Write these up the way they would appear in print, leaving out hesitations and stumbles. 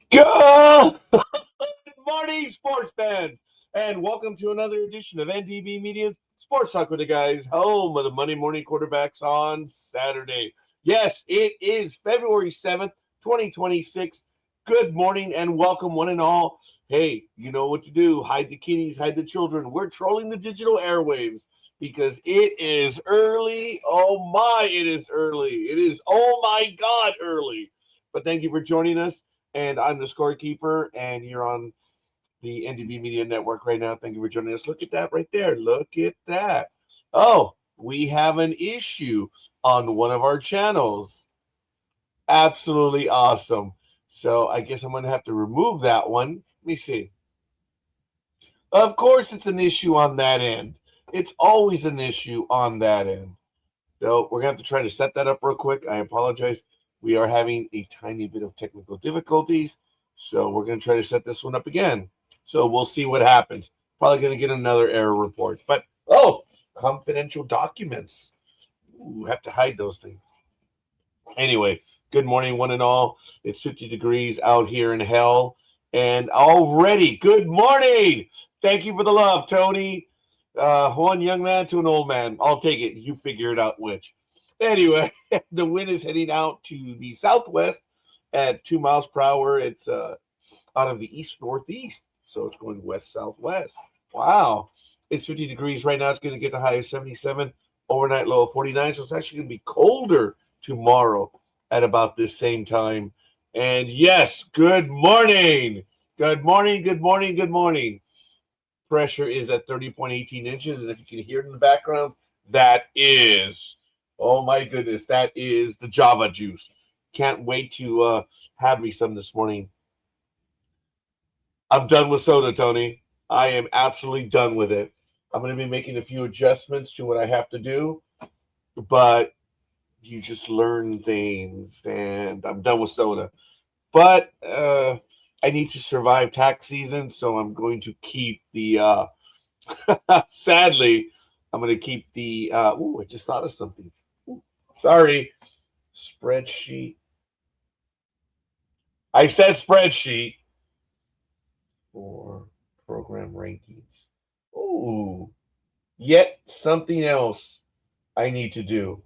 Good morning, sports fans, and welcome to another edition of NDB Media's Sports Talk with the Guys, home of the Monday morning quarterbacks on Saturday. Yes, it is February 7th, 2026. Good morning and welcome, one and all. Hey, you know what to do. Hide the kitties, hide the children. We're trolling the digital airwaves because it is early. Oh my, it is early. It is, oh my God, early. But thank you for joining us. And I'm the scorekeeper, and you're on the NDB Media Network right now. Thank you for joining us. Look at that right there. Look at that. Oh, we have an issue on one of our channels. Absolutely awesome. So I guess I'm going to have to remove that one. Let me see. Of course, it's an issue on that end. It's always an issue on that end. So we're going to have to try to set that up real quick. I apologize. We are having a tiny bit of technical difficulties. So we're going to try to set this one up again. So we'll see what happens. Probably going to get another error report. But, confidential documents. Ooh, have to hide those things. Anyway, good morning, one and all. It's 50 degrees out here in hell. And already, good morning. Thank you for the love, Tony. One young man to an old man. I'll take it. You figure it out which. Anyway, the wind is heading out to the southwest at 2 miles per hour. It's out of the east-northeast, so it's going west-southwest. Wow. It's 50 degrees right now. It's going to get the high of 77, overnight low of 49, so it's actually going to be colder tomorrow at about this same time. And yes, good morning. Good morning, good morning, good morning. Pressure is at 30.18 inches, and if you can hear it in the background, that is, oh my goodness, that is the Java juice. Can't wait to have me some this morning. I'm done with soda, Tony. I am absolutely done with it. I'm going to be making a few adjustments to what I have to do, but you just learn things, and I'm done with soda. But I need to survive tax season, so I'm going to keep the sadly, I'm going to keep the I just thought of something. Ooh, sorry. Spreadsheet. I said spreadsheet for program rankings. Ooh, yet something else I need to do.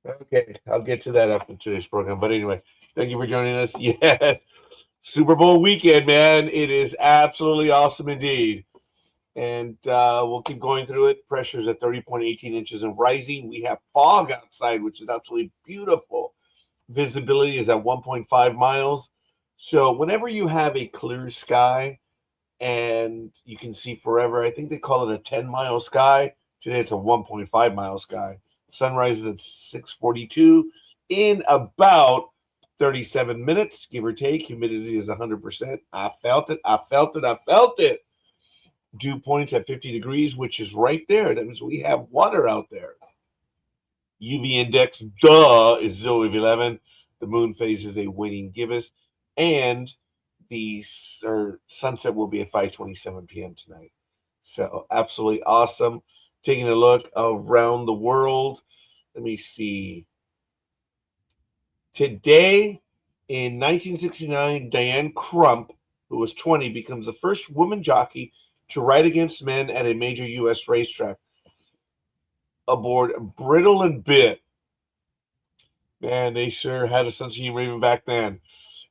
Okay, I'll get to that after today's program. But anyway, thank you for joining us. Yes, Super Bowl weekend, man. It is absolutely awesome indeed. And we'll keep going through it. Pressure's at 30.18 inches and rising. We have fog outside, which is absolutely beautiful. Visibility is at 1.5 miles. So whenever you have a clear sky and you can see forever, I think they call it a 10-mile sky. Today it's a 1.5 mile sky. Sunrise is at 6:42 in about 37 minutes, give or take. Humidity is 100%. I felt it. I felt it. I felt it. Dew points at 50 degrees, which is right there. That means we have water out there. UV index, is 0 of 11. The moon phase is a waning gibbous. And the sunset will be at 5:27 p.m. tonight. So absolutely awesome. Taking a look around the world. Let me see. Today, in 1969, Diane Crump, who was 20, becomes the first woman jockey to ride against men at a major U.S. racetrack aboard Brittle and Bit. Man, they sure had a sense of humor even back then.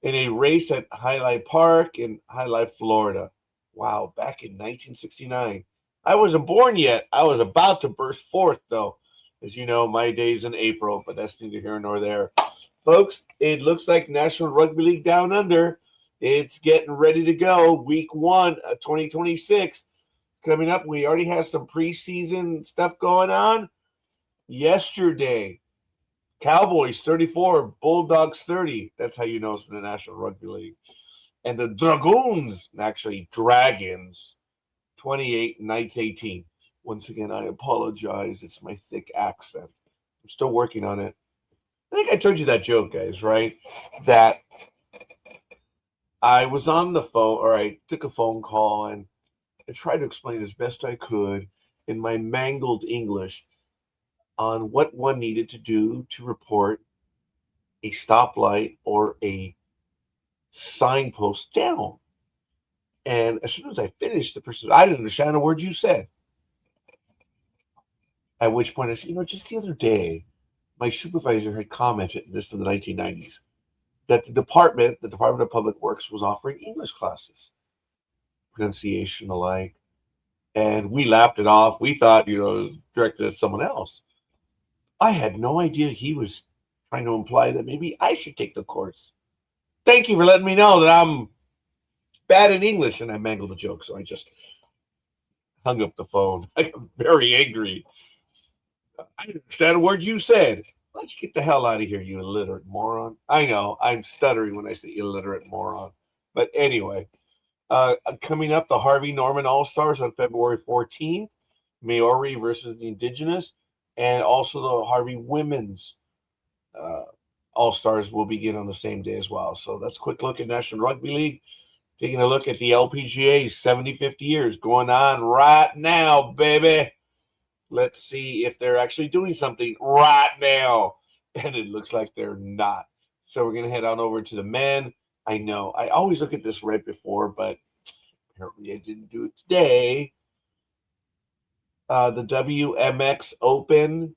In a race at Highlight Park in Highlight, Florida. Wow, back in 1969. I wasn't born yet. I was about to burst forth, though. As you know, my day's in April, but that's neither here nor there. Folks, it looks like National Rugby League Down Under. It's getting ready to go. Week 1 of 2026 coming up. We already have some preseason stuff going on. Yesterday, Cowboys 34, Bulldogs 30. That's how you know it's from the National Rugby League. And the Dragoons, actually Dragons, 28, Knights 18. Once again, I apologize. It's my thick accent. I'm still working on it. I think I told you that joke, guys, right? That I was on the phone, or I took a phone call, and I tried to explain as best I could in my mangled English on what one needed to do to report a stoplight or a signpost down. And as soon as I finished, the person, I didn't understand a word you said. At which point I said, just the other day, my supervisor had commented, this in the 1990s, that the Department of Public Works was offering English classes, pronunciation alike. And we laughed it off. We thought, it was directed at someone else. I had no idea he was trying to imply that maybe I should take the course. Thank you for letting me know that I'm bad in English. And I mangled the joke, so I just hung up the phone. I got very angry. I didn't understand a word you said. Why don't you get the hell out of here, you illiterate moron? I know, I'm stuttering when I say illiterate moron. But anyway, coming up, the Harvey Norman All-Stars on February 14th, Maori versus the Indigenous, and also the Harvey Women's All-Stars will begin on the same day as well. So that's a quick look at National Rugby League. Taking a look at the LPGA 75th years going on right now, baby. Let's see if they're actually doing something right now. And it looks like they're not. So we're going to head on over to the men. I know, I always look at this right before, but apparently I didn't do it today. The WMX Open.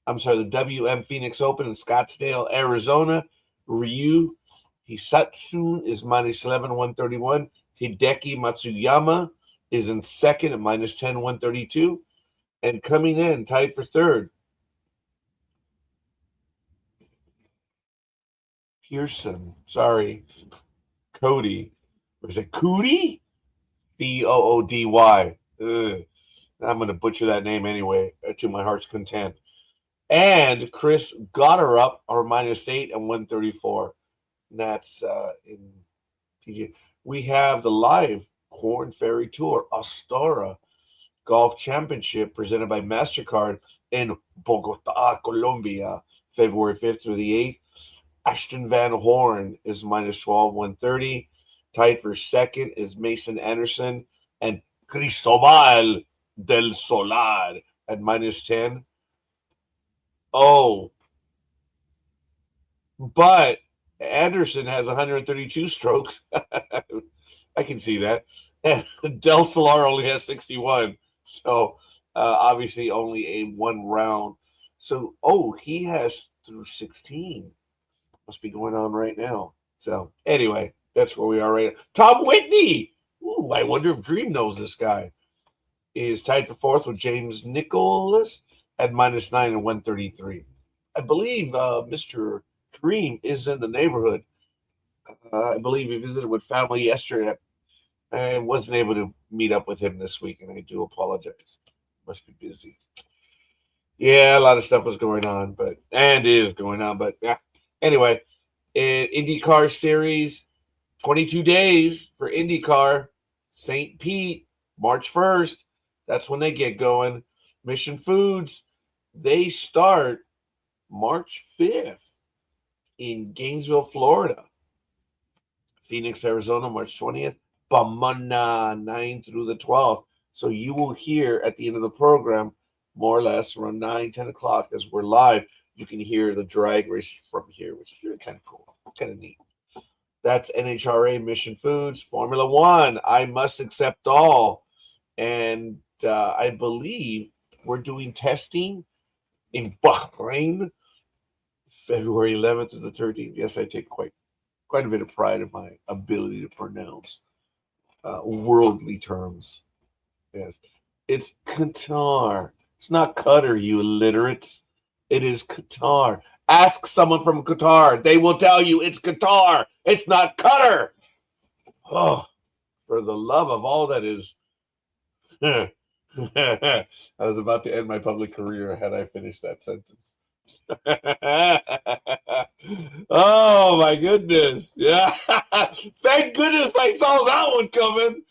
I'm sorry, the WM Phoenix Open in Scottsdale, Arizona. Ryu Hisatsun is minus 11, 131. Hideki Matsuyama is in second at minus 10, 132. And coming in, tied for third, Cody. Was it Cootie? Coody. I'm going to butcher that name anyway, to my heart's content. And Chris Gotterup are minus 8 and 134. And that's in PGA. We have the live Corn Ferry Tour, Astora Golf Championship presented by MasterCard in Bogota, Colombia, February 5th through the 8th. Ashton Van Horn is minus 12, 130. Tied for second is Mason Anderson and Cristobal del Solar at minus 10. Oh, but Anderson has 132 strokes. I can see that. And Del Solar only has 61. So obviously only a one round. So, he has through 16. Must be going on right now. So anyway, that's where we are right now. Tom Whitney. Ooh, I wonder if Dream knows this guy. Is tied for fourth with James Nicholas at minus 9 and 133. I believe Mr. Dream is in the neighborhood. I believe he visited with family yesterday. I wasn't able to meet up with him this week, and I do apologize. Must be busy. Yeah, a lot of stuff was going on, and is going on. But yeah, anyway, IndyCar Series, 22 days for IndyCar. St. Pete, March 1st. That's when they get going. Mission Foods, they start March 5th in Gainesville, Florida. Phoenix, Arizona, March 20th. POMONA, 9 through the 12th. So you will hear at the end of the program, more or less around 9, 10 o'clock as we're live, you can hear the drag race from here, which is really kind of cool, kind of neat. That's NHRA, Mission Foods. Formula One, I Must Accept All. And I believe we're doing testing in Bahrain, February 11th to the 13th. Yes, I take quite a bit of pride in my ability to pronounce worldly terms. Yes, it's Qatar. It's not Qatar, you illiterates. It is Qatar. Ask someone from Qatar. They will tell you it's Qatar. It's not Qatar. Oh, for the love of all that is. I was about to end my public career had I finished that sentence. Oh, my goodness. Yeah. Thank goodness I saw that one coming.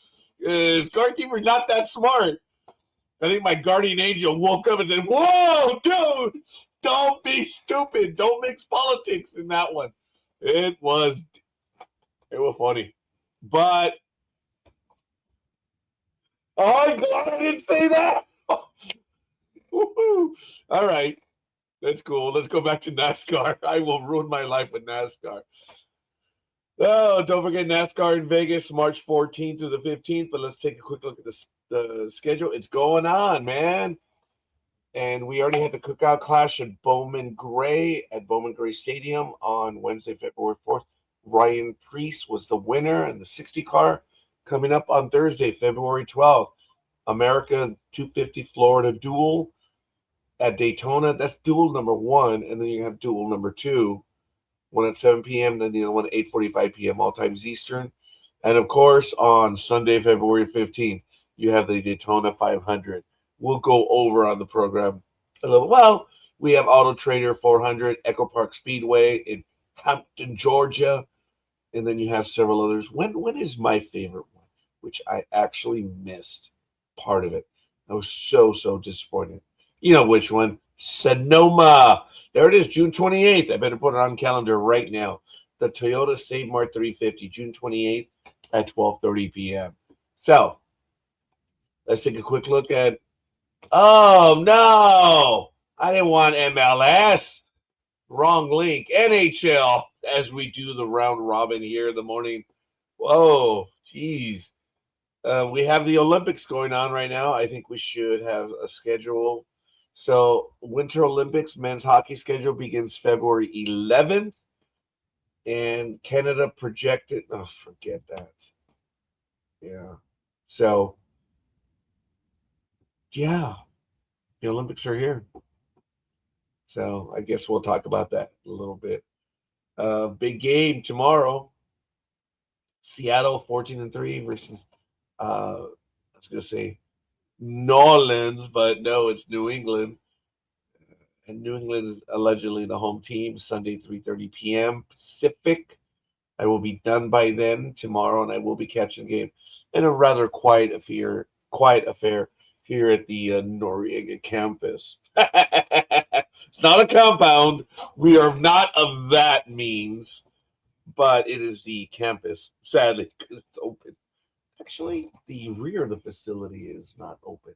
Scarkeeper's not that smart. I think my guardian angel woke up and said, "Whoa, dude, don't be stupid. Don't mix politics in that one." It was funny. But, I'm glad I didn't say that. Woo-hoo. All right. That's cool. Let's go back to NASCAR. I will ruin my life with NASCAR. Oh, don't forget NASCAR in Vegas, March 14th through the 15th. But let's take a quick look at the schedule. It's going on, man. And we already had the Cookout Clash at Bowman Gray Stadium on Wednesday, February 4th. Ryan Preece was the winner in the 60 car. Coming up on Thursday, February 12th, America 250 Florida Duel at Daytona. That's duel number 1, and then you have duel number 2, one at 7 p.m., then the other one at 8:45 p.m., all times Eastern. And of course, on Sunday, February 15th, you have the Daytona 500. We'll go over on the program a little. Well, we have Auto Trader 400, Echo Park Speedway in Hampton, Georgia, and then you have several others. When is my favorite one, which I actually missed part of it? I was so disappointed. You know which one? Sonoma. There it is, June 28th. I better put it on calendar right now. The Toyota Save Mart 350, June 28th at 12:30 p.m. So let's take a quick look at. Oh no, I didn't want MLS. Wrong link. NHL as we do the round robin here in the morning. Whoa, geez. We have the Olympics going on right now. I think we should have a schedule. So, Winter Olympics men's hockey schedule begins February 11th. And Canada projected. Oh, forget that. Yeah. So, yeah, the Olympics are here. So, I guess we'll talk about that a little bit. Big game tomorrow. Seattle 14-3 versus I was gonna say New Orleans, but no, it's New England. And New England is allegedly the home team. Sunday 3:30 p.m. Pacific. I will be done by then tomorrow, and I will be catching the game in a rather quiet affair here at the Noriega campus. It's not a compound. We are not of that means, but it is the campus, sadly, because it's open. Actually, the rear of the facility is not open.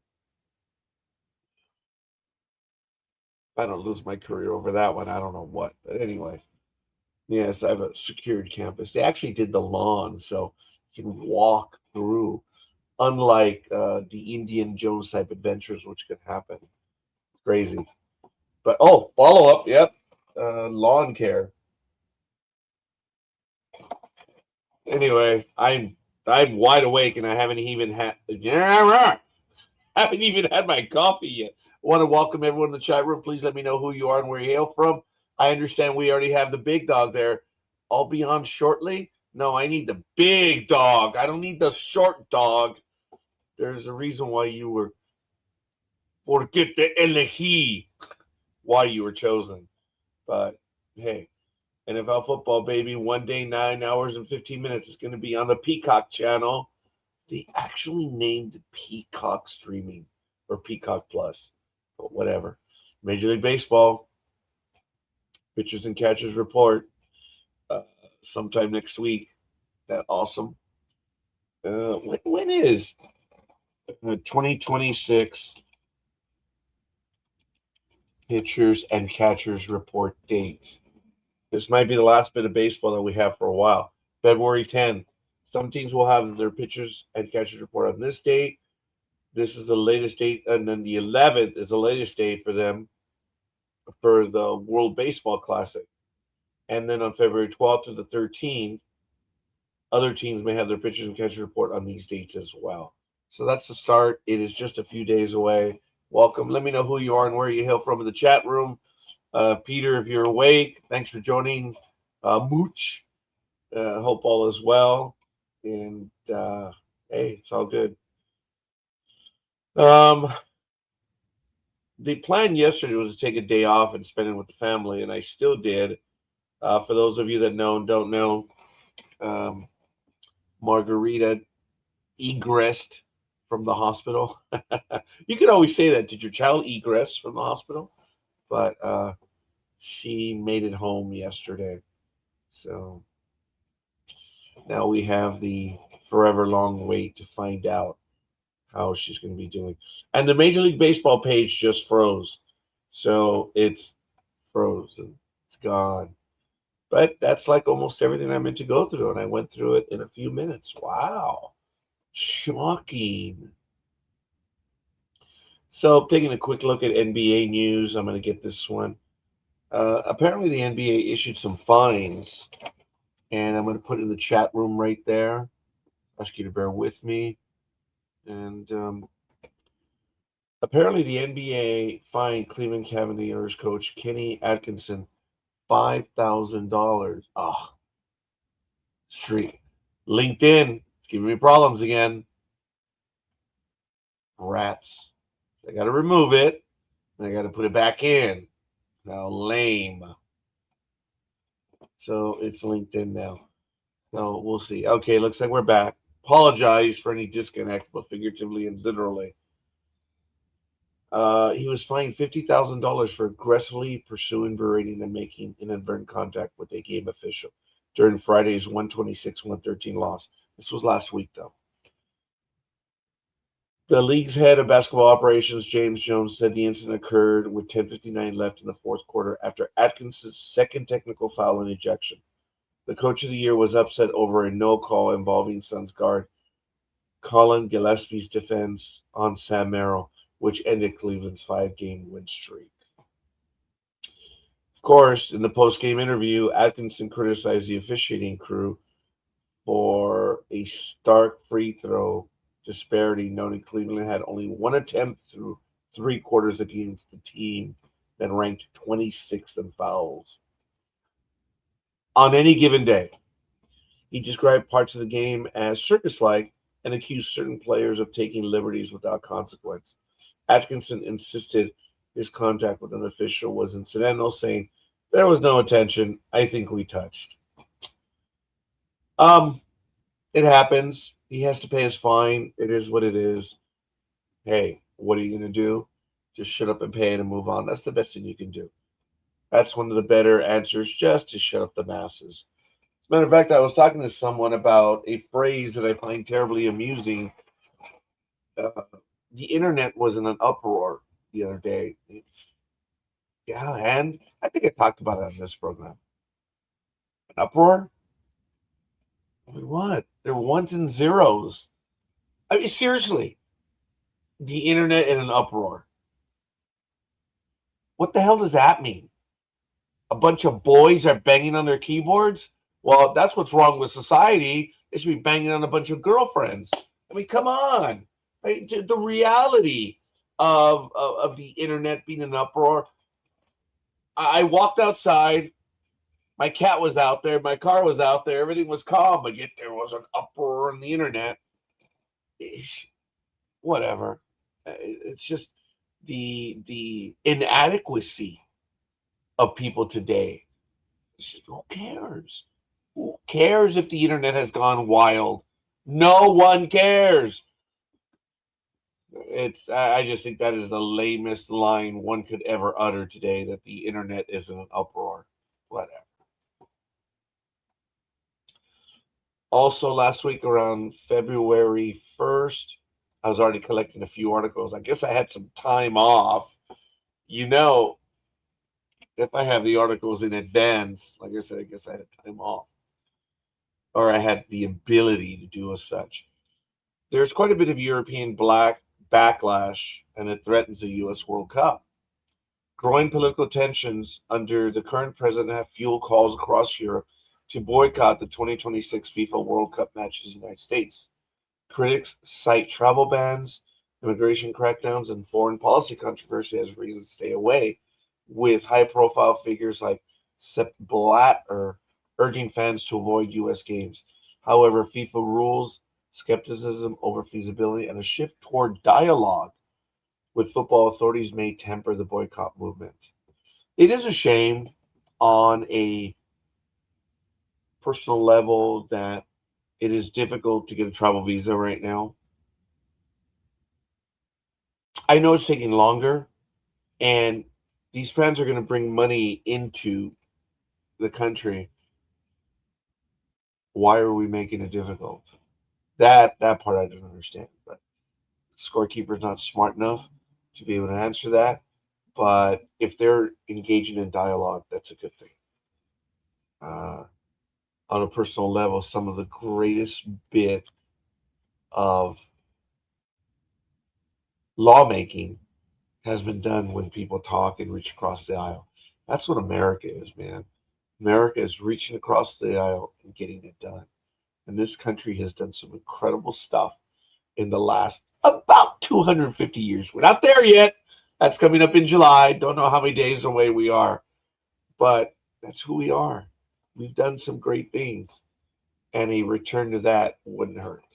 If I don't lose my career over that one, I don't know what. But anyway, yes, I have a secured campus. They actually did the lawn, so you can walk through, unlike the Indian Jones type adventures, which could happen. It's crazy. But oh, follow up, yep, lawn care. Anyway, I'm wide awake and I haven't even had haven't even had my coffee yet. I want to welcome everyone in the chat room. Please let me know who you are and where you hail from. I understand we already have the big dog there. I'll be on shortly. No, I need the big dog. I don't need the short dog. There's a reason why you were porque te elegí, why you were chosen. But hey, NFL football, baby, one day, 9 hours and 15 minutes. It's going to be on the Peacock channel. They actually named it Peacock Streaming or Peacock Plus, but whatever. Major League Baseball, pitchers and catchers report sometime next week. That awesome. When is 2026 pitchers and catchers report date? This might be the last bit of baseball that we have for a while. February 10th. Some teams will have their pitchers and catchers report on this date. This is the latest date, and then the 11th is the latest date for them for the World Baseball Classic. And then on February 12th to the 13th, other teams may have their pitchers and catchers report on these dates as well. So that's the start. It is just a few days away. Welcome. Let me know who you are and where you hail from in the chat room. Peter, if you're awake, thanks for joining. Mooch, hope all is well. And hey, it's all good. The plan yesterday was to take a day off and spend it with the family, and I still did. For those of you that know and don't know, Margarita egressed from the hospital. You could always say that. Did your child egress from the hospital? But she made it home yesterday. So now we have the forever long wait to find out how she's going to be doing. And the Major League Baseball page just froze. So it's frozen. It's gone. But that's like almost everything I'm meant to go through, and I went through it in a few minutes. Wow. Shocking. So, taking a quick look at NBA news, I'm going to get this one. Apparently, the NBA issued some fines, and I'm going to put it in the chat room right there. Ask you to bear with me. And apparently, the NBA fined Cleveland Cavaliers coach Kenny Atkinson $5,000. Ah, street. LinkedIn, it's giving me problems again. Rats. I got to remove it, and I got to put it back in. Now, lame. So it's LinkedIn now. So we'll see. Okay, looks like we're back. Apologize for any disconnect, but figuratively and literally. He was fined $50,000 for aggressively pursuing, berating, and making inadvertent contact with a game official during Friday's 126-113 loss. This was last week, though. The league's head of basketball operations, James Jones, said the incident occurred with 10:59 left in the fourth quarter after Atkinson's second technical foul and ejection. The coach of the year was upset over a no call involving Suns guard Colin Gillespie's defense on Sam Merrill, which ended Cleveland's 5-game win streak. Of course, in the post-game interview, Atkinson criticized the officiating crew for a stark free throw disparity, noting Cleveland had only one attempt through 3 quarters against the team that ranked 26th in fouls. On any given day, he described parts of the game as circus-like and accused certain players of taking liberties without consequence. Atkinson insisted his contact with an official was incidental, saying, "There was no attention. I think we touched." It happens. He has to pay his fine. It is what it is. Hey, what are you going to do? Just shut up and pay it and move on. That's the best thing you can do. That's one of the better answers, just to shut up the masses. As a matter of fact, I was talking to someone about a phrase that I find terribly amusing. The internet was in an uproar the other day. Yeah, and I think I talked about it on this program. An uproar? I mean, what? They're ones and zeros. I mean, seriously. The internet in an uproar. What the hell does that mean? A bunch of boys are banging on their keyboards? Well, that's what's wrong with society. They should be banging on a bunch of girlfriends. I mean, come on. Right? The reality of the internet being an uproar. I walked outside. My cat was out there. My car was out there. Everything was calm, but yet there was an uproar on the internet. Whatever. It's just the inadequacy of people today. Just, who cares? Who cares if the internet has gone wild? No one cares. I just think that is the lamest line one could ever utter today, that the internet is in an uproar. Whatever. Also, last week around February 1st, I was already collecting a few articles. I guess I had some time off. You know, if I have the articles in advance, like I said, I guess I had time off. Or I had the ability to do as such. There's quite a bit of European backlash, and it threatens the U.S. World Cup. Growing political tensions under the current president have fueled calls across Europe to boycott the 2026 FIFA World Cup matches in the United States. Critics cite travel bans, immigration crackdowns, and foreign policy controversy as reasons to stay away, with high-profile figures like Sepp Blatter urging fans to avoid U.S. games. However, FIFA rules, skepticism over feasibility, and a shift toward dialogue with football authorities may temper the boycott movement. It is a shame on a personal level that it is difficult to get a travel visa right now. I know it's taking longer, and these fans are going to bring money into the country. Why are we making it difficult? That part I don't understand, but the scorekeeper's not smart enough to be able to answer that. But if they're engaging in dialogue, that's a good thing. on a personal level, some of the greatest bit of lawmaking has been done when people talk and reach across the aisle. That's what America is, man. America is reaching across the aisle and getting it done. And this country has done some incredible stuff in the last about 250 years. We're not there yet. That's coming up in July. Don't know how many days away we are, but that's who we are. We've done some great things, and a return to that wouldn't hurt.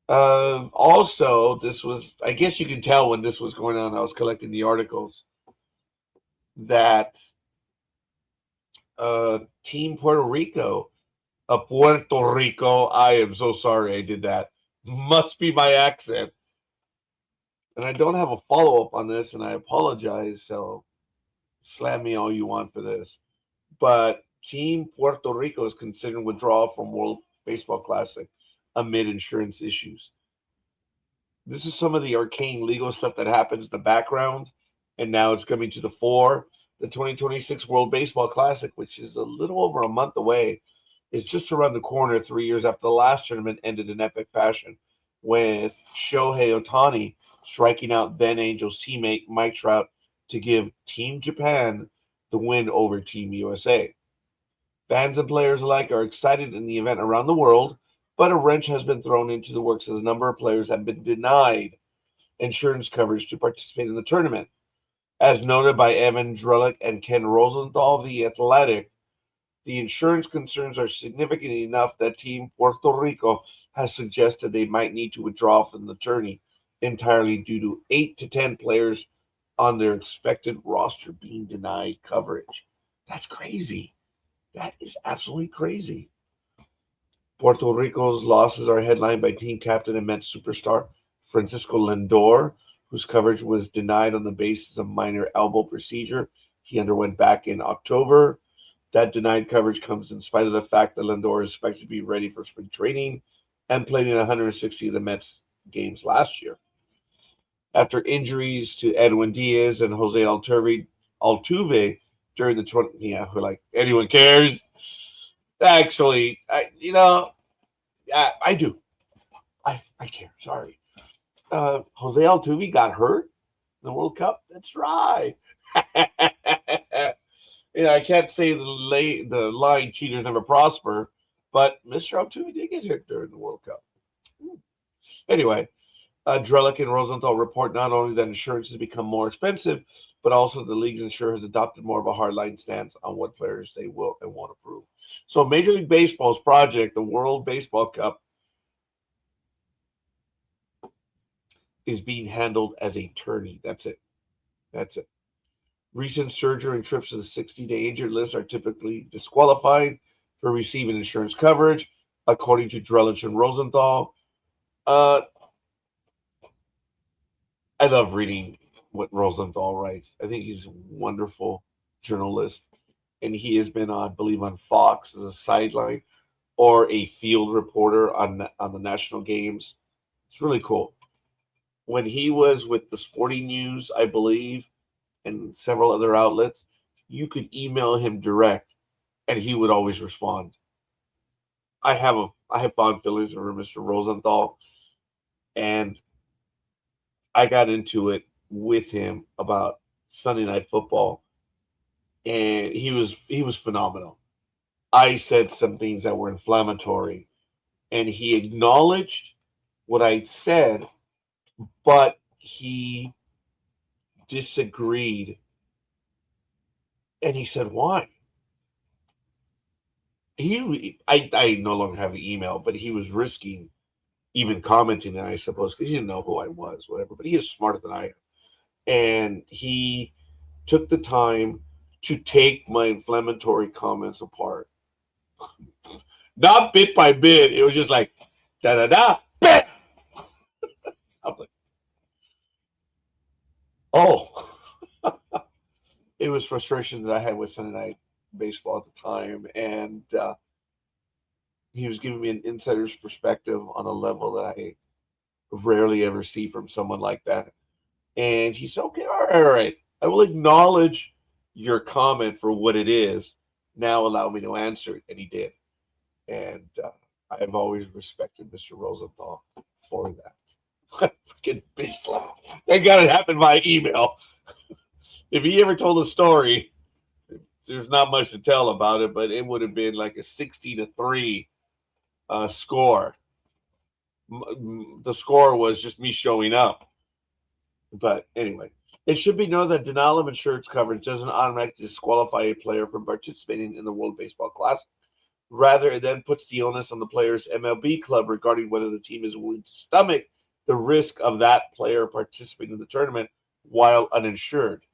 Also, this was, I guess you can tell when this was going on, I was collecting the articles, that Team Puerto Rico, I am so sorry I did that. Must be my accent. And I don't have a follow-up on this, and I apologize, so slam me all you want for this. But Team Puerto Rico is considering withdrawal from World Baseball Classic amid insurance issues. This is some of the arcane legal stuff that happens in the background, and now it's coming to the fore. The 2026 World Baseball Classic, which is a little over a month away, is just around the corner 3 years after the last tournament ended in epic fashion, with Shohei Ohtani striking out then Angels teammate Mike Trout to give Team Japan the win over Team USA. Fans and players alike are excited in the event around the world, but a wrench has been thrown into the works as a number of players have been denied insurance coverage to participate in the tournament. As noted by Evan Drellick and Ken Rosenthal of The Athletic, the insurance concerns are significant enough that Team Puerto Rico has suggested they might need to withdraw from the tourney entirely due to 8 to 10 players on their expected roster being denied coverage. That's crazy. That is absolutely crazy. Puerto Rico's losses are headlined by team captain and Mets superstar Francisco Lindor, whose coverage was denied on the basis of minor elbow procedure he underwent back in October. That denied coverage comes in spite of the fact that Lindor is expected to be ready for spring training and played in 160 of the Mets games last year. After injuries to Edwin Diaz and Jose Altuve during the 20, we're like, anyone cares? Actually, I do. I care. Sorry. Jose Altuve got hurt in the World Cup. That's right. I can't say the lying cheaters never prosper, but Mr. Altuve did get hurt during the World Cup. Anyway, Drellick and Rosenthal report not only that insurance has become more expensive, but also the league's insurer has adopted more of a hardline stance on what players they will and won't approve. So Major League Baseball's project, the World Baseball Cup, is being handled as a tourney. That's it. Recent surgery and trips to the 60-day injured list are typically disqualified for receiving insurance coverage, according to Drellich and Rosenthal. I love reading what Rosenthal writes. I think he's a wonderful journalist, and he has been on, I believe, on Fox as a sideline or a field reporter on the national games. It's really cool. When he was with the Sporting News, I believe, and several other outlets, you could email him direct, and he would always respond. I have fond feelings for Mr. Rosenthal, and I got into it with him about Sunday Night Football, and he was phenomenal. I said some things that were inflammatory, and he acknowledged what I said, but he disagreed. And he said, why? I no longer have the email, but he was risking even commenting, and I suppose, because he didn't know who I was, whatever, but he is smarter than I am. And he took the time to take my inflammatory comments apart. Not bit by bit. It was just like, da-da-da, bam! I'm like, oh. It was frustration that I had with Sunday Night Baseball at the time, and he was giving me an insider's perspective on a level that I rarely ever see from someone like that. And he said, okay, all right. I will acknowledge your comment for what it is, Now allow me to answer it. And he did. And I've always respected Mr. Rosenthal for that. Freaking bitch slap. Thank God it happened by email. If he ever told a story, there's not much to tell about it, but it would have been like a 60-3 score. The score was just me showing up. But anyway, it should be known that denial of insurance coverage doesn't automatically disqualify a player from participating in the World Baseball Classic. Rather, it then puts the onus on the player's MLB club regarding whether the team is willing to stomach the risk of that player participating in the tournament while uninsured.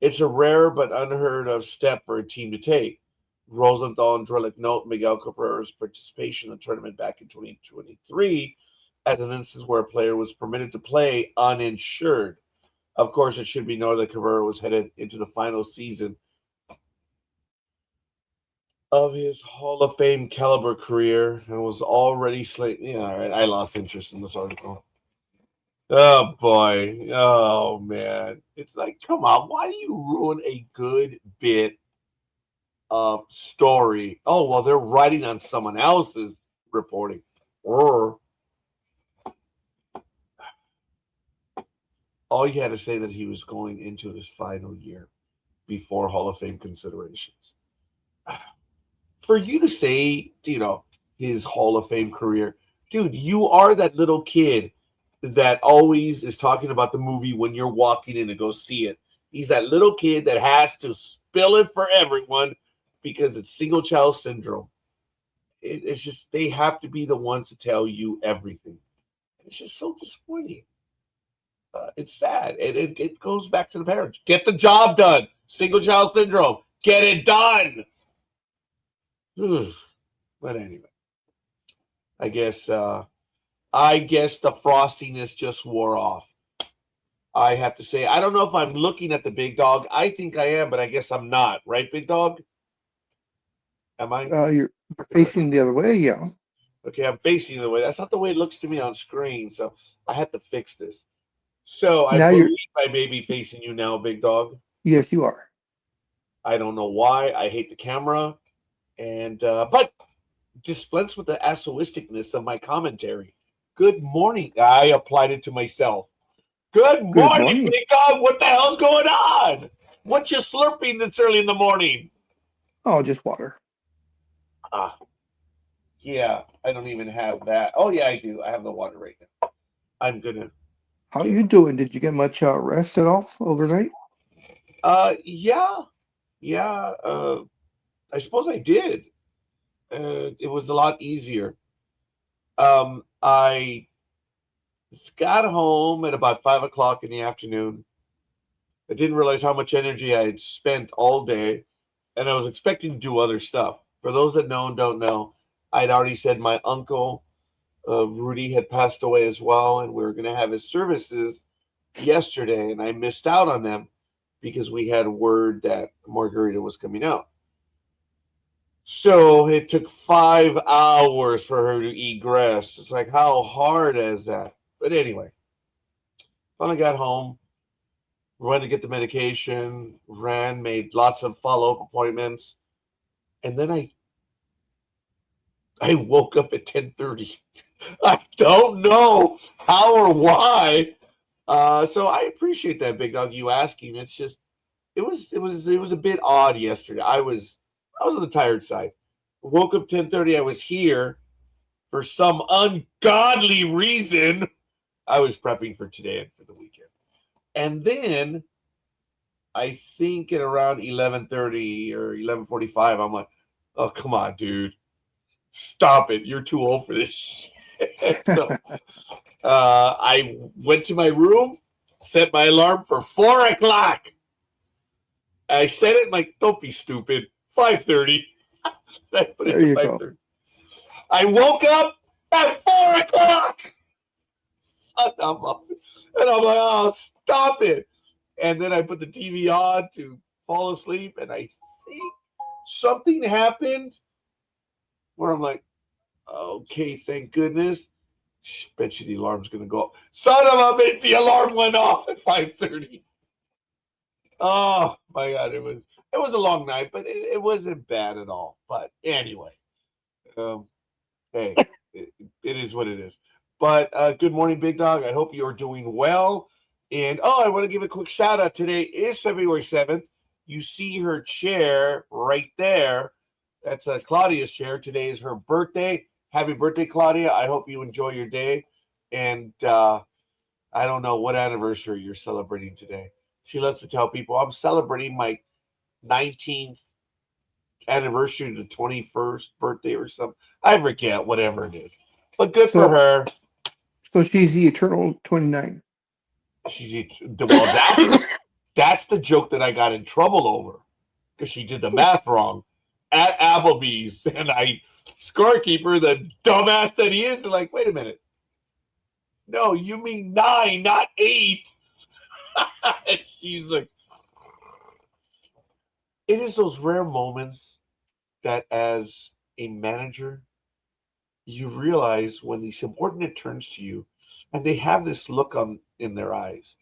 It's a rare but unheard of step for a team to take. Rosenthal and Drellick note Miguel Cabrera's participation in the tournament back in 2023 as an instance where a player was permitted to play uninsured. Of course, it should be noted that Cabrera was headed into the final season of his Hall of Fame caliber career and was already slated. Yeah, all right. I lost interest in this article. Oh boy. Oh man. It's like, come on, why do you ruin a good bit of story? Oh, well, they're writing on someone else's reporting. Or all you had to say that he was going into his final year before Hall of Fame considerations. For you to say, his Hall of Fame career, dude, you are that little kid that always is talking about the movie when you're walking in to go see it. He's that little kid that has to spill it for everyone because it's single child syndrome. It's just, they have to be the ones to tell you everything. It's just so disappointing. It's sad. It goes back to the parents. Get the job done. Single child syndrome. Get it done. But anyway, I guess the frostiness just wore off. I have to say, I don't know if I'm looking at the big dog. I think I am, but I guess I'm not. Right, big dog? Am I? You're facing the other way, yeah. Okay, I'm facing the way. That's not the way it looks to me on screen, so I have to fix this. So I believe I may be facing you now, big dog. Yes, you are. I don't know why. I hate the camera. And but dispense with the asoisticness of my commentary. Good morning. I applied it to myself. Good morning, big dog. What the hell's going on? What you slurping this early in the morning? Oh, just water. Yeah, I don't even have that. Oh, yeah, I do. I have the water right now. I'm gonna. How you doing? Did you get much rest at all overnight? Yeah. I suppose I did. It was a lot easier. I got home at about 5 o'clock in the afternoon. I didn't realize how much energy I had spent all day, and I was expecting to do other stuff. For those that know and don't know, I'd already said my uncle, Rudy, had passed away as well, and we were going to have his services yesterday, and I missed out on them because we had word that Margarita was coming out. So it took 5 hours for her to egress. It's like, how hard is that? But anyway, finally got home, went to get the medication, made lots of follow-up appointments, and then I woke up at 10:30. I don't know how or why. So I appreciate that, big dog, you asking. It's just it was a bit odd yesterday. I was on the tired side. Woke up 10:30. I was here for some ungodly reason. I was prepping for today and for the weekend. And then I think at around 11:30 or 11:45, I'm like, oh, come on, dude. Stop it. You're too old for this shit. So I went to my room, set my alarm for 4 o'clock. I set it like, don't be stupid. 5:30. I put it to 5:30. I woke up at 4 o'clock. And I'm like, oh, stop it. And then I put the TV on to fall asleep, and I think something happened where I'm like, okay, thank goodness. Bet you the alarm's going to go off. Son of a bitch, the alarm went off at 5:30. Oh my God, it was a long night, but it wasn't bad at all. But anyway, um, hey, it is what it is. But good morning, Big Dog. I hope you're doing well. And I want to give a quick shout out. Today is February 7th. You see her chair right there. That's Claudia's chair. Today is her birthday. Happy birthday, Claudia. I hope you enjoy your day. And I don't know what anniversary you're celebrating today. She loves to tell people, I'm celebrating my 19th anniversary to 21st birthday or something. I forget, whatever it is. But good for her. So she's the eternal 29. Well, that's the joke that I got in trouble over because she did the math wrong at Applebee's. And scorekeeper, the dumbass that he is, like, wait a minute. No, you mean 9, not 8. She's like, it is those rare moments that as a manager, you realize when the subordinate turns to you and they have this look in their eyes,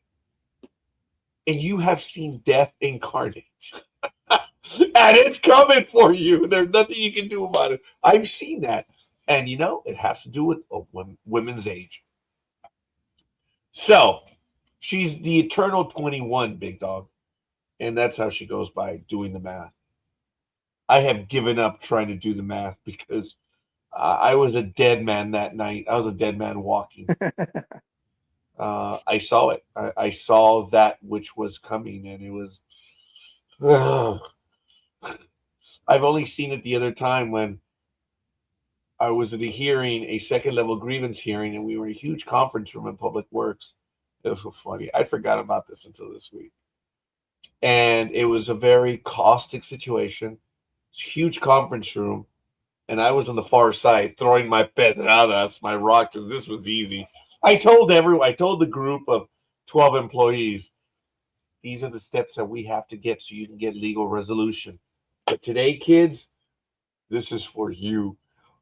and you have seen death incarnate. And it's coming for you. There's nothing you can do about it. I've seen that. And, it has to do with women's age. So, she's the eternal 21, Big Dog. And that's how she goes by, doing the math. I have given up trying to do the math because I was a dead man that night. I was a dead man walking. I saw it. I saw that which was coming, and it was... I've only seen it the other time when I was at a second-level grievance hearing, and we were in a huge conference room in Public Works. It was so funny. I forgot about this until this week. And it was a very caustic situation. Huge conference room. And I was on the far side throwing my pedradas, my rocks, because this was easy. I told the group of 12 employees, these are the steps that we have to get so you can get legal resolution. But today, kids, this is for you.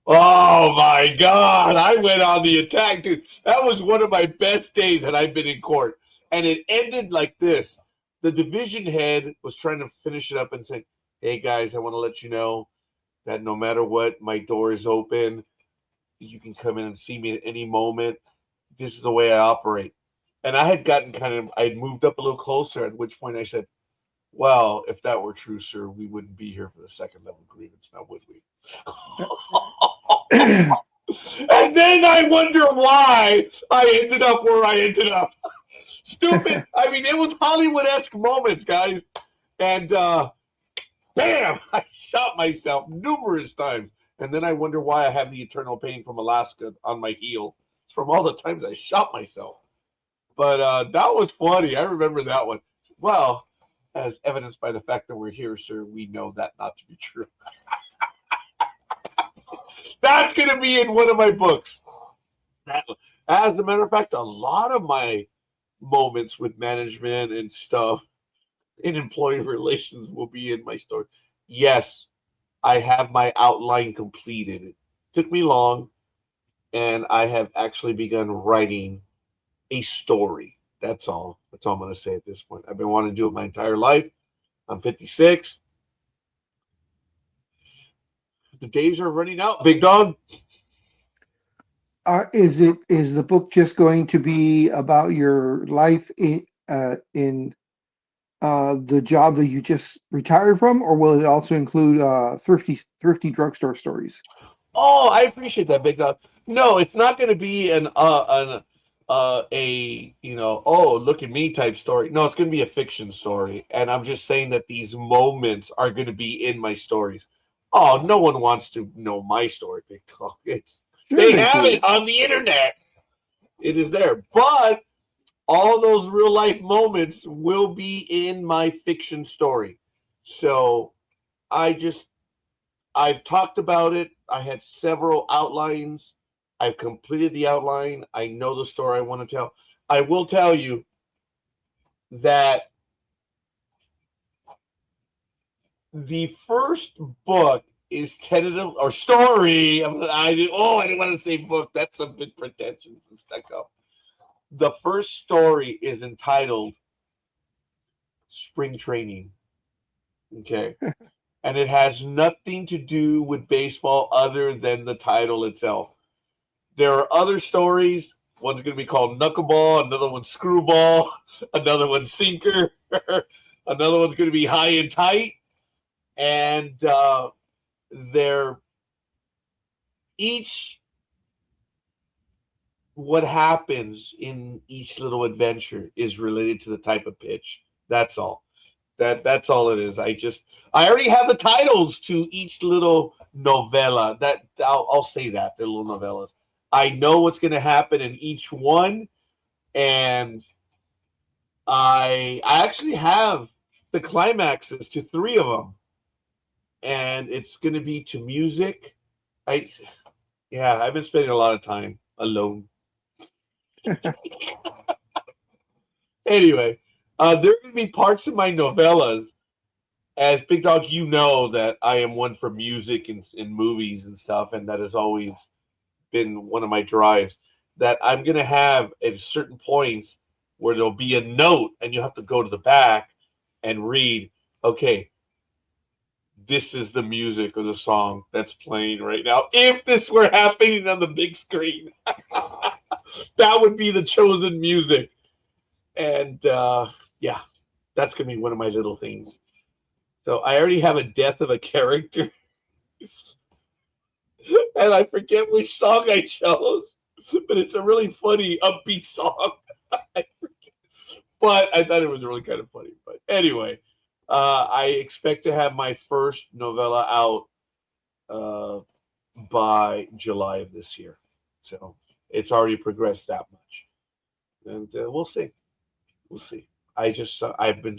Oh, my God. I went on the attack, dude. That was one of my best days that I've been in court. And it ended like this. The division head was trying to finish it up and say, hey, guys, I want to let you know that no matter what, my door is open. You can come in and see me at any moment. This is the way I operate. And I had moved up a little closer, at which point I said, well, if that were true, sir, we wouldn't be here for the second level grievance, now would we? And then I wonder why I ended up where I ended up. Stupid. I mean, it was Hollywood-esque moments, guys. And bam, I shot myself numerous times. And then I wonder why I have the eternal pain from Alaska on my heel. It's from all the times I shot myself. But that was funny. I remember that one. Well, as evidenced by the fact that we're here, sir, we know that not to be true. That's going to be in one of my books. As a matter of fact, a lot of my moments with management and stuff in employee relations will be in my story. Yes, I have my outline completed. It took me long, and I have actually begun writing a story. That's all. That's all I'm going to say at this point. I've been wanting to do it my entire life. I'm 56. The days are running out, Big Dog. Is the book just going to be about your life in the job that you just retired from, or will it also include thrifty drugstore stories? Oh, I appreciate that, Big Dog. No, it's not going to be look at me type story. No, it's going to be a fiction story, and I'm just saying that these moments are going to be in my stories. Oh, no one wants to know my story, Big Dog. They have it on the internet. It is there, but all those real life moments will be in my fiction story. So I've talked about it. I had several outlines. I've completed the outline. I know the story I want to tell. I will tell you that the first book is tentative or story. I didn't want to say book. That's a bit pretentious and stuck up. The first story is entitled spring training. Okay. And it has nothing to do with baseball other than the title itself. There are other stories. One's going to be called Knuckleball, another one's Screwball, another one's Sinker, another one's going to be High and Tight. And they're each, what happens in each little adventure is related to the type of pitch. That's all. That's all it is. I already have the titles to each little novella. That I'll say that they're little novellas. I know what's going to happen in each one, and I actually have the climaxes to 3 of them, and it's going to be to music. I've been spending a lot of time alone. Anyway, there are going to be parts of my novellas. As Big Dog, you know that I am one for music and movies and stuff, and that has always been one of my drives. That I'm going to have at certain points where there'll be a note, and you have to go to the back and read, okay, this is the music or the song that's playing right now. If this were happening on the big screen, that would be the chosen music. And that's going to be one of my little things. So I already have a death of a character. And I forget which song I chose. But it's a really funny, upbeat song. I forget. But I thought it was really kind of funny. But anyway, I expect to have my first novella out by July of this year. So it's already progressed that much. And we'll see. We'll see. I've been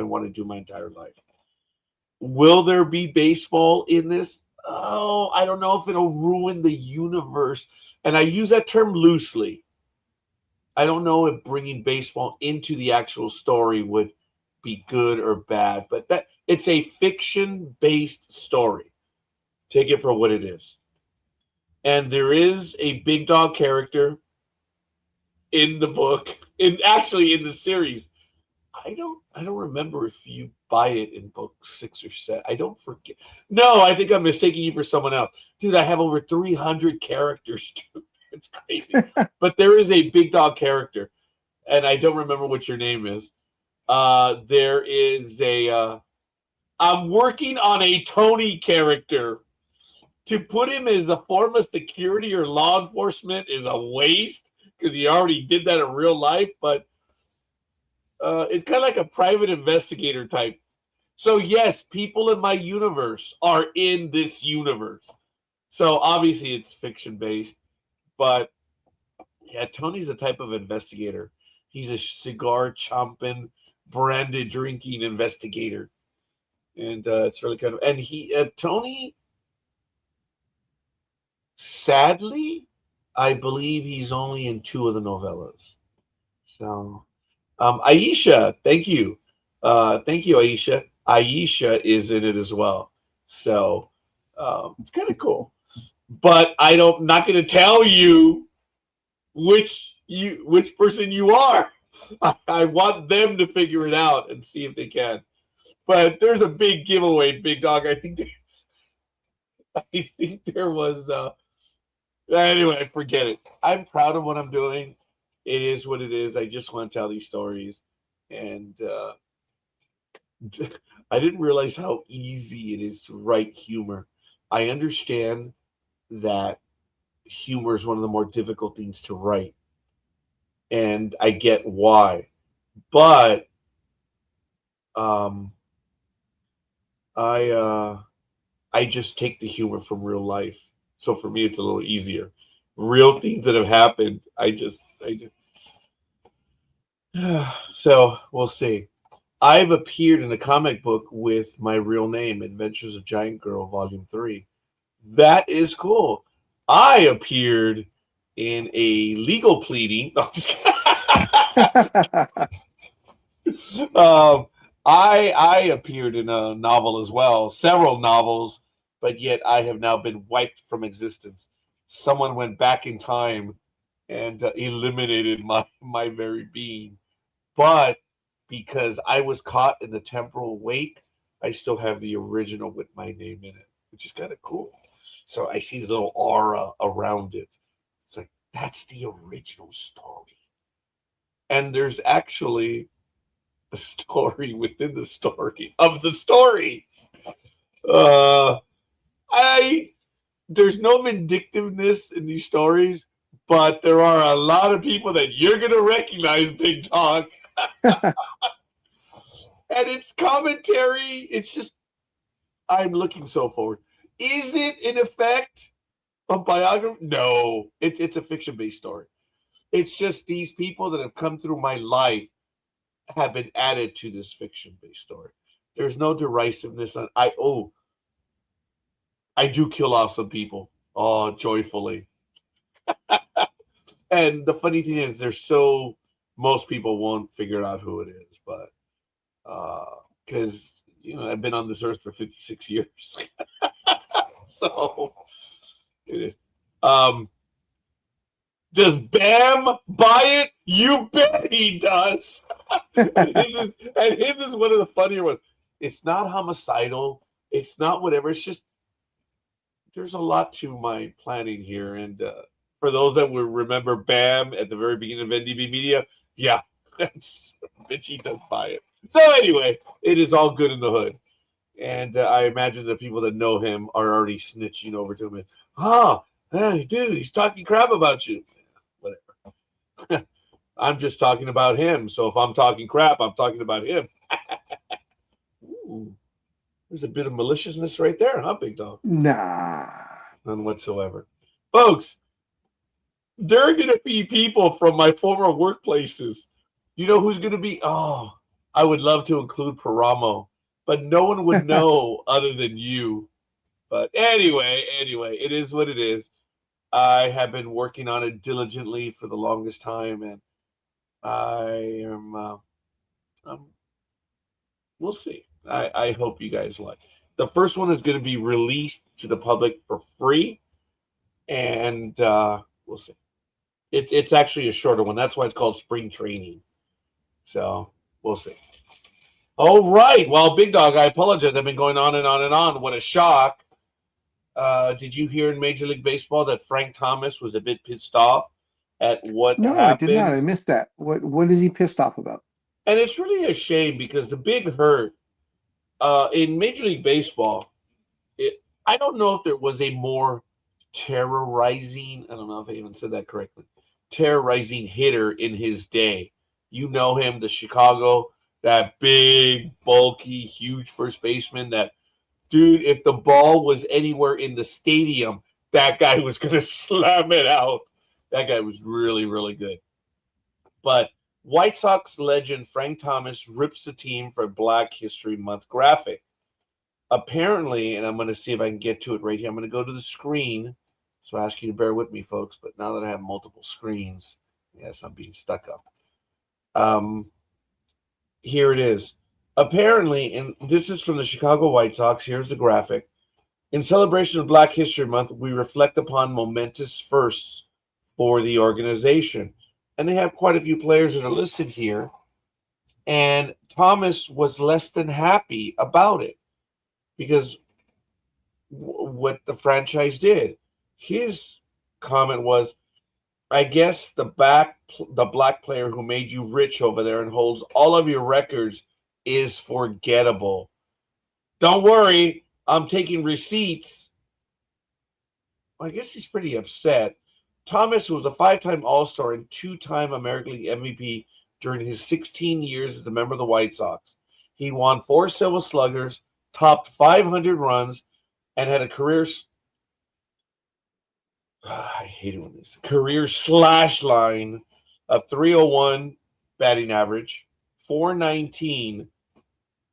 wanting to do my entire life. Will there be baseball in this? Oh, I don't know if it'll ruin the universe. And I use that term loosely. I don't know if bringing baseball into the actual story would be good or bad, but that it's a fiction-based story. Take it for what it is. And there is a Big Dog character in the book, in the series. I don't remember if you buy it in book 6 or 7. I don't forget. No, I think I'm mistaking you for someone else. Dude, I have over 300 characters, dude. It's crazy. But there is a Big Dog character, and I don't remember what your name is. There is I'm working on a Tony character. To put him as a form of security or law enforcement is a waste because he already did that in real life, but it's kind of like a private investigator type. So yes, people in my universe are in this universe. So obviously it's fiction based, but yeah, Tony's a type of investigator. He's a cigar chomping, branded drinking investigator, and it's really kind of. And Tony, sadly, I believe he's only in 2 of the novellas. So. Aisha, thank you. Thank you, Aisha. Aisha is in it as well. So it's kind of cool. But I'm not going to tell you which person you are. I want them to figure it out and see if they can. But there's a big giveaway, Big Dog. I think there was anyway, forget it. I'm proud of what I'm doing. It is what it is. I just want to tell these stories. And I didn't realize how easy it is to write humor. I understand that humor is one of the more difficult things to write. And I get why. But I just take the humor from real life. So for me, it's a little easier. Real things that have happened, I just. So we'll see. I've appeared in a comic book with my real name, Adventures of Giant Girl, Volume 3. That is cool. I appeared in a legal pleading. I appeared in a novel as well, several novels, but yet I have now been wiped from existence. Someone went back in time and eliminated my very being. But because I was caught in the temporal wake. I still have the original with my name in it, which is kind of cool. So I see this little aura around it. It's like, that's the original story. And there's actually a story within the story of the story. There's no vindictiveness in these stories, but there are a lot of people that you're going to recognize, Big Dog. And it's commentary. It's just, I'm looking so forward. Is it, in effect, a biography? No, it's a fiction-based story. It's just these people that have come through my life have been added to this fiction-based story. There's no derisiveness. I do kill off some people. Oh, joyfully. And the funny thing is, most people won't figure out who it is, but because I've been on this earth for 56 years. So it is. Does Bam buy it? You bet he does. and his is one of the funnier ones. It's not homicidal. It's not whatever. It's just there's a lot to my planning here. And for those that will remember Bam at the very beginning of NDB Media, yeah, bitch, he does buy it. So anyway, it is all good in the hood. And I imagine the people that know him are already snitching over to him. Hey, dude, he's talking crap about you. Whatever. I'm just talking about him. So if I'm talking crap, I'm talking about him. Ooh, there's a bit of maliciousness right there, huh, Big Dog? Nah. None whatsoever. Folks, there are going to be people from my former workplaces. You know who's going to be? Oh, I would love to include Paramo, but no one would know other than you. But anyway, it is what it is. I have been working on it diligently for the longest time, and I am. We'll see. I hope you guys like. The first one is going to be released to the public for free, and we'll see. It's actually a shorter one. That's why it's called Spring Training. So we'll see. All right. Well, Big Dog, I apologize. I've been going on and on and on. What a shock. Did you hear in Major League Baseball that Frank Thomas was a bit pissed off at what happened? No, I did not. I missed that. What is he pissed off about? And it's really a shame because the big hurt in Major League Baseball, I don't know if there was a more terrorizing, I don't know if I even said that correctly, terrorizing hitter in his day. You know him, the Chicago, that big, bulky, huge first baseman that, dude, if the ball was anywhere in the stadium, that guy was going to slam it out. That guy was really, really good. But White Sox legend Frank Thomas rips the team for Black History Month graphic. Apparently, and I'm going to see if I can get to it right here. I'm going to go to the screen. So I ask you to bear with me, folks. But now that I have multiple screens, yes, I'm being stuck up. Here it is. Apparently, and this is from the Chicago White Sox. Here's the graphic. In celebration of Black History Month, we reflect upon momentous firsts for the organization. And they have quite a few players that are listed here. And Thomas was less than happy about it because what the franchise did. His comment was, I guess the black player who made you rich over there and holds all of your records is forgettable. Don't worry, I'm taking receipts. I guess he's pretty upset. Thomas was a 5-time All-Star and 2-time American League MVP during his 16 years as a member of the White Sox. He won 4 Silver Sluggers, topped 500 runs, and had a career slash line of 301 batting average, 419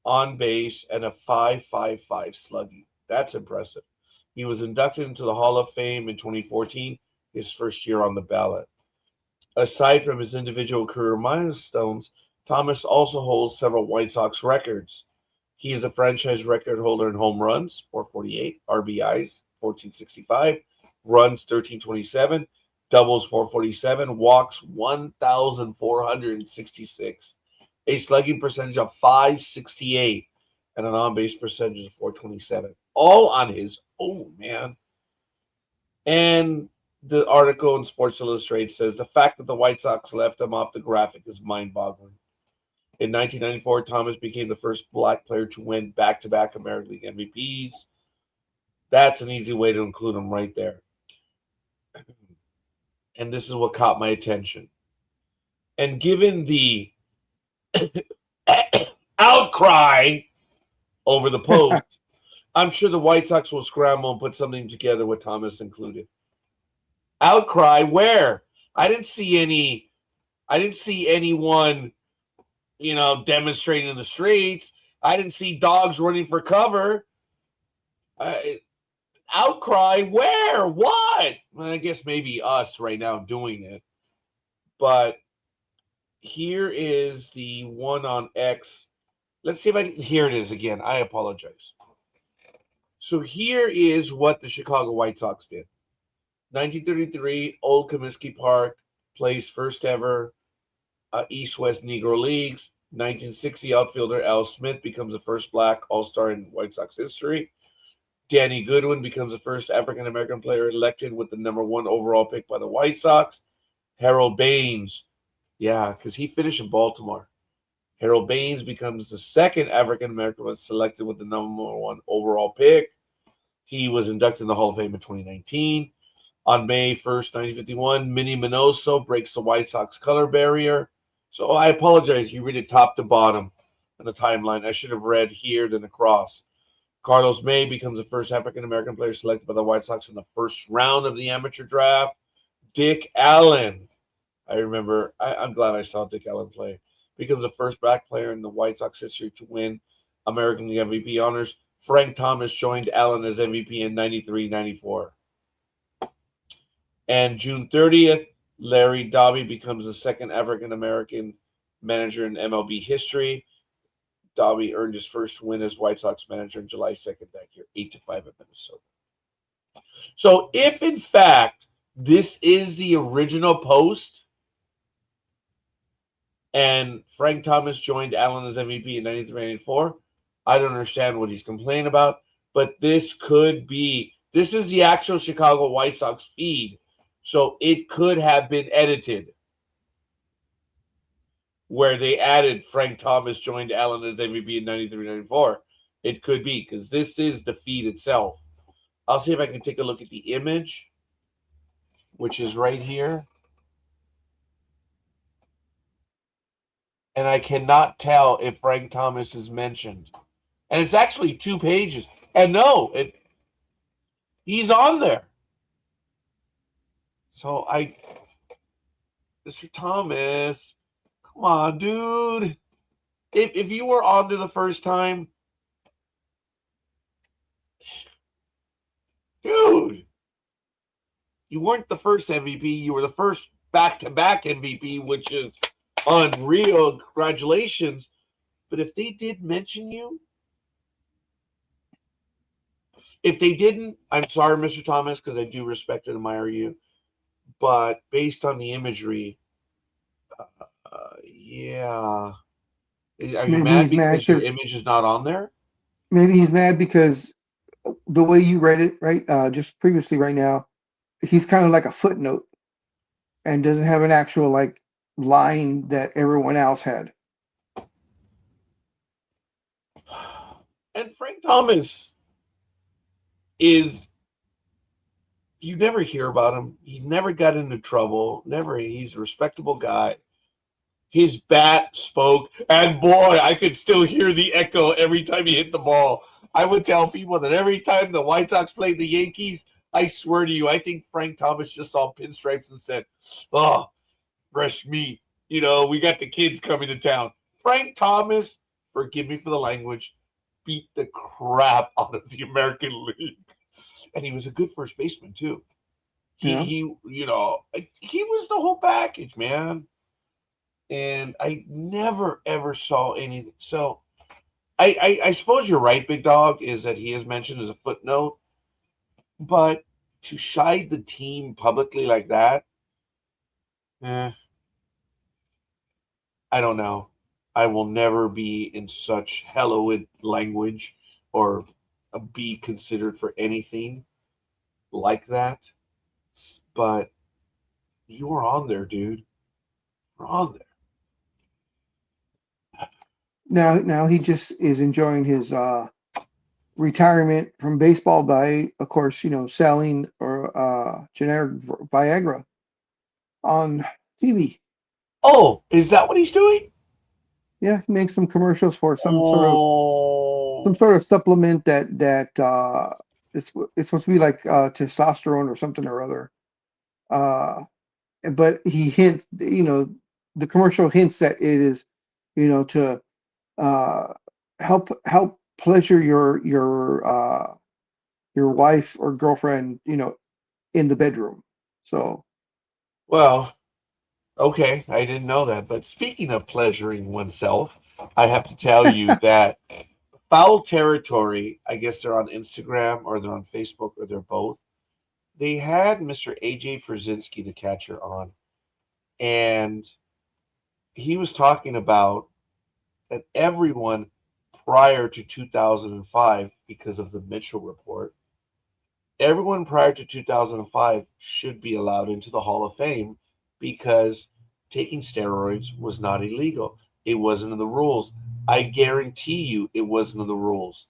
on base, and a 5.55 slugging. That's impressive. He was inducted into the Hall of Fame in 2014, his first year on the ballot. Aside from his individual career milestones, Thomas also holds several White Sox records. He is a franchise record holder in home runs, 448, RBIs, 1465, runs, 1327, doubles, 447, walks, 1,466, a slugging percentage of .568, and an on-base percentage of .427. All on his own, man. And the article in Sports Illustrated says the fact that the White Sox left him off the graphic is mind-boggling. In 1994, Thomas became the first black player to win back-to-back American League MVPs. That's an easy way to include him right there. And this is what caught my attention. And given the outcry over the post, I'm sure the White Sox will scramble and put something together with Thomas included. Outcry where? I didn't see anyone, demonstrating in the streets. I didn't see dogs running for cover. Outcry where? What? Well, I guess maybe us right now doing it. But here is the one on X. Let's see if I can. Here it is again. I apologize. So here is what the Chicago White Sox did. 1933, Old Comiskey Park plays first ever East-West Negro Leagues. 1960, outfielder Al Smith becomes the first black All-Star in White Sox history. Danny Goodwin becomes the first African-American player elected with the #1 overall pick by the White Sox. Harold Baines, because he finished in Baltimore. Harold Baines becomes the second African-American selected with the #1 overall pick. He was inducted in the Hall of Fame in 2019. On May 1st, 1951, Minnie Minoso breaks the White Sox color barrier. So I apologize. You read it top to bottom in the timeline. I should have read here then across. Carlos May becomes the first African-American player selected by the White Sox in the first round of the amateur draft. Dick Allen. I remember. I'm glad I saw Dick Allen play. Becomes the first black player in the White Sox history to win American League MVP honors. Frank Thomas joined Allen as MVP in 93-94. And June 30th, Larry Doby becomes the second African-American manager in MLB history. Doby earned his first win as White Sox manager on July 2nd that year, 8-5 at Minnesota. So if, in fact, this is the original post and Frank Thomas joined Allen as MVP in 93-94, I don't understand what he's complaining about, but this is the actual Chicago White Sox feed. So it could have been edited where they added Frank Thomas joined Allen as MVP in 93-94. It could be because this is the feed itself. I'll see if I can take a look at the image, which is right here. And I cannot tell if Frank Thomas is mentioned. And it's actually 2 pages. And no, he's on there. So Mr. Thomas, come on, dude. If you were on to the first time, dude, you weren't the first MVP. You were the first back-to-back MVP, which is unreal. Congratulations. But if they did mention you, if they didn't, I'm sorry, Mr. Thomas, because I do respect and admire you. But based on the imagery, yeah. Are you mad because your image is not on there? Maybe he's mad because the way you read it, right, just previously right now, he's kind of like a footnote and doesn't have an actual, like, line that everyone else had. And Frank Thomas is... You never hear about him. He never got into trouble. He's a respectable guy. His bat spoke, and boy, I could still hear the echo every time he hit the ball. I would tell people that every time the White Sox played the Yankees, I swear to you, I think Frank Thomas just saw pinstripes and said, "Oh, fresh meat. We got the kids coming to town." Frank Thomas, forgive me for the language, beat the crap out of the American League. And he was a good first baseman too. He was the whole package, man. And I never ever saw anything. So I suppose you're right, Big Dog, is that he is mentioned as a footnote. But to shide the team publicly like that, I don't know. I will never be in such hallowed language or be considered for anything like that. But you were on there, dude. You're on there. Now he just is enjoying his retirement from baseball by, of course, selling or generic Viagra on TV. Oh, is that what he's doing? Yeah, he makes some commercials for some Oh, sort of supplement that it's supposed to be like testosterone or something or other. Uh, but he hints, the commercial hints that it is, to uh, help pleasure your wife or girlfriend, in the bedroom. So well, okay. I didn't know that. But speaking of pleasuring oneself, I have to tell you that Foul Territory, I guess they're on Instagram or they're on Facebook or they're both. They had Mr. AJ Przinsky, the catcher, on, and he was talking about that everyone prior to 2005, because of the Mitchell report, everyone prior to 2005 should be allowed into the Hall of Fame because taking steroids was not illegal. It wasn't in the rules. I guarantee you it wasn't in the rules.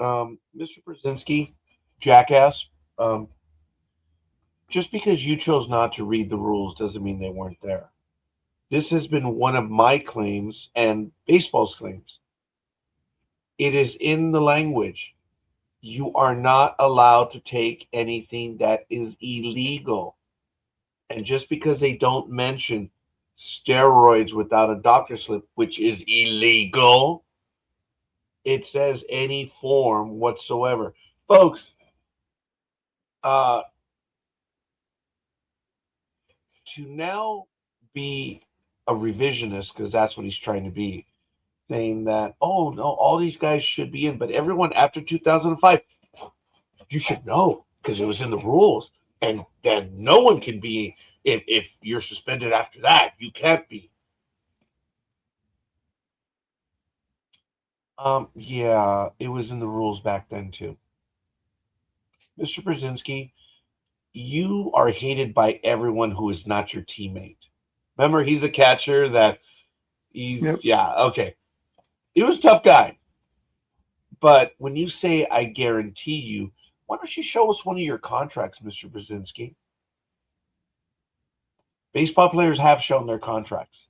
Mr. Brzezinski, jackass, um, just because you chose not to read the rules doesn't mean they weren't there. This has been one of my claims and baseball's claims. It is in the language. You are not allowed to take anything that is illegal. And just because they don't mention steroids without a doctor slip, which is illegal, it says any form whatsoever. Folks, uh, to now be a revisionist, because that's what he's trying to be, saying that, oh, no, all these guys should be in, but everyone after 2005, you should know because it was in the rules. And then no one can be, if you're suspended after that, you can't be. Yeah, it was in the rules back then too. Mr. Brzezinski, you are hated by everyone who is not your teammate. Remember, he's a catcher that yep. yeah, okay. He was a tough guy. But when you say, I guarantee you, why don't you show us one of your contracts, Mr. Brzezinski? Baseball players have shown their contracts.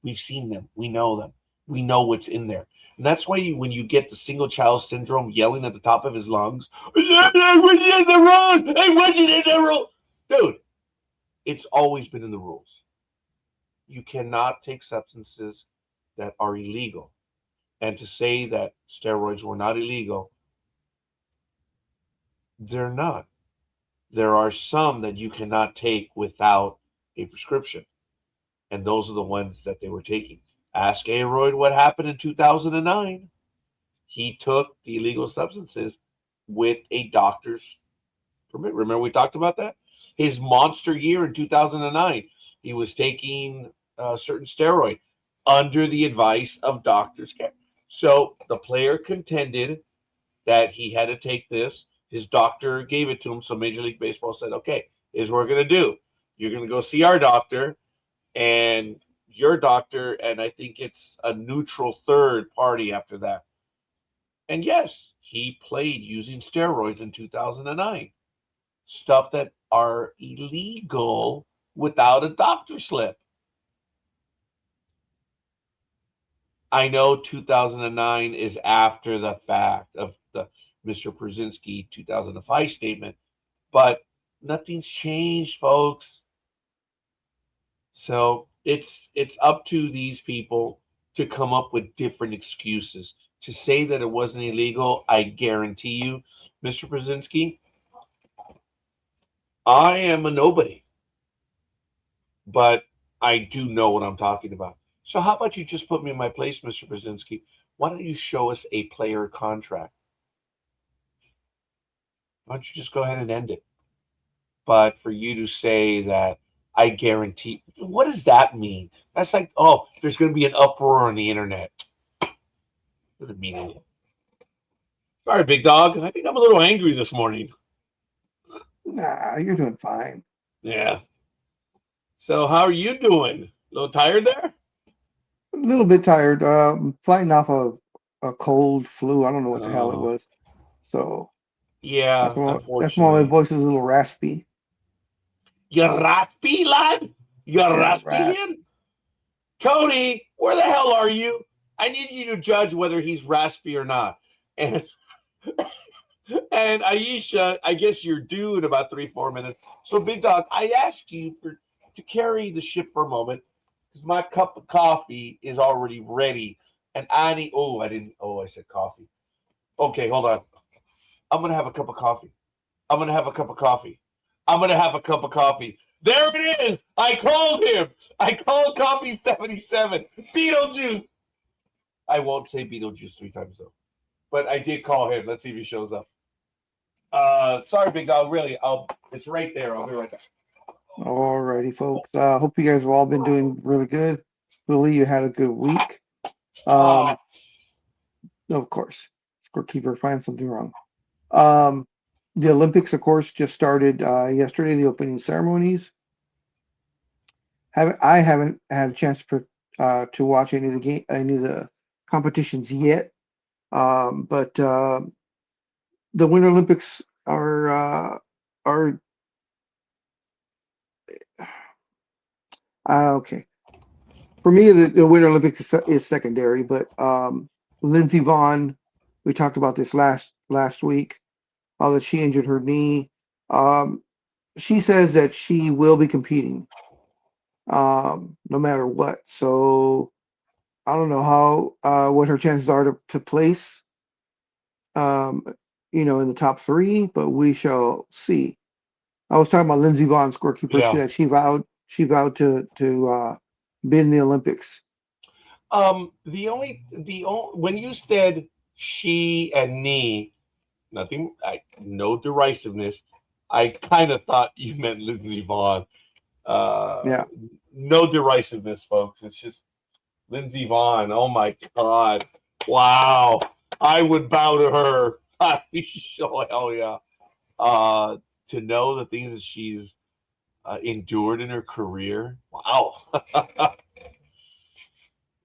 We've seen them. We know them. We know what's in there. And that's why when you get the single child syndrome yelling at the top of his lungs, I wasn't in the rules. I wasn't in the rules. Dude, it's always been in the rules. You cannot take substances that are illegal. And to say that steroids were not illegal, they're not. There are some that you cannot take without a prescription. And those are the ones that they were taking. Ask Aroyd what happened in 2009. He took the illegal substances with a doctor's permit. Remember we talked about that? His monster year in 2009, he was taking a certain steroid under the advice of doctors. So the player contended that he had to take this. His doctor gave it to him. So Major League Baseball said, okay, here's what we're going to do. You're going to go see our doctor and your doctor, and I think it's a neutral third party after that. And yes, he played using steroids in 2009, stuff that are illegal without a doctor slip. I know 2009 is after the fact of the Mr. Brzezinski 2005 statement, but nothing's changed, folks. So it's up to these people to come up with different excuses. To say that it wasn't illegal, I guarantee you, Mr. Brzezinski, I am a nobody, but I do know what I'm talking about. So how about you just put me in my place, Mr. Brzezinski? Why don't you show us a player contract? Why don't you just go ahead and end it? But for you to say that I guarantee. What does that mean? That's like, oh, there's going to be an uproar on the internet. Doesn't mean anything. Sorry, big dog. I think I'm a little angry this morning. Nah, you're doing fine. Yeah. So how are you doing? A little tired there? A little bit tired. Fighting off a cold flu. I don't know what the hell it Oh, was. So yeah, that's why my unfortunately. voice is a little raspy. You're raspy, lad? You're Yeah, raspy here? Tony, where the hell are you? I need you to judge whether he's raspy or not. And and Aisha, I guess you're due in about 3-4 minutes. So, Big Dog, I asked you to carry the ship for a moment because my cup of coffee is already ready. And I need, I said coffee. Okay, hold on. I'm going to have a cup of coffee. I'm going to have a cup of coffee. I'm going to have a cup of coffee. There it is. I called him. I called Coffee 77. Beetlejuice. I won't say Beetlejuice 3 times, though. But I did call him. Let's see if he shows up. Sorry, Big Dog. Really, it's right there. I'll be right back. Alrighty, folks. Hope you guys have all been doing really good. Billy, you had a good week. Of course, scorekeeper finds something wrong. The Olympics, of course, just started yesterday. The opening ceremonies. I haven't had a chance to watch any of the competitions yet. But the Winter Olympics are okay. For me, the Winter Olympics is secondary, but Lindsey Vonn, we talked about this last week, that she injured her knee. She says that she will be competing, no matter what. So I don't know what her chances are to place, um, in the top 3, but we shall see. I was talking about Lindsey Vonn, scorekeeper. Yeah. She vowed to be in the Olympics. When you said she and knee, no derisiveness. I kind of thought you meant Lindsey Vonn. Yeah. No derisiveness, folks. It's just Lindsey Vonn. Oh my God. Wow. I would bow to her. Oh, hell yeah. To know the things that she's endured in her career. Wow.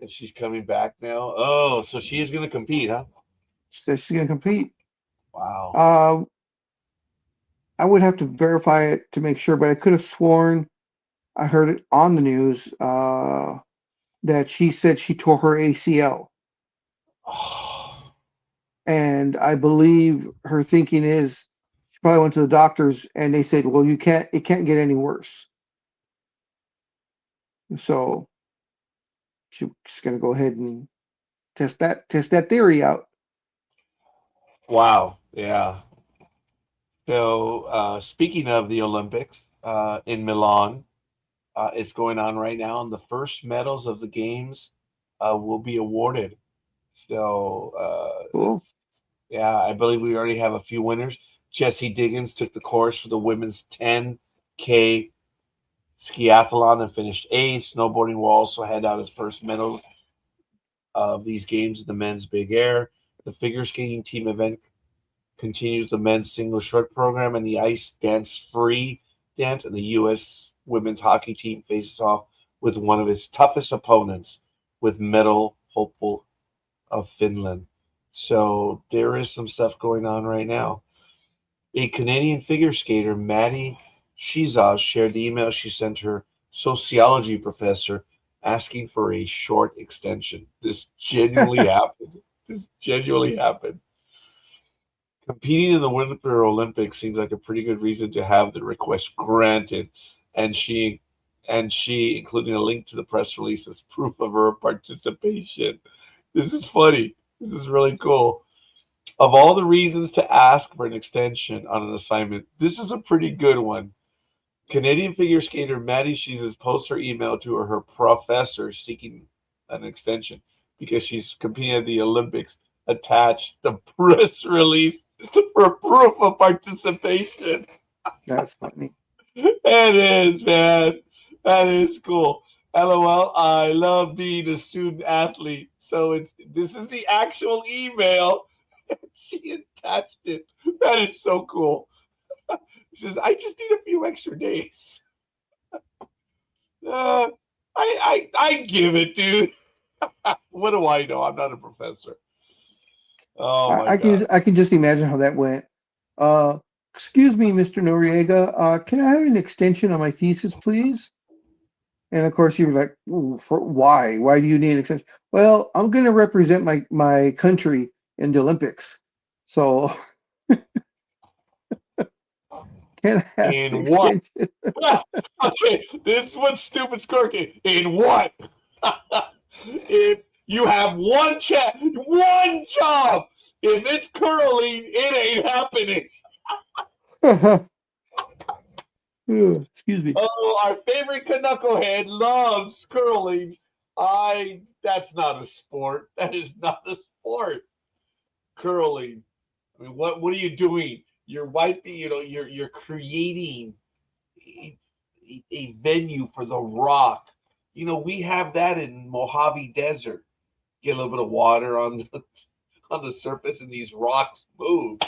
And she's coming back now. Oh, so she is going to compete, huh? She says she's gonna compete. Wow. I would have to verify it to make sure, but I could have sworn I heard it on the news that she said she tore her ACL. And I believe her thinking is she probably went to the doctors and they said, well, it can't get any worse. So she's going to go ahead and test that theory out. Wow. Yeah. So speaking of the Olympics in Milan, it's going on right now, and the first medals of the games will be awarded. So Cool. yeah, I believe we already have a few winners. Jessie Diggins took the course for the women's 10K skiathlon and finished 8th. Snowboarding will also hand out his first medals of these games in the men's big air. The figure skating team event continues the men's single short program, and the ice dance free dance, and the U.S. women's hockey team faces off with one of its toughest opponents, with medal hopeful of Finland. So there is some stuff going on right now. A Canadian figure skater, Maddie Shizaz, shared the email she sent her sociology professor asking for a short extension. This genuinely happened. This genuinely happened. Competing in the Winter Olympics seems like a pretty good reason to have the request granted, and she, including a link to the press release as proof of her participation. This is funny. This is really cool. Of all the reasons to ask for an extension on an assignment, this is a pretty good one. Canadian figure skater Maddie Sheezes posts her email to her professor seeking an extension because she's competing at the Olympics. Attached the press release for proof of participation. That's funny. It is, man. That is cool. LOL. I love being a student athlete. So this is the actual email. She attached it. That is so cool. She says, I just need a few extra days. I give it, dude. What do I know? I'm not a professor. Oh my God. I can just imagine how that went. Uh, Excuse me, Mr. Noriega. Can I have an extension on my thesis, please? And of course, you were like, "Ooh, for why? Why do you need an extension?" Well, I'm going to represent my country in the Olympics, so can I have an In what? extension? Okay, this one's stupid skirky. In what? If you have one job. If it's curling, it ain't happening. Excuse me. Oh, our favorite knucklehead loves curling. That's not a sport. That is not a sport. Curling. I mean, what are you doing? You're wiping, you're creating a venue for the rock. We have that in Mojave Desert. Get a little bit of water on the surface and these rocks move.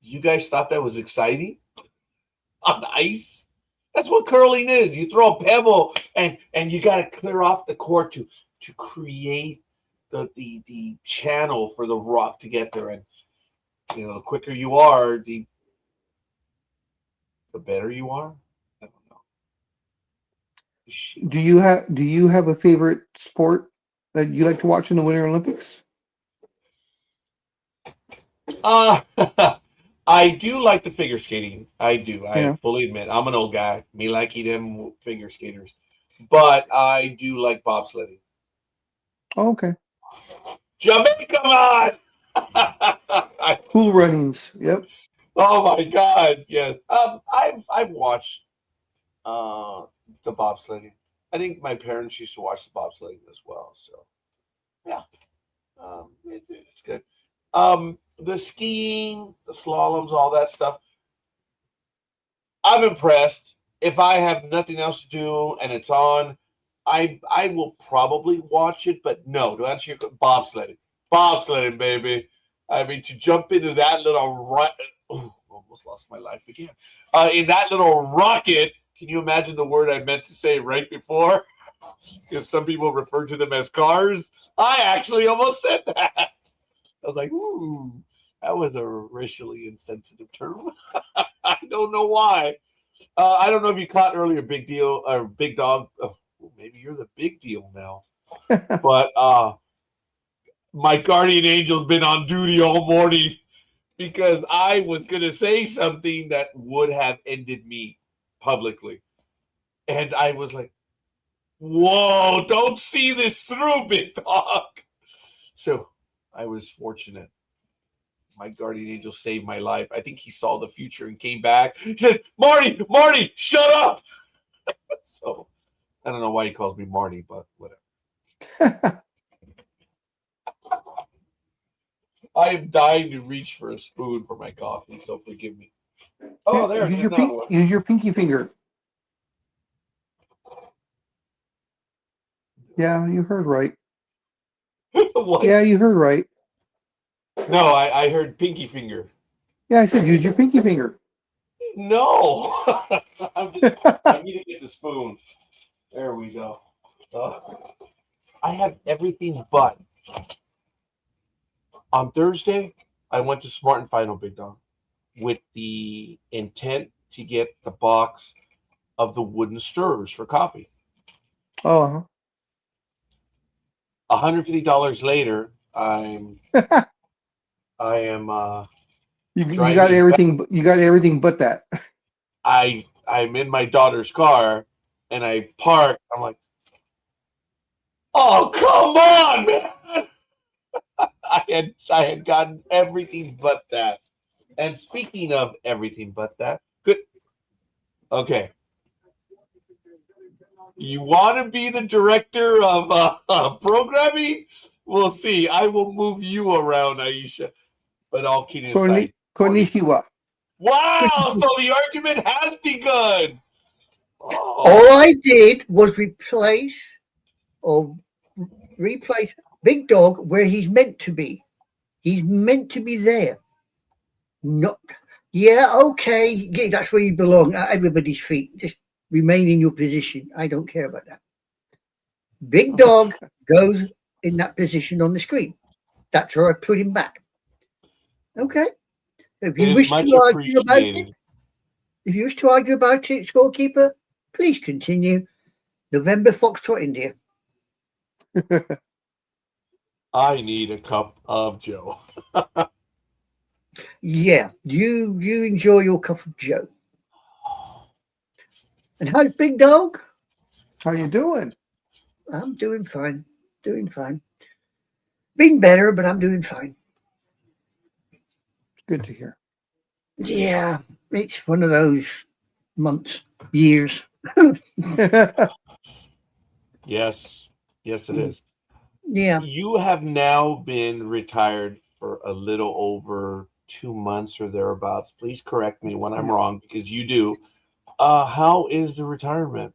You guys thought that was exciting? On ice? That's what curling is. You throw a pebble and you got to clear off the court to create the channel for the rock to get there. And the quicker you are, the better you are. I don't know. Do you have a favorite sport that you like to watch in the Winter Olympics? I do like the figure skating. I do. I Yeah. fully admit I'm an old guy. Me likey them figure skaters. But I do like bobsledding. Oh, okay. Jamaica, on! Cool runnings. Yep. Oh my God! Yes. I've watched the bobsledding. I think my parents used to watch the bobsledding as well. So yeah, it's good. The skiing, the slaloms, all that stuff. I'm impressed. If I have nothing else to do and it's on, I will probably watch it. But no, to answer your bobsledding, baby. I mean, to jump into that little almost lost my life again. In that little rocket, can you imagine the word I meant to say right before? Because some people refer to them as cars. I actually almost said that. I was like, ooh, that was a racially insensitive term. I don't know why. I don't know if you caught earlier, Big Deal or Big Dog. Oh, maybe you're the big deal now. But my guardian angel's been on duty all morning because I was going to say something that would have ended me publicly. And I was like, whoa, don't see this through, Big Dog. So I was fortunate. My guardian angel saved my life. I think he saw the future and came back. He said, Marty, shut up. So I don't know why he calls me Marty, but whatever. I am dying to reach for a spoon for my coffee, so forgive me. Oh, there. Use your pinky finger. Yeah, you heard right. What? Yeah, you heard right. No, I heard pinky finger. Yeah, I said use your pinky finger. No. I need to get the spoon. There we go. I have everything but. On Thursday, I went to Smart and Final, Big Dog, with the intent to get the box of the wooden stirrers for coffee. Oh. $150 later, I am You got everything. You got everything but that. I'm in my daughter's car and I park. I'm like, oh, come on, man. I had gotten everything but that. And speaking of everything but that, good. Okay. You want to be the director of programming? We'll see. I will move you around, Aisha. But all kidding aside. Konnichiwa. Wow! So the argument has begun. Oh, All I did was replace Big Dog where he's meant to be. He's meant to be there. Not, yeah, okay, yeah, that's where you belong, at everybody's feet. Just remain in your position. I don't care about that. Big Dog goes in that position on the screen. That's where I put him back. Okay. If it you is wish much to argue about it, appreciated. scorekeeper, please continue. November Foxtrot India. I need a cup of Joe. Yeah, you enjoy your cup of Joe. And how's Big Dog? How you doing? I'm doing fine. Doing fine. Been better, but I'm doing fine. Good to hear. Yeah, it's one of those months, years. Yes, yes, it is. Yeah. You have now been retired for a little over 2 months or thereabouts. Please correct me when I'm wrong, because you do. How is the retirement?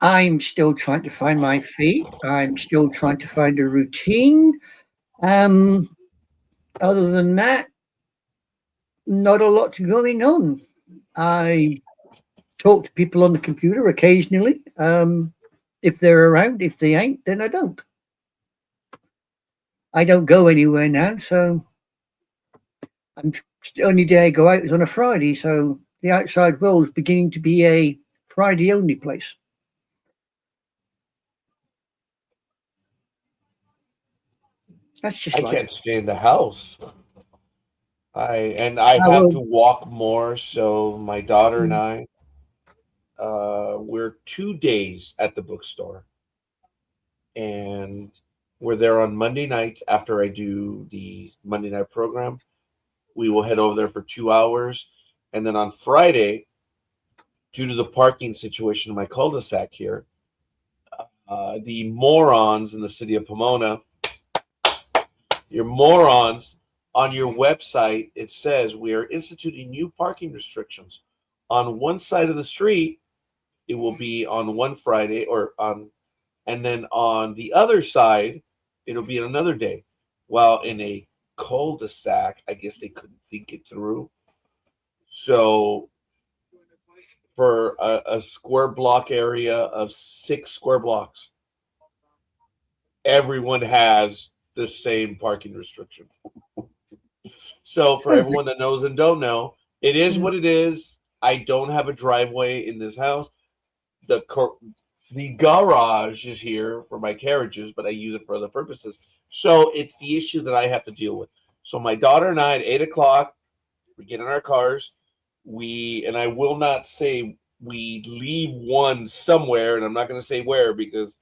I'm still trying to find my feet. I'm still trying to find a routine. Other than that, not a lot going on. I talk to people on the computer occasionally. If they're around, if they ain't, then I don't. I don't go anywhere now, so the only day I go out is on a Friday, so the outside world is beginning to be a Friday only place. That's just I life. can't stay in the house. I have to walk more. So my daughter and I, we're 2 days at the bookstore, and we're there on Monday nights after I do the Monday night program. We will head over there for 2 hours, and then on Friday, due to the parking situation in my cul-de-sac here, the morons in the city of Pomona, you're morons. On your website, it says we are instituting new parking restrictions. On one side of the street, it will be on one Friday and then on the other side, it'll be on another day. While in a cul-de-sac, I guess they couldn't think it through. So for a square block area of 6 square blocks, everyone has the same parking restriction. So for everyone that knows and don't know, it is what it is. I don't have a driveway in this house. The garage is here for my carriages, but I use it for other purposes. So it's the issue that I have to deal with. So my daughter and I at 8:00, we get in our cars. And I will not say we leave one somewhere, and I'm not going to say where because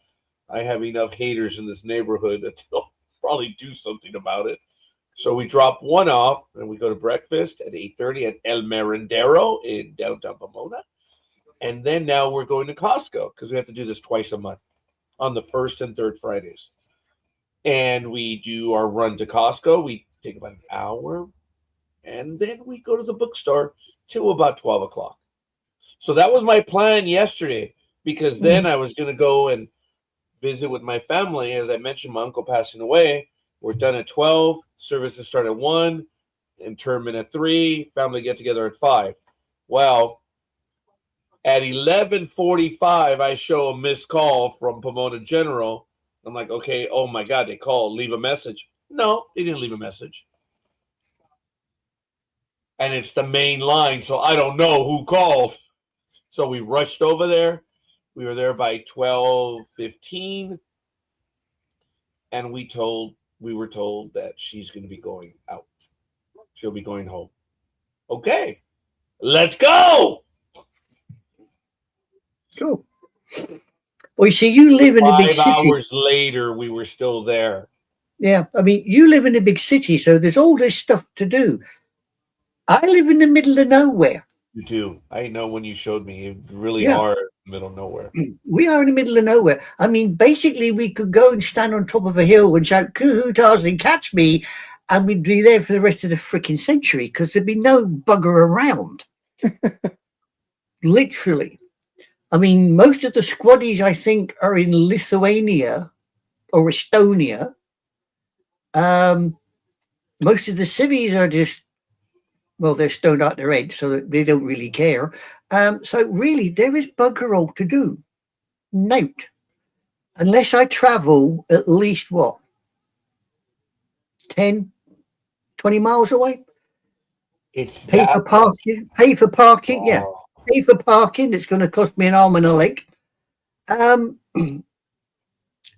I have enough haters in this neighborhood that they'll probably do something about it. So we drop one off, and we go to breakfast at 8:30 at El Merendero in downtown Pomona. And then now we're going to Costco because we have to do this twice a month on the first and third Fridays. And we do our run to Costco. We take about an hour, and then we go to the bookstore till about 12:00. So that was my plan yesterday, because then I was going to go and visit with my family. As I mentioned, my uncle passing away. We're done at 12. Services start at 1, interment at 3. Family get together at 5. Well, at 11:45, I show a missed call from Pomona General. I'm like, okay, oh my God, they called. Leave a message. No, they didn't leave a message. And it's the main line, so I don't know who called. So we rushed over there. We were there by 12:15, and we were told that she's going to be going out. She'll be going home. Okay, let's go. Cool. Well, you see, you live in a big city. 5 hours later, we were still there. Yeah, I mean, you live in a big city, so there's all this stuff to do. I live in the middle of nowhere. You do. I know when you showed me, it really hard in the middle of nowhere. We are in the middle of nowhere. I mean, basically, we could go and stand on top of a hill and shout, "Coo-hoo, Tarzan, catch me," and we'd be there for the rest of the freaking century because there'd be no bugger around. Literally. I mean, most of the squaddies, I think, are in Lithuania or Estonia. Most of the civvies are just, well, they're stoned out their head, so that they don't really care. So really, there is bugger all to do. Note. Unless I travel at least, what, 10, 20 miles away? It's Pay for parking. Pay for parking, yeah. Oh. Pay for parking. It's going to cost me an arm and a leg.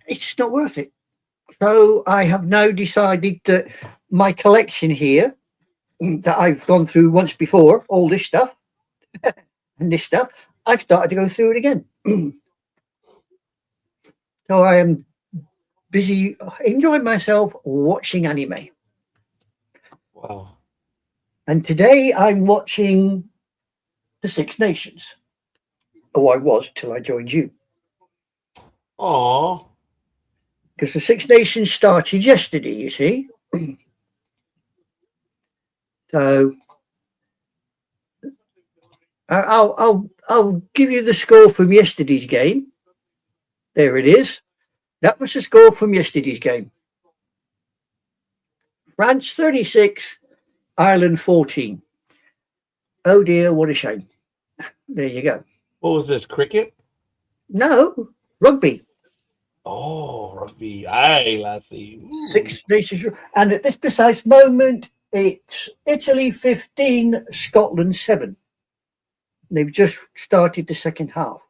It's not worth it. So I have now decided that my collection here, that I've gone through once before, all this stuff and this stuff, I've started to go through it again. So I am busy enjoying myself watching anime. Wow. And today I'm watching The Six Nations. Oh, I was till I joined you. Oh. Because The Six Nations started yesterday, you see. So I'll give you the score from yesterday's game. There it is. That was the score from yesterday's game. France 36, Ireland 14. Oh dear, what a shame. There you go. What was this? Cricket? No, rugby. Oh, rugby. Aye, lassie. Six Nations. And at this precise moment, it's Italy 15, Scotland 7. They've just started the second half.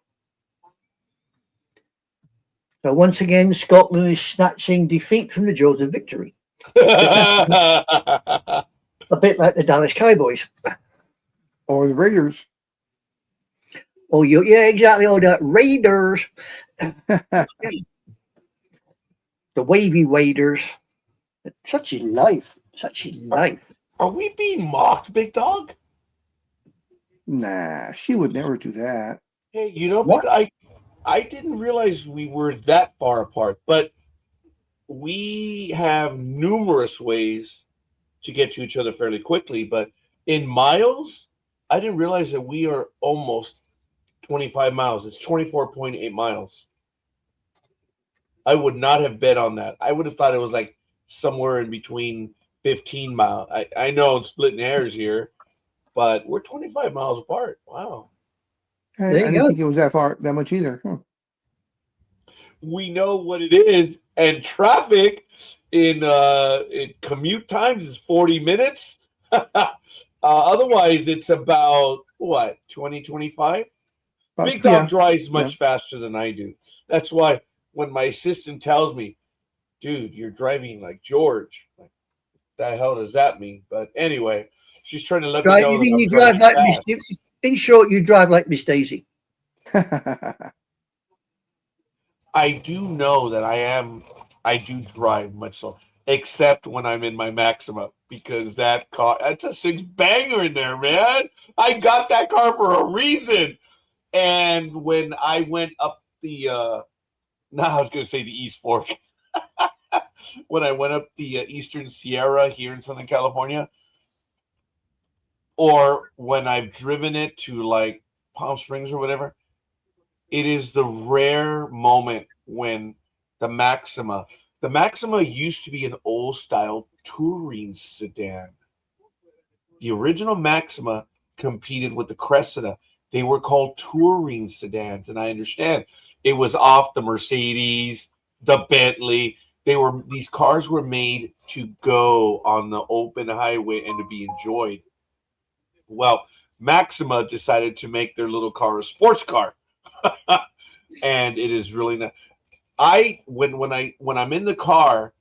So once again, Scotland is snatching defeat from the jaws of victory. A bit like the Dallas Cowboys. Or the Raiders. Oh, yeah, exactly. Oh, the Raiders. The wavy waders. Such is life. Such is life. Are we being mocked, big dog? Nah, she would never do that. Hey, you know, What? I didn't realize we were that far apart, but we have numerous ways to get to each other fairly quickly. But in miles, I didn't realize that we are almost 25 miles. It's 24.8 miles. I would not have bet on that. I would have thought it was like somewhere in between 15 miles. I know I'm splitting hairs here, but we're 25 miles apart. Wow. I There you didn't go. think it was that much either. Huh. We know what it is, and traffic in commute times is 40 minutes. Otherwise, it's about what, 20, 25? Big Dog Yeah, drives much faster than I do. That's why when my assistant tells me, dude, you're driving like George, like, the hell does that mean? But anyway, she's trying to let me know You that mean I'm you drive driving like fast. Miss? In short, you drive like Miss Daisy. I do know that I do drive much so, except when I'm in my Maxima, because that car, that's a six banger in there, man. I got that car for a reason. And when I went up the, I was going to say the East Fork. When I went up the Eastern Sierra here in Southern California, or when I've driven it to like Palm Springs or whatever, it is the rare moment when the Maxima used to be an old style touring sedan. The original Maxima competed with the Cressida. They were called touring sedans, and I understand it was off the Mercedes, the Bentley. These cars were made to go on the open highway and to be enjoyed. Well, Maxima decided to make their little car a sports car. And it is really not. When I'm in the car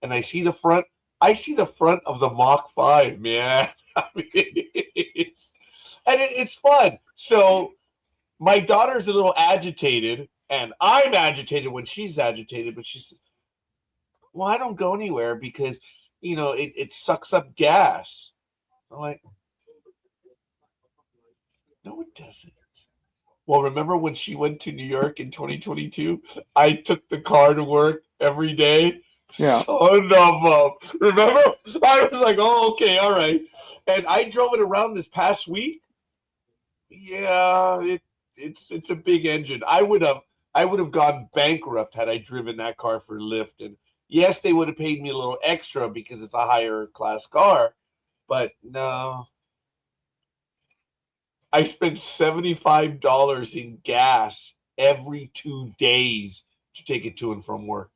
and I see the front of the Mach 5, man. I mean, it's fun. So my daughter's a little agitated, and I'm agitated when she's agitated, but she says, well, I don't go anywhere because, it sucks up gas. I'm like, no, it doesn't. Well, remember when she went to New York in 2022? I took the car to work every day. Yeah. Son of a, remember? I was like, oh, okay, all right. And I drove it around this past week. Yeah, it's a big engine. I would have gone bankrupt had I driven that car for Lyft. And yes, they would have paid me a little extra because it's a higher class car, but no. I spent $75 in gas every 2 days to take it to and from work.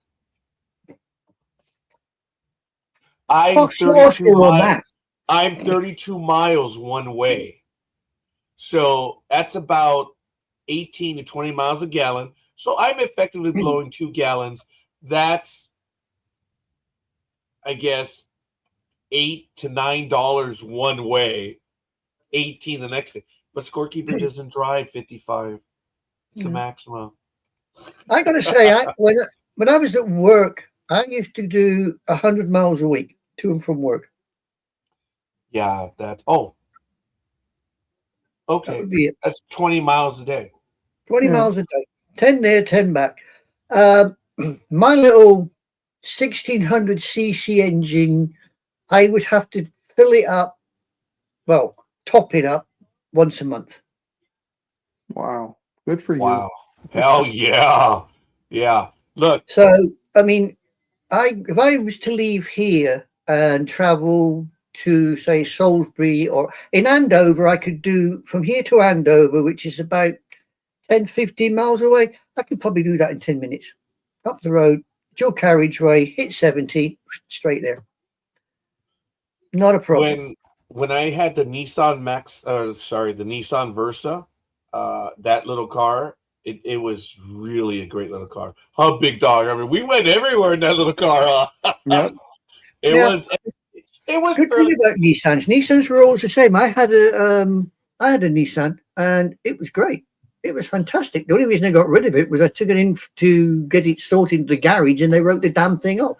I'm What's your 32 score on miles. that? I'm 32 miles one way. So that's about 18 to 20 miles a gallon. So I'm effectively blowing 2 gallons. That's, I guess, $8 to $9 one way, 18 the next day. But Scorekeeper doesn't drive 55. It's the maximum. I got to say, when I was at work, I used to do 100 miles a week to and from work. Yeah, that's That okay. would be it. That's 20 miles a day. 20 Yeah. miles a day, 10 there, 10 back. My little 1600cc engine, I would have to fill it up, well, top it up once a month. Wow. Good for you. Wow. Hell yeah. Yeah. Look, So, I mean, if I was to leave here and travel to, say, Salisbury or in Andover, I could do from here to Andover, which is about 10, 15 miles away. I could probably do that in 10 minutes. Up the road, dual carriageway, hit 70, straight there. Not a problem. when I had the Nissan the Nissan Versa, that little car, it was really a great little car. Huh, big dog. I mean, we went everywhere in that little car. Yeah. It Yeah. was Good fairly thing about Nissans. Nissans were always the same. I had a Nissan, and it was great. It was fantastic. The only reason I got rid of it was I took it in to get it sorted in the garage, and they wrote the damn thing off.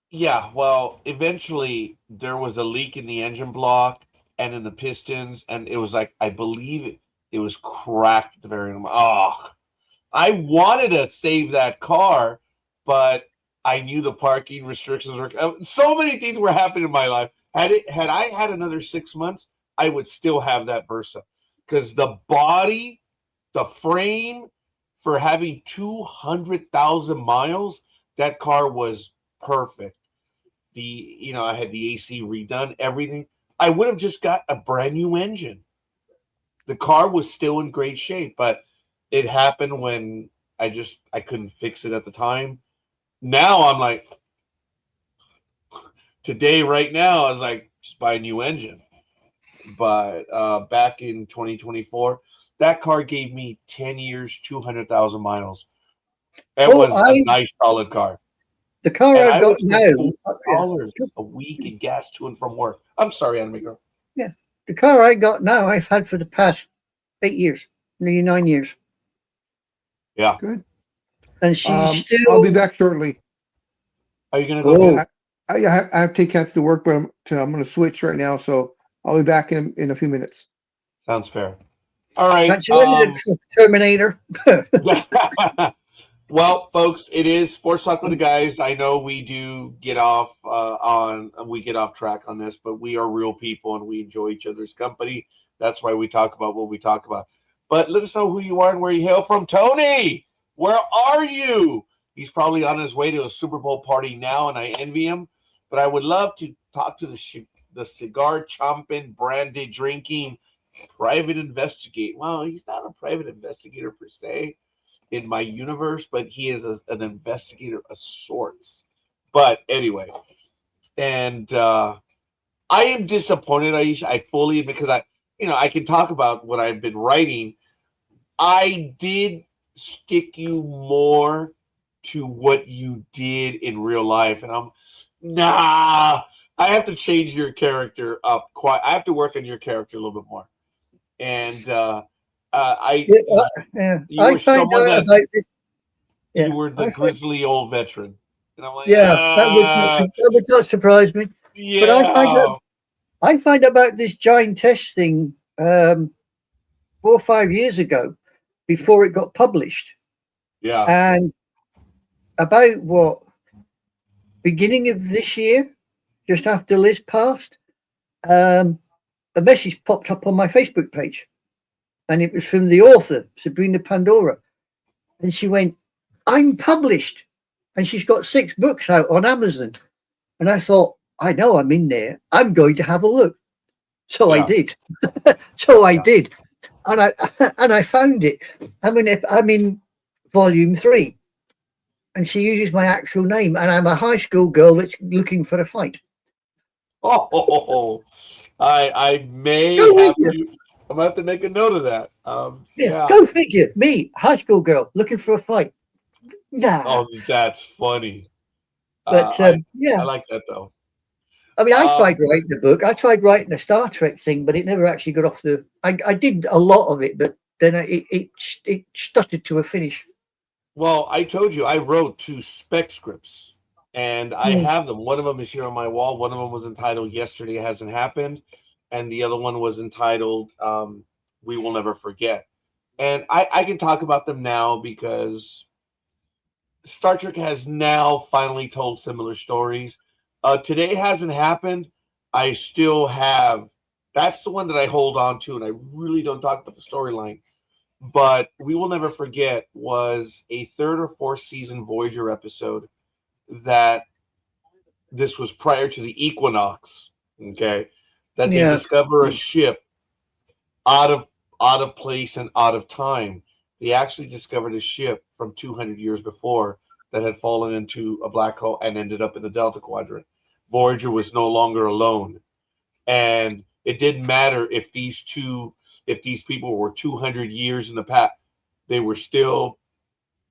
Yeah, well, eventually there was a leak in the engine block and in the pistons, and it was like, I believe it was cracked at the very end. Oh, I wanted to save that car, but I knew the parking restrictions were so many things were happening in my life. Had I had another 6 months, I would still have that Versa because the body, the frame, for having 200,000 miles, that car was perfect. I had the AC redone, everything. I would have just got a brand new engine. The car was still in great shape, but it happened when I couldn't fix it at the time. Now I'm like, today, right now, I was like, just buy a new engine. But back in 2024, that car gave me 10 years, 200,000 miles. It was a nice, solid car. The car And I've I got would spend now, $4 a week in gas to and from work. I'm sorry, Anime Girl. yeah, the car I got now, I've had for the past 8 years, nearly 9 years, Yeah. Good. and she's still. I'll be back shortly. Are you gonna go? Oh, I have to take cats to work, but I'm going to switch right now, so I'll be back in a few minutes. Sounds fair. All right. catch you later, Terminator. Well, folks, it is Sports Talk with the Guys. I know we do get off track on this, but we are real people and we enjoy each other's company. That's why we talk about what we talk about. But let us know who you are and where you hail from. Tony, where are you? He's probably on his way to a Super Bowl party now, and I envy him. But I would love to talk to the cigar chomping, brandy drinking, private investigator. Well, he's not a private investigator per se in my universe, but he is an investigator of sorts. But anyway, and I am disappointed, Aisha. I fully, because I can talk about what I've been writing. I did stick you more to what you did in real life, and I have to change your character up quite. I have to work on your character a little bit more. And you were someone that you were the grizzly old veteran, and I'm like, that would not surprise me. yeah. But I find out about this giantess thing 4 or 5 years ago, before it got published. Yeah. And about beginning of this year, just after Liz passed, a message popped up on my Facebook page. and it was from the author, Sabrina Pandora. And she went, I'm published. And she's got 6 books out on Amazon. And I thought, I know I'm in there. I'm going to have a look. So I did. I did. And I found it. I'm in volume 3. And she uses my actual name. And I'm a high school girl that's looking for a fight. Oh, I may have to. I'm gonna have to make a note of that. Go figure. Me, high school girl, looking for a fight. Nah. Oh, that's funny. But I like that though. I mean, I tried writing a book. I tried writing a Star Trek thing, but it never actually got off the. I did a lot of it, but then it stuttered to a finish. Well, I told you I wrote 2 spec scripts, and I have them. One of them is here on my wall. One of them was entitled "Yesterday Hasn't Happened," and the other one was entitled "We Will Never Forget." And I can talk about them now because Star Trek has now finally told similar stories. Today Hasn't Happened. I still have. That's the one that I hold on to, and I really don't talk about the storyline. But We Will Never Forget was a 3rd or 4th season Voyager episode that this was prior to the equinox. Okay, that they discover a ship out of place and out of time. They actually discovered a ship from 200 years before that had fallen into a black hole and ended up in the Delta Quadrant. Voyager was no longer alone. And it didn't matter if these people were 200 years in the past, they were still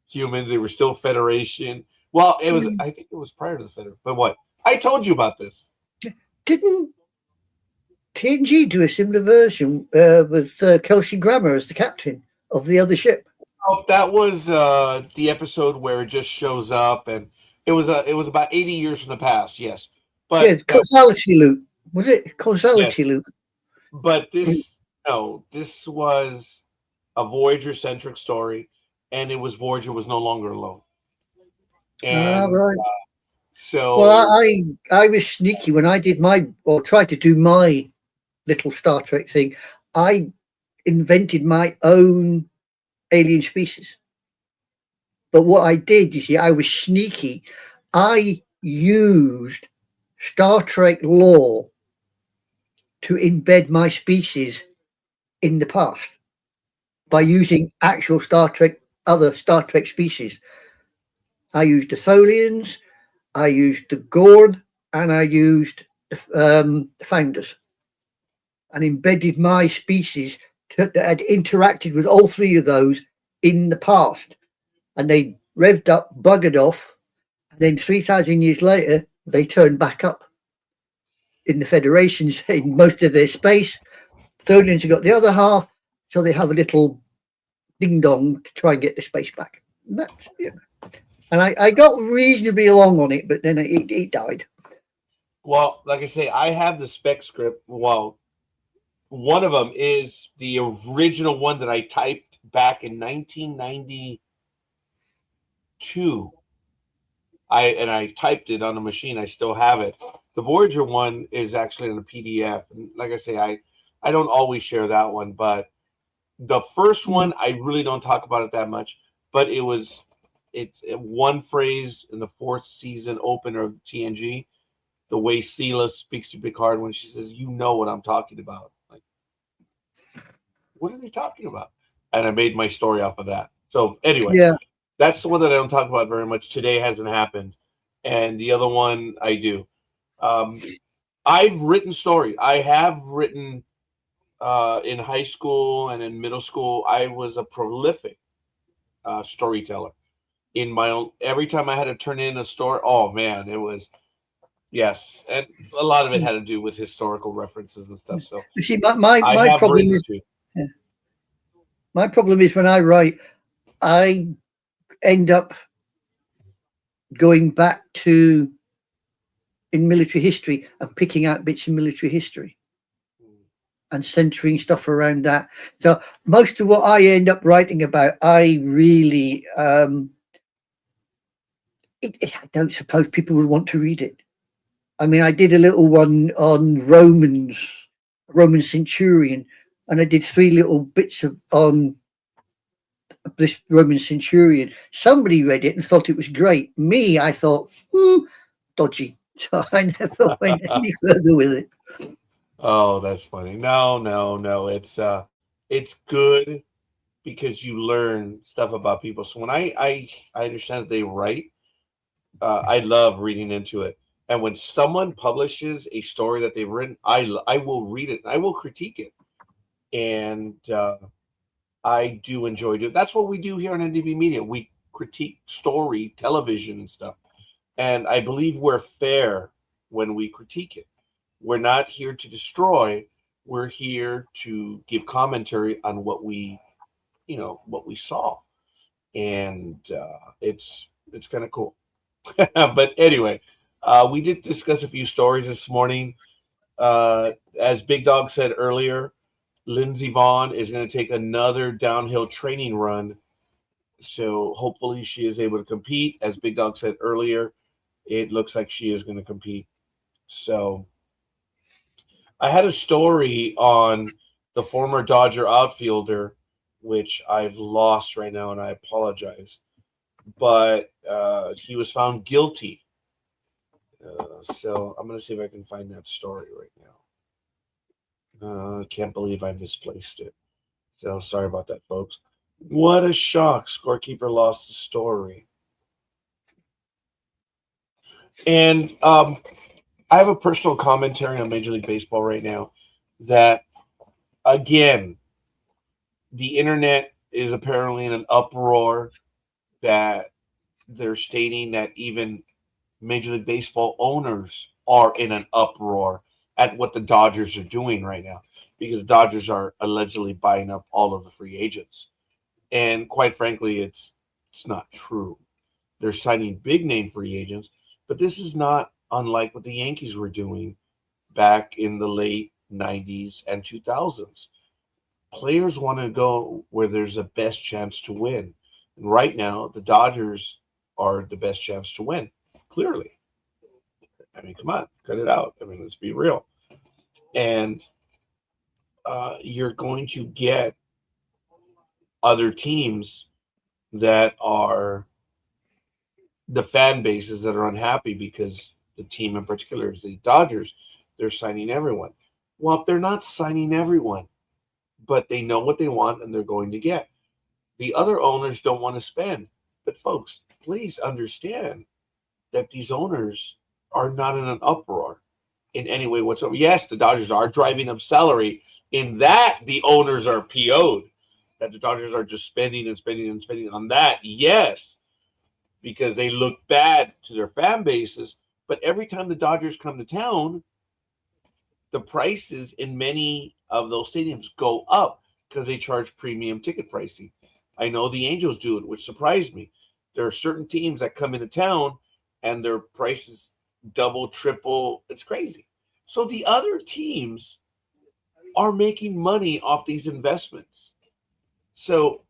humans, they were still Federation. Well, it was, I think it was prior to the Federation. But what? I told you about this. Didn't TNG do a similar version with Kelsey Grammer as the captain of the other ship? Oh, that was the episode where it just shows up, and it was about 80 years from the past. Yes, but causality loop, was it? Causality loop. But this was a Voyager centric story, and it was Voyager was no longer alone. And right. So I was sneaky when I did tried to do my little Star Trek thing. I invented my own alien species. But what I did, you see, I was sneaky. I used Star Trek lore to embed my species in the past by using actual other Star Trek species. I used the Tholians, I used the Gorn, and I used the Founders, and embedded my species that had interacted with all 3 of those in the past. And they revved up, buggered off, and then 3,000 years later, they turned back up in the Federation's in most of their space. Tholians have got the other half, so they have a little ding-dong to try and get the space back. And I got reasonably along on it, but then it died. Well, like I say, I have the spec script. Well, one of them is the original one that I typed back in 1992. I typed it on a machine. I still have it. The Voyager one is actually in a PDF. And like I say, I don't always share that one, but the first one, I really don't talk about it that much. But it's one phrase in the 4th season opener of TNG, the way Sela speaks to Picard when she says, "You know what I'm talking about." Like, what are they talking about? And I made my story off of that. So anyway, that's the one that I don't talk about very much. Today Hasn't Happened. And the other one I do. I've written story. I have written in high school and in middle school. I was a prolific storyteller. In my own, every time I had to turn in a story, oh man, it was, yes. And a lot of it had to do with historical references and stuff. So you see, my problem is, my problem is when I write, I end up going back to in military history and picking out bits of military history and centering stuff around that. So most of what I end up writing about, I really I don't suppose people would want to read it. I mean, I did a little one on Roman centurion, and I did 3 little bits on this Roman centurion. Somebody read it and thought it was great. Me, I thought, dodgy. So I never went any further with it. Oh, that's funny. No. It's good because you learn stuff about people. So when I understand that they write, I love reading into it. And when someone publishes a story that they've written, I will read it. I will critique it. And I do enjoy doing. That's what we do here on NDB Media. We critique story, television, and stuff. And I believe we're fair when we critique it. We're not here to destroy. We're here to give commentary on what we saw, and it's kind of cool. But anyway, we did discuss a few stories this morning. As Big Dog said earlier, Lindsey Vonn is going to take another downhill training run. So hopefully she is able to compete. As Big Dog said earlier, it looks like she is going to compete. So I had a story on the former Dodger outfielder, which I've lost right now, and I apologize. But he was found guilty. So I'm going to see if I can find that story right now. I can't believe I misplaced it. So sorry about that, folks. What a shock. Scorekeeper lost the story. And I have a personal commentary on Major League Baseball right now that, again, the internet is apparently in an uproar, that they're stating that even Major League Baseball owners are in an uproar at what the Dodgers are doing right now, because the Dodgers are allegedly buying up all of the free agents. And quite frankly, it's not true. They're signing big name free agents, but this is not unlike what the Yankees were doing back in the late 90s and 2000s. Players want to go where there's a best chance to win. And right now, the Dodgers are the best chance to win, clearly. I mean, come on, cut it out. I mean, let's be real. And you're going to get other teams that are the fan bases that are unhappy because the team in particular is the Dodgers. They're signing everyone. Well, they're not signing everyone, but they know what they want and they're going to get. The other owners don't want to spend. But folks, please understand that these owners are not in an uproar in any way whatsoever. Yes, the Dodgers are driving up salary. In that, the owners are PO'd. That the Dodgers are just spending and spending and spending on that. Yes, because they look bad to their fan bases. But every time the Dodgers come to town, the prices in many of those stadiums go up because they charge premium ticket pricing. I know the Angels do it, which surprised me. There are certain teams that come into town and their prices double, triple. It's crazy. So the other teams are making money off these investments. So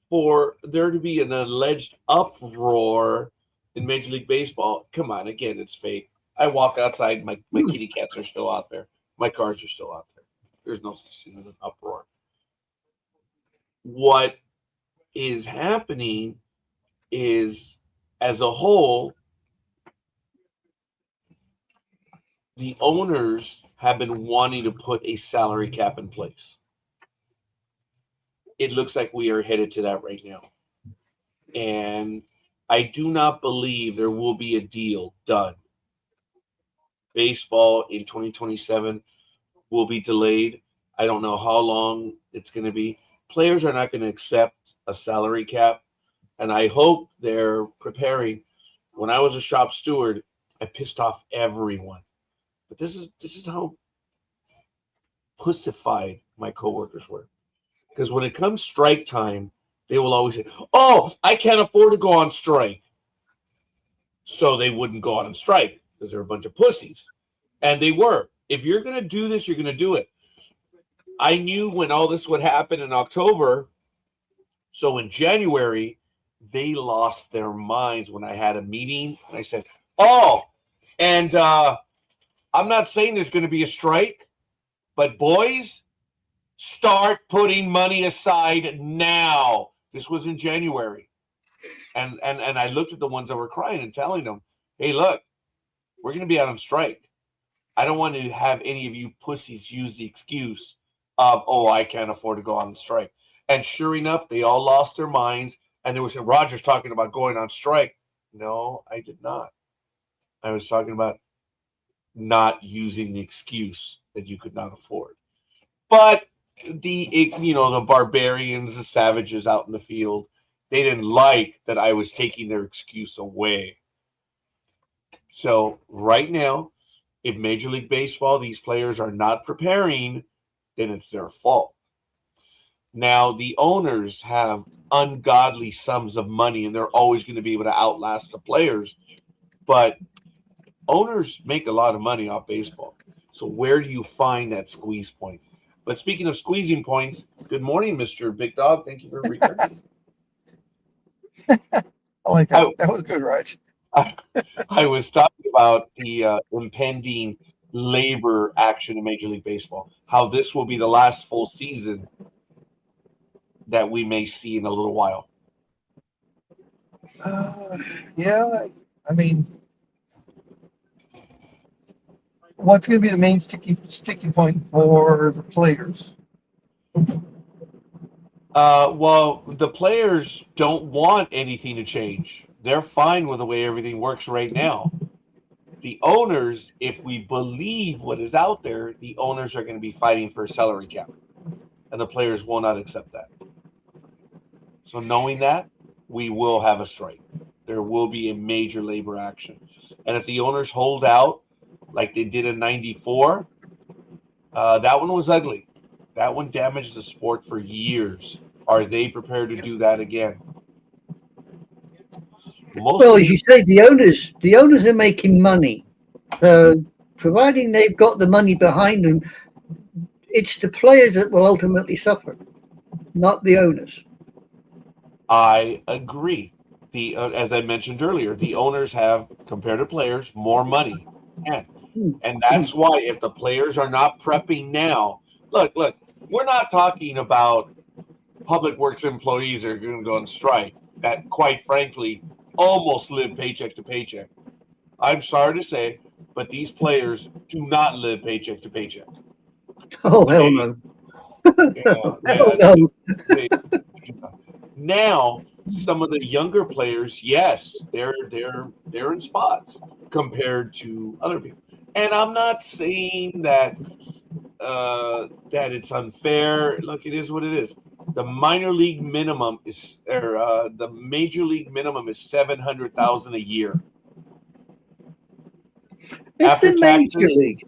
for there to be an alleged uproar in Major League Baseball, come on, again, it's fake. I walk outside, my kitty cats are still out there. My cars are still out there. There's no such thing as an uproar. What is happening is, as a whole, the owners have been wanting to put a salary cap in place. It looks like we are headed to that right now. And I do not believe there will be a deal done. Baseball in 2027 will be delayed. I don't know how long it's going to be. Players are not going to accept a salary cap, and I hope they're preparing. When I was a shop steward, I pissed off everyone. But this is how pussified my coworkers were. Because when it comes strike time, they will always say, "Oh, I can't afford to go on strike." So they wouldn't go on strike because they're a bunch of pussies. And they were. If you're going to do this, you're going to do it. I knew when all this would happen in October. So in January, they lost their minds when I had a meeting. And I said, "Oh, and I'm not saying there's going to be a strike, but boys, Start putting money aside now. This was in January. And I looked at the ones that were crying and telling them, hey, look, we're going to be out on strike. I don't want to have any of you pussies use the excuse of, oh, I can't afford to go on strike. And sure enough, they all lost their minds. And there was Rogers talking about going on strike. No, I did not. I was talking about not using the excuse that you could not afford. But the barbarians, the savages out in the field, they didn't like that I was taking their excuse away. So right now, if Major League Baseball, these players are not preparing, then it's their fault. Now, the owners have ungodly sums of money, and they're always going to be able to outlast the players. But owners make a lot of money off baseball. So where do you find that squeeze point? But speaking of squeezing points, good morning, Mr. Big Dog. Thank you for returning. I like that. That was good, Raj. I was talking about the impending labor action in Major League Baseball, how this will be the last full season that we may see in a little while. Yeah, I mean, what's going to be the main sticking point for the players? Well, the players don't want anything to change. They're fine with the way everything works right now. The owners, if we believe what is out there, the owners are going to be fighting for a salary cap. And the players will not accept that. So knowing that, we will have a strike. There will be a major labor action. And if the owners hold out like they did in 94, that one was ugly. That one damaged the sport for years. Are they prepared to do that again? Well, as you say, the owners are making money. Providing they've got the money behind them, it's the players that will ultimately suffer, not the owners. I agree. As I mentioned earlier, the owners have, compared to players, more money. And that's why if the players are not prepping now, look, we're not talking about public works employees that are going to go on strike that, quite frankly, almost live paycheck to paycheck. I'm sorry to say, but these players do not live paycheck to paycheck. Oh, hell no. Hell no. Now, some of the younger players, yes, they're in spots compared to other people. And I'm not saying that it's unfair. Look, it is what it is. The minor league minimum is, the major league minimum is $700,000 a year. It's the major league.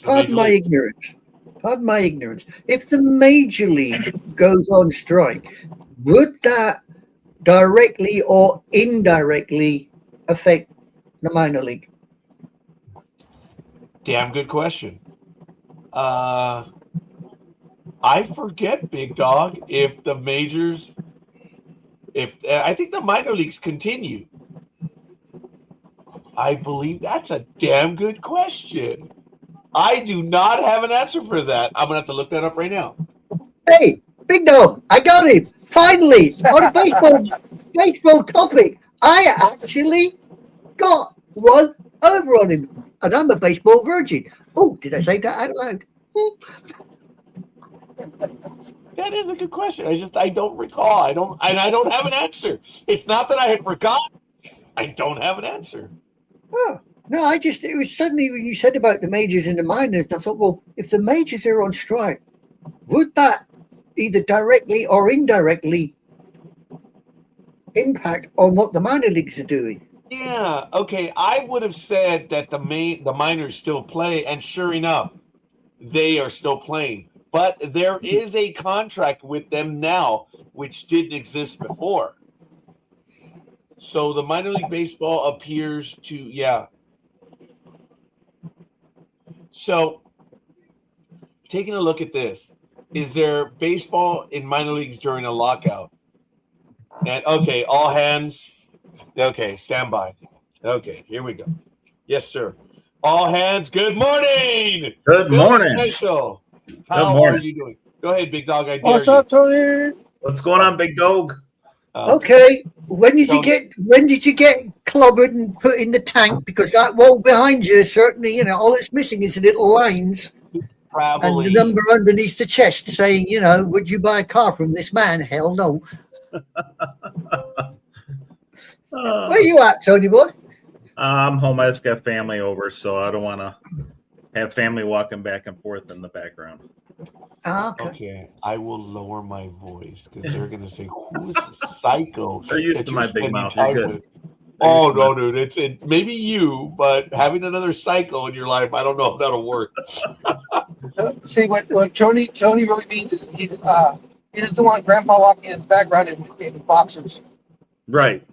Pardon my ignorance. If the major league goes on strike, would that directly or indirectly affect the minor league? Damn good question. I forget, Big Dog, if the majors, I think the minor leagues continue. I believe that's a damn good question. I do not have an answer for that. I'm going to have to look that up right now. Hey, Big Dog, I got him. Finally, on a baseball topic. I actually got one over on him. And I'm a baseball virgin. Oh, did I say that out loud? That is a good question. I don't recall. I don't have an answer. It's not that I had forgotten. I don't have an answer. Oh, no, it was suddenly when you said about the majors and the minors, I thought, well, if the majors are on strike, would that either directly or indirectly impact on what the minor leagues are doing? Yeah, okay. I would have said that the minors still play, and sure enough, they are still playing. But there is a contract with them now, which didn't exist before. So the minor league baseball appears to, yeah. So taking a look at this, is there baseball in minor leagues during a lockout? And okay, all hands. Okay, stand by. Okay, here we go. Yes, sir. All hands. Good morning. Good morning. Special. How are you doing? Go ahead, big dog. I dare What's you. up, Tony? What's going on, big dog? Okay, when did you Don't- get clobbered and put in the tank? Because that wall behind you, certainly, all it's missing is the little lines and Travel the aid. number underneath the chest saying, would you buy a car from this man? Hell no. Where you at, Tony boy? I'm home. I just got family over, so I don't want to have family walking back and forth in the background. Okay. Okay, I will lower my voice because they're gonna say, "Who's the psycho?" They're used that to you're my big spending mouth. You're time good. with?" They're Oh used to no, dude! It's maybe you, but having another psycho in your life, I don't know if that'll work. See what Tony really means is he doesn't want Grandpa walking in the background in his boxers. Right.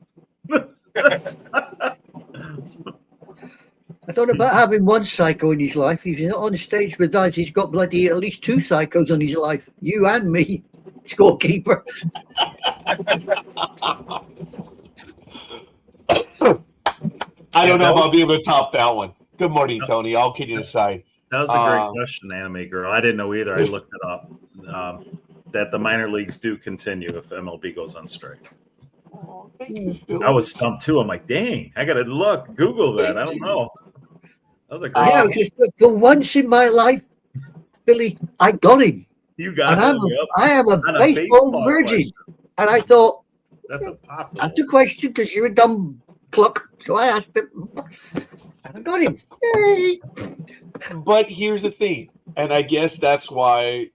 I don't know about having one psycho in his life. If he's not on the stage with us, he's got bloody at least two psychos on his life. You and me, scorekeeper. I don't know if I'll be able to top that one. Good morning, Tony. All kidding aside. That was a great question, Anime Girl. I didn't know either. I looked it up. That the minor leagues do continue if MLB goes on strike. Oh, thank you, Phil. I was stumped too. I'm like, dang, I gotta look, Google that. I don't know. That was a great. Yeah, just for once in my life, Billy, I got him. You got And it. Yep. I am a On a baseball baseball virgin. question. And I thought, That's impossible. ask the question because you're a dumb cluck. So I asked him. And I got him. Yay. But here's the thing, and I guess that's why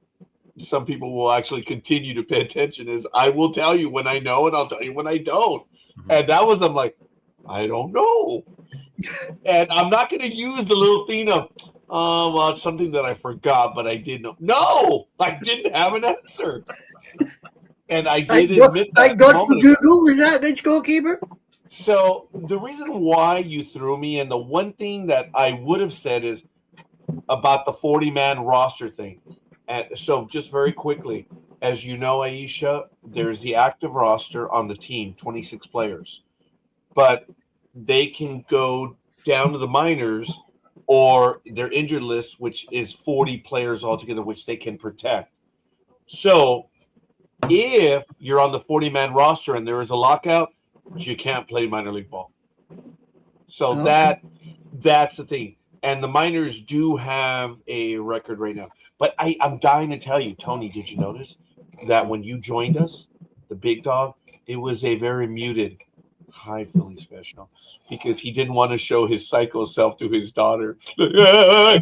some people will actually continue to pay attention, is I will tell you when I know and I'll tell you when I don't. And that was, I'm like, I don't know. And I'm not going to use the little thing of, well, it's something that I forgot, but I didn't know. No, I didn't have an answer. And I did admit that. Thank God for Google. Is that the scorekeeper? So the reason why you threw me, and the one thing that I would have said is about the 40-man roster thing. And so just very quickly, as you know, Aisha, there's the active roster on the team, 26 players. But they can go down to the minors or their injured list, which is 40 players altogether, which they can protect. So if you're on the 40-man roster and there is a lockout, you can't play minor league ball. So Okay. that's the thing. And the minors do have a record right now. But I'm dying to tell you, Tony, did you notice that when you joined us, the big dog, it was a very muted hi Philly special because he didn't want to show his psycho self to his daughter. Well,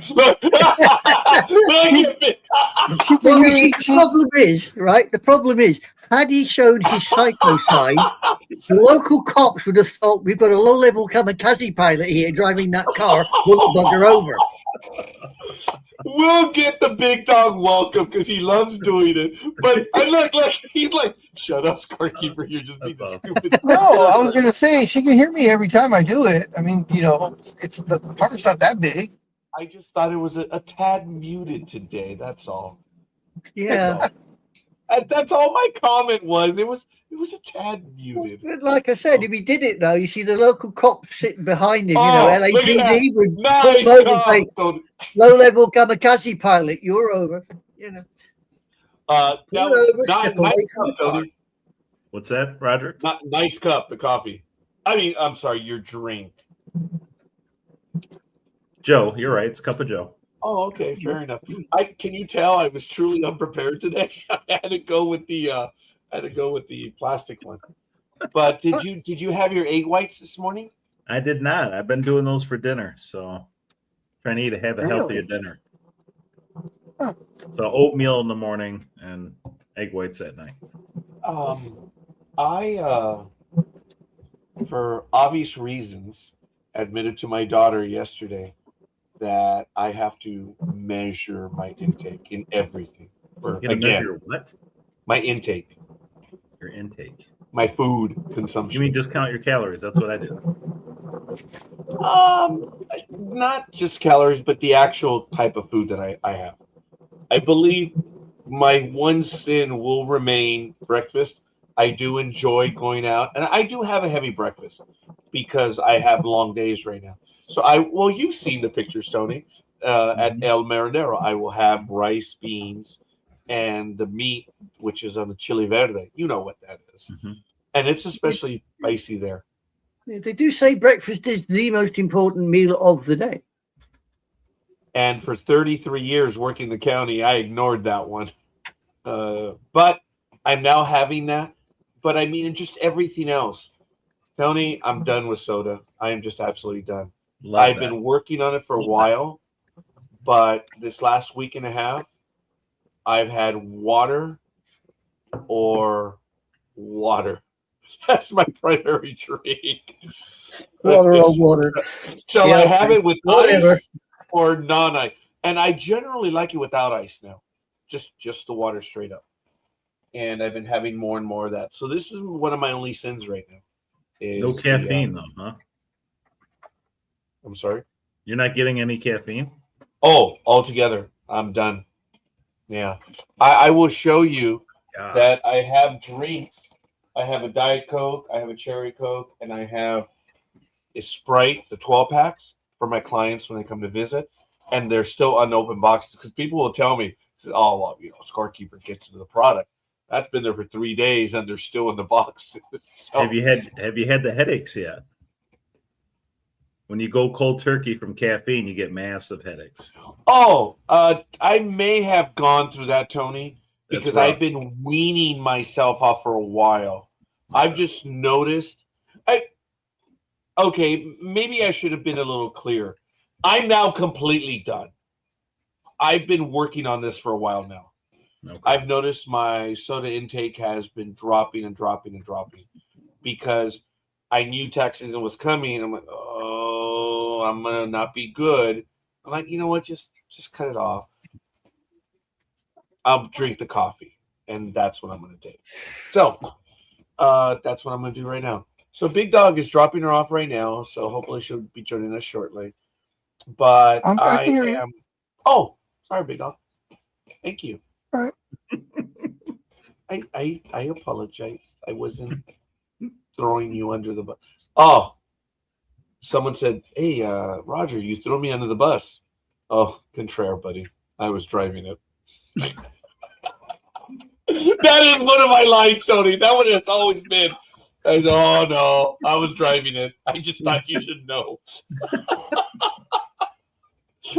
you see, the problem is, right? The problem is, had he shown his psycho side, the local cops would have thought we've got a low-level kamikaze pilot here driving that car. We'll bugger over. We'll get the big dog welcome because he loves doing it. But I look, he's like, shut up, scorekeeper. You're just being That's a stupid. No, I was gonna say she can hear me every time I do it. I mean, it's the part's not that big. I just thought it was a tad muted today. That's all. Yeah. That's all my comment was. It was a tad muted. But like I said, if he did it though, you see the local cops sitting behind him, Oh, look at LAPD would Nice pull him over and say, cop. low-level kamikaze pilot, you're over. Now, Pull over, nice step away from the cup, car. Tony. What's that, Roger? Nice cup, the coffee. I mean, I'm sorry, your drink. Joe, you're right. It's a cup of Joe. Oh, okay, fair enough. Can you tell I was truly unprepared today? I had to go with the plastic one. But did you have your egg whites this morning? I did not. I've been doing those for dinner, so trying to have a healthier dinner. Huh. So oatmeal in the morning and egg whites at night. I for obvious reasons admitted to my daughter yesterday that I have to measure my intake in everything. You're gonna measure what? My intake, Your intake. my food You consumption. mean just count your calories? That's what I do. Not just calories, but the actual type of food that I have. I believe my one sin will remain breakfast. I do enjoy going out, and I do have a heavy breakfast because I have long days right now. So you've seen the pictures, Tony, at El Marinero. I will have rice, beans, and the meat, which is on the chili verde. You know what that is. Mm-hmm. And it's especially spicy there. They do say breakfast is the most important meal of the day. And for 33 years working the county, I ignored that one. But I'm now having that. But I mean, just everything else. Tony, I'm done with soda. I am just absolutely done. I've been working on it for a while, but this last week and a half, I've had water or water. That's my primary drink. Water or water. So Yeah, I have it with whatever. ice or non-ice. And I generally like it without ice now. Just the water straight up. And I've been having more and more of that. So this is one of my only sins right now. No caffeine, though, huh? I'm sorry? You're not getting any caffeine? Oh, altogether. I'm done. Yeah. I will show you that I have drinks. I have a Diet Coke, I have a Cherry Coke, and I have a Sprite, the 12 packs for my clients when they come to visit. And they're still unopened boxes because people will tell me, oh, well, Scorekeeper gets into the product. That's been there for 3 days and they're still in the box. So, have you had the headaches yet? When you go cold turkey from caffeine, you get massive headaches. Oh, I may have gone through that, Tony, because I've been weaning myself off for a while. I've just noticed. Maybe I should have been a little clearer. I'm now completely done. I've been working on this for a while now. Okay. I've noticed my soda intake has been dropping and dropping and dropping because I knew tax season was coming. And I'm like, oh, I'm going to not be good. I'm like, you know what? Just cut it off. I'll drink the coffee. And that's what I'm going to take. So that's what I'm going to do right now. So Big Dog is dropping her off right now. So hopefully she'll be joining us shortly. But I can hear you. am. Oh, sorry, Big Dog. Thank you. All right. I apologize. I wasn't throwing you under the bus. Oh, someone said, "Hey, Roger, you threw me under the bus." Oh, contraire, buddy. I was driving it. That is one of my lines, Tony. That one has always been. I said, oh no, I was driving it. I just thought you should know.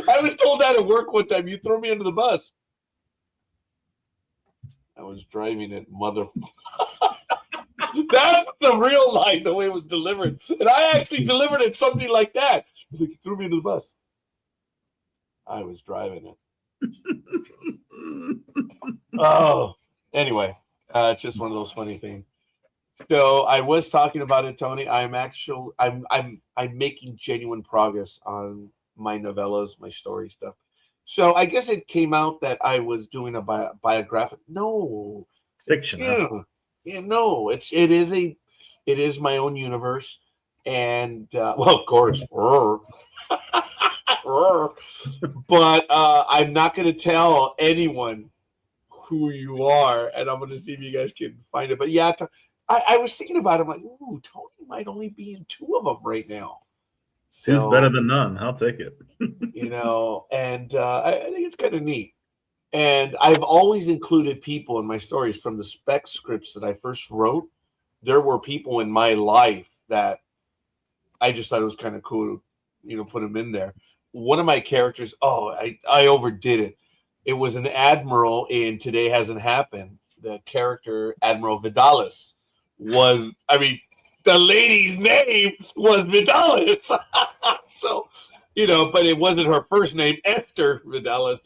I was told that at work one time. You threw me under the bus. I was driving it, mother. That's the real line, the way it was delivered. And I actually delivered it something like that. I was like, you threw me under the bus. I was driving it. Oh, anyway, it's just one of those funny things. So I was talking about it, Tony. I'm making genuine progress on my novellas, my story stuff. So I guess it came out that I was doing a biographic. No, it's fiction. Yeah, no, it is my own universe, and well, of course, but I'm not going to tell anyone who you are, and I'm going to see if you guys can find it. But yeah, I was thinking about it. I'm like, ooh, Tony might only be in 2 of them right now. Seems better than none. I'll take it. And I think it's kind of neat. And I've always included people in my stories from the spec scripts that I first wrote. There were people in my life that I just thought it was kind of cool to, put them in there. One of my characters, I overdid it. It was an admiral in Today Hasn't Happened. The character, Admiral Vidalis, was, the lady's name was Vidalis. So, but it wasn't her first name, Esther Vidalis.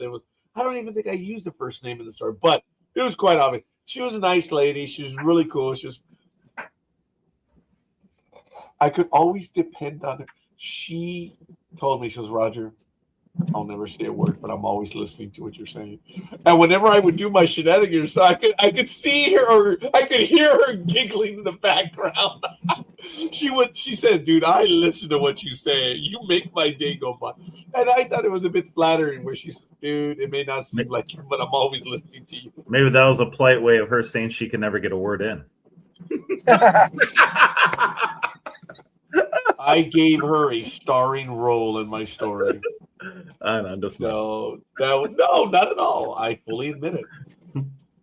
I don't even think I used the first name in the story, but it was quite obvious. She was a nice lady. She was really cool. I could always depend on her. She told me, she was, Roger, I'll never say a word, but I'm always listening to what you're saying. And whenever I would do my shenanigans, so I could see her, or I could hear her giggling in the background. She said, dude, I listen to what you say. You make my day go by. And I thought it was a bit flattering where she said, dude, it may not seem like you, but I'm always listening to you. Maybe that was a polite way of her saying she can never get a word in. I gave her a starring role in my story. I know, that's no, not at all. I fully admit it.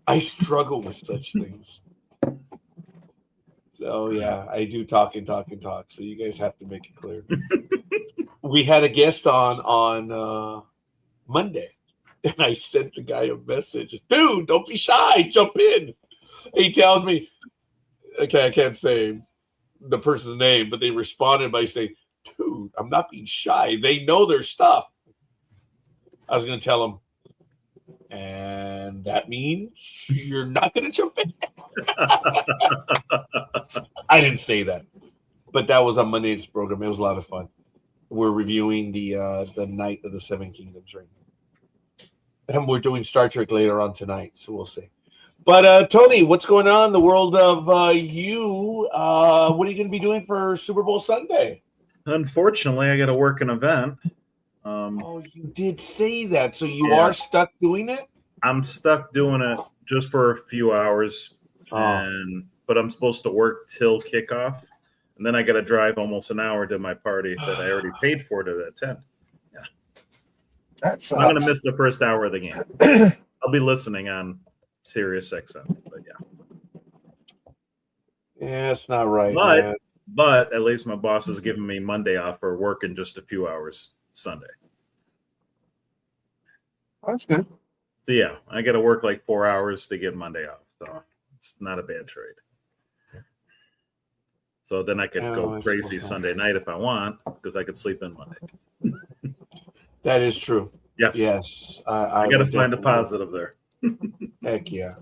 I struggle with such things. So yeah, I do talk and talk and talk. So you guys have to make it clear. We had a guest on Monday, and I sent the guy a message. Dude, don't be shy. Jump in. He tells me, okay, I can't say the person's name, but they responded by saying, dude, I'm not being shy. They know their stuff. I was going to tell him, and that means you're not going to jump in. I didn't say that, but that was on Monday's program. It was a lot of fun. We're reviewing the Night of the Seven Kingdoms right now, and we're doing Star Trek later on tonight, so we'll see. But Tony, what's going on in the world of you? What are you going to be doing for Super Bowl Sunday? Unfortunately, I got to work an event. Oh, you did say that. So you are stuck doing it? I'm stuck doing it just for a few hours, but I'm supposed to work till kickoff, and then I got to drive almost an hour to my party that I already paid for to attend. Yeah, That's I'm going to miss the first hour of the game. I'll be listening on Sirius XM, but yeah, it's not right. Man. But at least my boss is giving me Monday off for working just a few hours Sunday. That's good. So yeah, I got to work like 4 hours to get Monday off. So it's not a bad trade. So then I could go crazy Sunday night if I want, because I could sleep in Monday. That is true. Yes. I got to find a positive there. Heck yeah.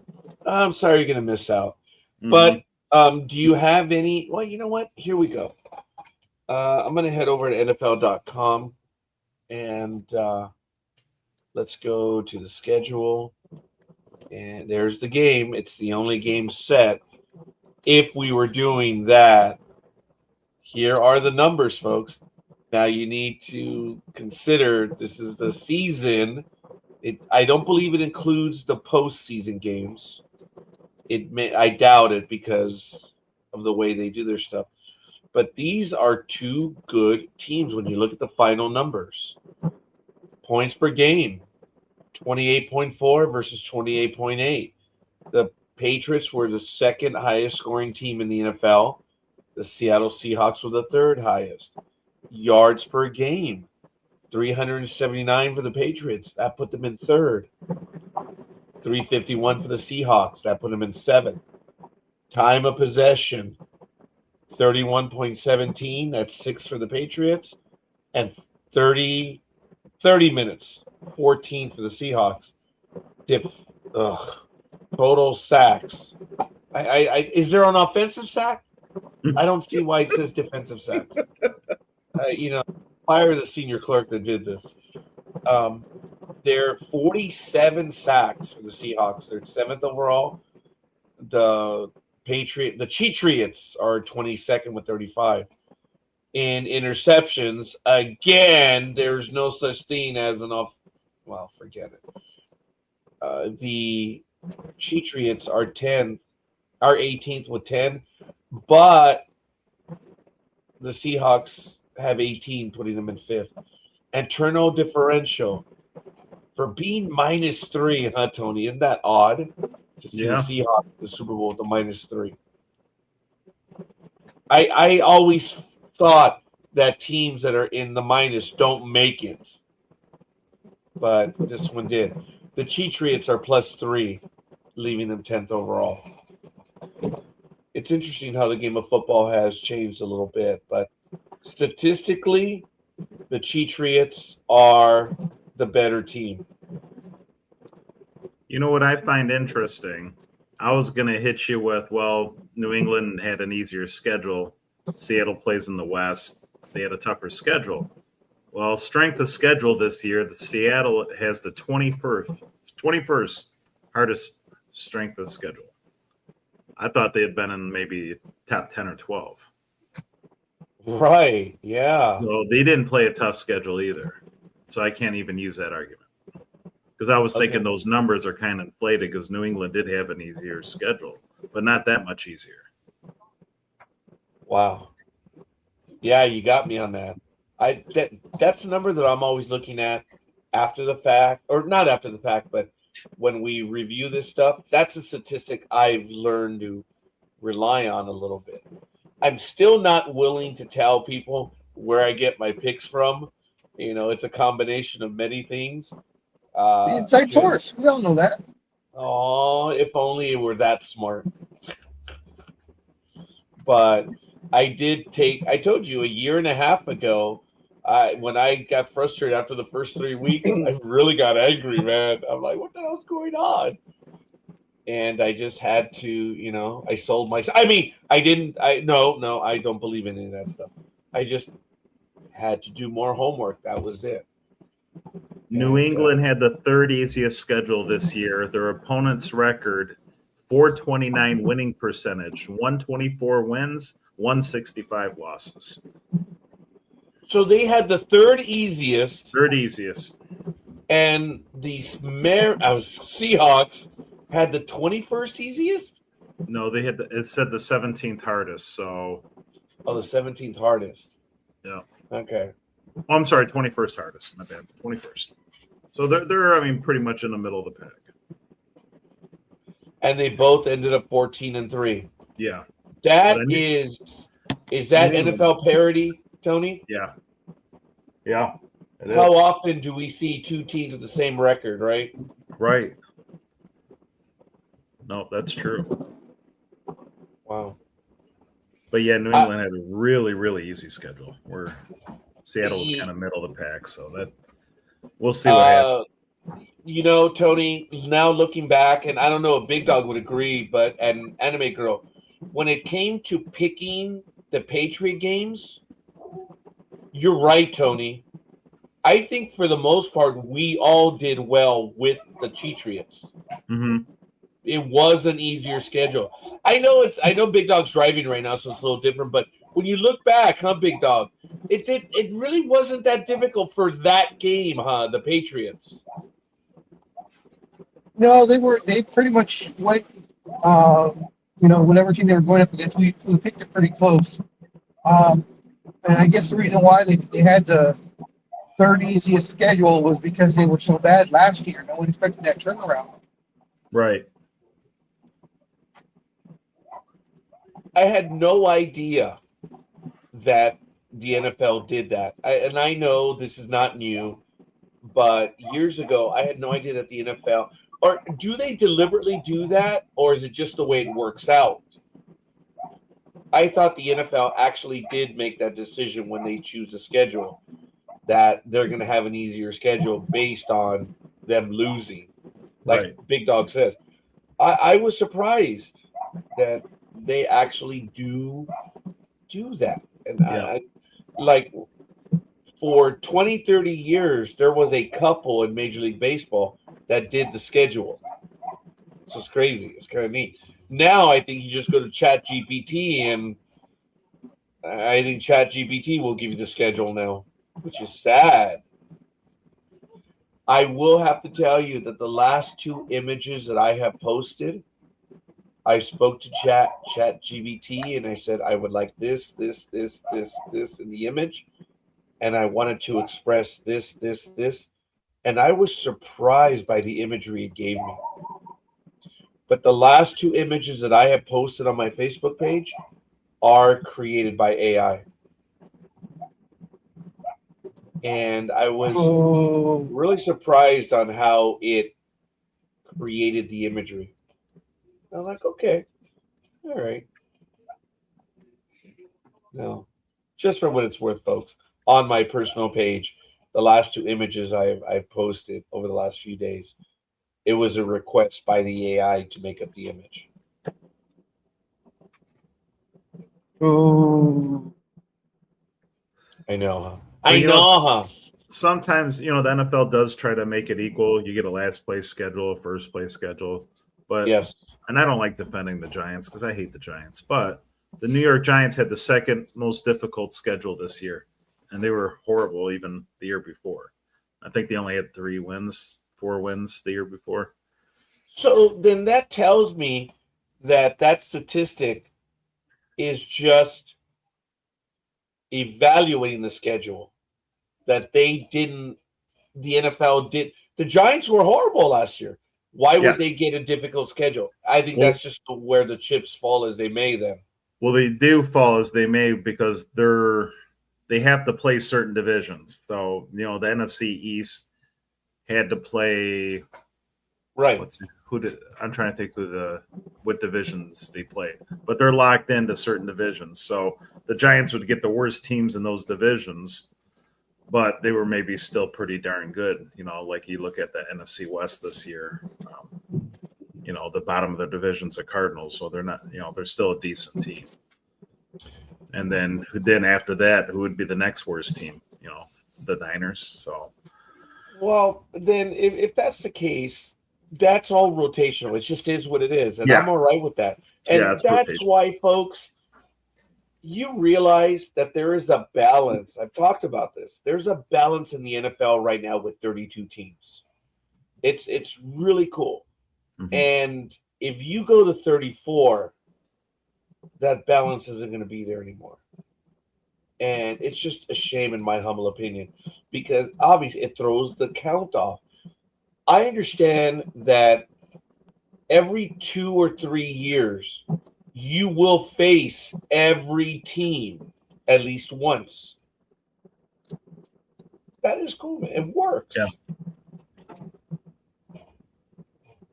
I'm sorry you're going to miss out. But do you have any? Well, you know what? Here we go. I'm going to head over to NFL.com and let's go to the schedule. And there's the game. It's the only game set. If we were doing that, here are the numbers, folks. Now you need to consider this is the season. I don't believe it includes the postseason games. I doubt it because of the way they do their stuff. But these are two good teams when you look at the final numbers. Points per game, 28.4 versus 28.8. The Patriots were the second highest scoring team in the NFL. The Seattle Seahawks were the third highest. Yards per game, 379 for the Patriots. That put them in third. 351 for the Seahawks. That put them in seventh. Time of possession, 31.17. That's 6 for the Patriots. And 30 minutes, 14 for the Seahawks. Total sacks. Is there an offensive sack? I don't see why it says defensive sacks. Fire the senior clerk that did this. There are 47 sacks for the Seahawks. They're 7th overall. The Cheatriots are 22nd with 35. In interceptions, again, there's no such thing as well, forget it. The Cheatriots are 18th with 10, but the Seahawks have 18, putting them in 5th. And turnover differential for being -3, huh, Tony? Isn't that odd to see the Seahawks the Super Bowl with the -3? I always thought that teams that are in the minus don't make it, but this one did. The Cheatriots are +3, leaving them 10th overall. It's interesting how the game of football has changed a little bit, but statistically, the Cheatriots are the better team. You know what I find interesting? I was going to hit you with, New England had an easier schedule. Seattle plays in the West. They had a tougher schedule. Well, strength of schedule this year, the Seattle has the 21st hardest strength of schedule. I thought they had been in maybe top 10 or 12. Right, yeah. So they didn't play a tough schedule either. So I can't even use that argument. Because I was thinking those numbers are kind of inflated because New England did have an easier schedule, but not that much easier. Wow. Yeah, you got me on that. That's the number that I'm always looking at after the fact, or not after the fact, but when we review this stuff, that's a statistic I've learned to rely on a little bit. I'm still not willing to tell people where I get my picks from. You know, it's a combination of many things. The inside source. We all know that. Oh, if only it were that smart. But I told you a year and a half ago, when I got frustrated after the first 3 weeks, I really got angry, man. I'm like, what the hell's going on? And I just had to, you know, I sold my. I mean, I don't believe in any of that stuff. I just had to do more homework. That was it. New England had the third easiest schedule this year. Their opponent's record, 429 winning percentage, 124 wins, 165 losses. So they had the third easiest. Third easiest. And the Seahawks had the 21st easiest? No, they had it said the 17th hardest. So, the 17th hardest. Yeah. Okay. Oh, I'm sorry, 21st hardest. My bad. 21st. So they're I mean pretty much in the middle of the pack. And they both ended up 14-3. Yeah. Is that NFL parity, Tony? Yeah. Yeah. How often do we see two teams with the same record, right? Right. No, that's true. Wow. But yeah, New England had a really, really easy schedule. Where Seattle was kind of middle of the pack, so that we'll see what happens. You know, Tony, now looking back, and I don't know if Big Dog would agree, and Anime Girl, when it came to picking the Patriot games, you're right, Tony. I think for the most part, we all did well with the Cheatriots. Mm-hmm. It was an easier schedule. I know Big Dog's driving right now, so it's a little different, but when you look back, Big Dog, it really wasn't that difficult for that game, the Patriots. No, they pretty much went, whatever team they were going up against, we picked it pretty close. And I guess the reason why they had the third easiest schedule was because they were so bad last year. No one expected that turnaround. Right. I had no idea that the NFL did that. And I know this is not new, but years ago, I had no idea that the NFL, or do they deliberately do that, or is it just the way it works out? I thought the NFL actually did make that decision when they choose a schedule, that they're going to have an easier schedule based on them losing. Like right. Big Dog says. I was surprised that they actually do that. And yeah. Like for 20, 30 years, there was a couple in Major League Baseball that did the schedule. So it's crazy. It's kind of neat. Now I think you just go to ChatGPT, and I think ChatGPT will give you the schedule now, which is sad. I will have to tell you that the last two images that I have posted, I spoke to ChatGPT and I said I would like this in the image, and I wanted to express this, and I was surprised by the imagery it gave me. But the last two images that I have posted on my Facebook page are created by AI. And I was really surprised on how it created the imagery. I'm like, okay, all right. No, just for what it's worth, folks. On my personal page, the last two images I've posted over the last few days, it was a request by the AI to make up the image. Oh, I know, huh? Sometimes, the NFL does try to make it equal. You get a last place schedule, a first place schedule. But yes. And I don't like defending the Giants because I hate the Giants. But the New York Giants had the second most difficult schedule this year. And they were horrible even the year before. I think they only had 4 wins the year before. So then that tells me that statistic is just evaluating the schedule. That the NFL did. The Giants were horrible last year. Why would Yes. they get a difficult schedule? I think Well- that's just where the chips fall as they may then. Well, they do fall as they may because they have to play certain divisions. So, the NFC East had to play Right. I'm trying to think what divisions they play, but they're locked into certain divisions. So the Giants would get the worst teams in those divisions, but they were maybe still pretty darn good. Like you look at the NFC West this year, the bottom of the division's the Cardinals, so they're not, they're still a decent team. And then after that, who would be the next worst team? The Niners. So, well, then if that's the case, that's all rotational. It just is what it is, and Yeah. I'm all right with that. And Yeah, it's that's rotational. why, folks, you realize that there is a balance. I've talked about this. There's a balance in the NFL right now with 32 teams. It's really cool. Mhm. And if you go to 34, that balance isn't going to be there anymore. And it's just a shame, in my humble opinion, because obviously it throws the count off. I understand that every 2 or 3 years, you will face every team at least once. That is cool, man. It works. Yeah.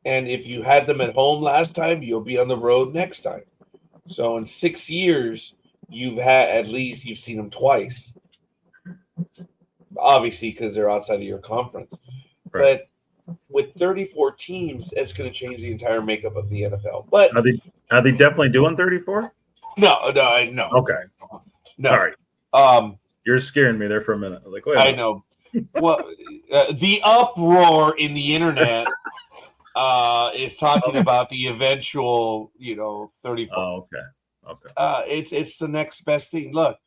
And if you had them at home last time, you'll be on the road next time. So in 6 years, you've seen them twice. Obviously, because they're outside of your conference. Right. But with 34 teams, it's going to change the entire makeup of the NFL. But Are they definitely doing 34? no. Okay. No. Sorry. You're scaring me there for a minute. Like, wait. I know. Well, the uproar in the internet is talking about the eventual, 34. Oh, okay. It's the next best thing. Look,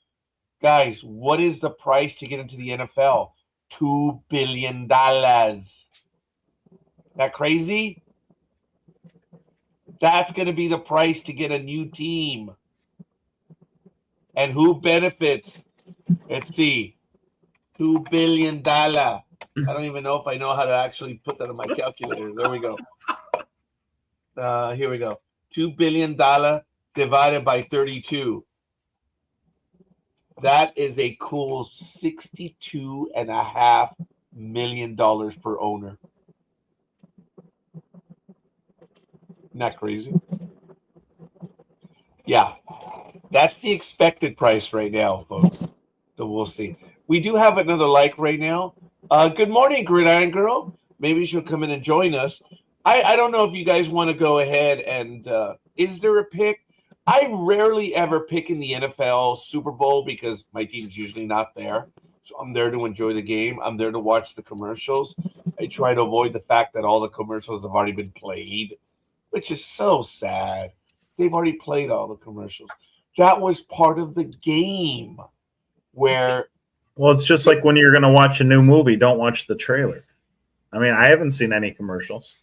guys, what is the price to get into the NFL? $2 billion. That crazy? That's going to be the price to get a new team. And who benefits? Let's see. $2 billion. I don't even know if I know how to actually put that on my calculator. There we go. Here we go. $2 billion divided by 32. That is a cool $62.5 million per owner. Isn't that crazy? Yeah. That's the expected price right now, folks. So we'll see. We do have another like right now. Good morning, Gridiron Girl. Maybe she'll come in and join us. I don't know if you guys want to go ahead and is there a pick? I rarely ever pick in the NFL Super Bowl because my team's usually not there. So I'm there to enjoy the game. I'm there to watch the commercials. I try to avoid the fact that all the commercials have already been played, which is so sad. They've already played all the commercials. That was part of the game where... Well, it's just like when you're going to watch a new movie, don't watch the trailer. I mean, I haven't seen any commercials.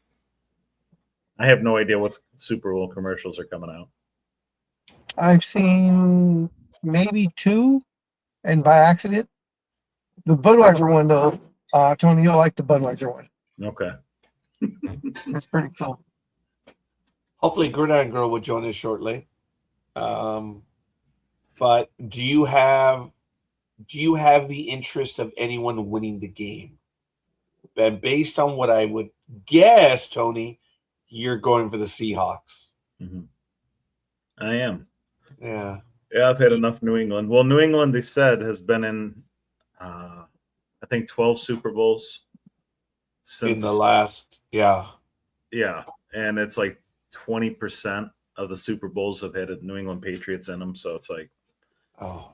I have no idea what Super Bowl commercials are coming out. I've seen maybe 2, and by accident. The Budweiser one, though, Tony, you'll like the Budweiser one. Okay. That's pretty cool. Hopefully, Gridiron Girl will join us shortly. But do you have the interest of anyone winning the game? And based on what I would guess, Tony, you're going for the Seahawks. Mm-hmm. I am. Yeah. Yeah, I've had enough New England. Well, New England, they said, has been in, I think, 12 Super Bowls since in the last, yeah. Yeah, and it's like 20% of the Super Bowls have had New England Patriots in them. So it's like, oh,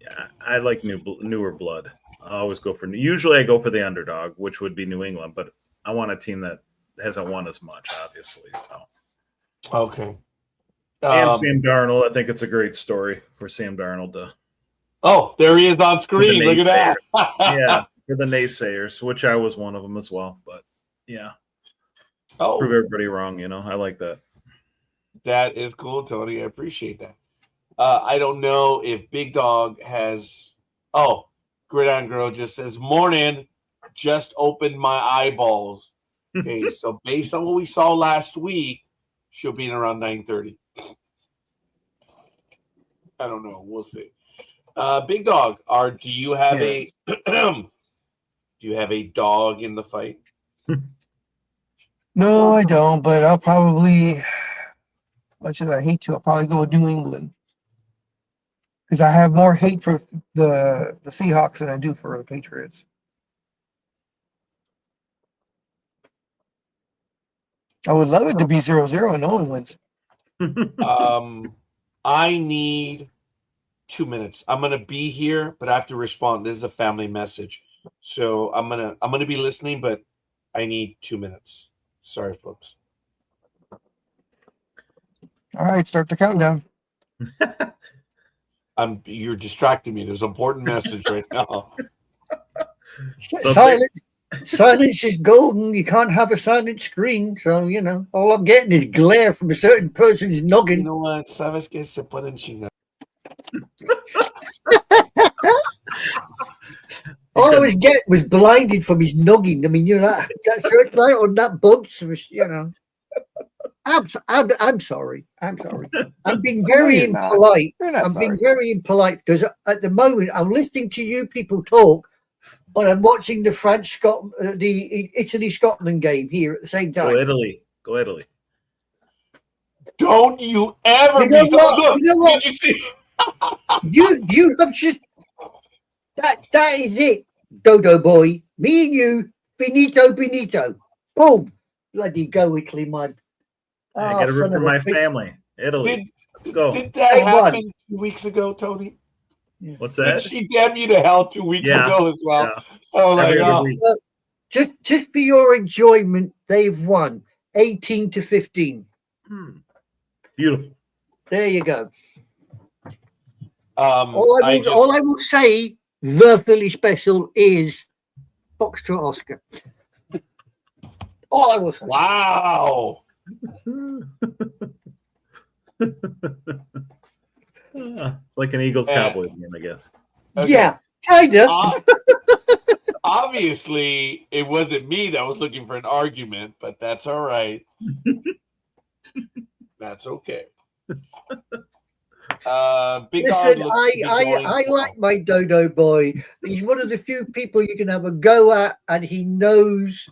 yeah, I like newer blood. I always go for. Usually, I go for the underdog, which would be New England, but I want a team that hasn't won as much, obviously. So okay. And Sam Darnold, I think it's a great story for Sam Darnold to. Oh, there he is on screen. Look at that. Yeah, for the naysayers, which I was one of them as well. But yeah, oh, prove everybody wrong. I like that. That is cool, Tony. I appreciate that. I don't know if Big Dog has. Oh, Gridiron Girl just says, "Morning. Just opened my eyeballs. Okay, so based on what we saw last week, she'll be in around 9:30. I don't know. We'll see. Big Dog, do you have a do you have a dog in the fight? No, I don't, but I'll probably, much as I hate to, I'll probably go with New England. Because I have more hate for the Seahawks than I do for the Patriots. I would love it to be 0-0 and no one wins. I need 2 minutes. I'm gonna be here, but I have to respond. This is a family message, so I'm gonna be listening, but I need 2 minutes. Sorry, folks. All right, start the countdown. You're distracting me. There's an important message right now. Silence is golden. You can't have a silent screen. So, all I'm getting is glare from a certain person's noggin. You know what? Sabes que se pueden chingar. All I was getting was blinded from his noggin. I mean, that searchlight on that bunch was, I'm sorry. I'm sorry. I'm being very impolite. I'm being very impolite because at the moment I'm listening to you people talk, but I'm watching the the Italy-Scotland game here at the same time. Go Italy. Don't you ever You know what? Did you see? You have just that is it, Dodo boy. Me and you, finito. Boom. Bloody go Italy, man. I got to root for my family. Italy. Let's go. Did that happen 2 weeks ago, Tony? Yeah. What's that? Did she damn you to hell 2 weeks ago as well? Yeah. Oh my God. Well, just for your enjoyment, they've won 18-15. Beautiful. There you go. All I will say, the Philly special is Foxtrot Oscar. All I will say. Wow. It's like an Eagles Cowboys game, I guess. Okay. Yeah, kind of. Obviously, it wasn't me that was looking for an argument, but that's all right. That's okay. Big Listen, Dog I like my Dodo boy. He's one of the few people you can have a go at, and he knows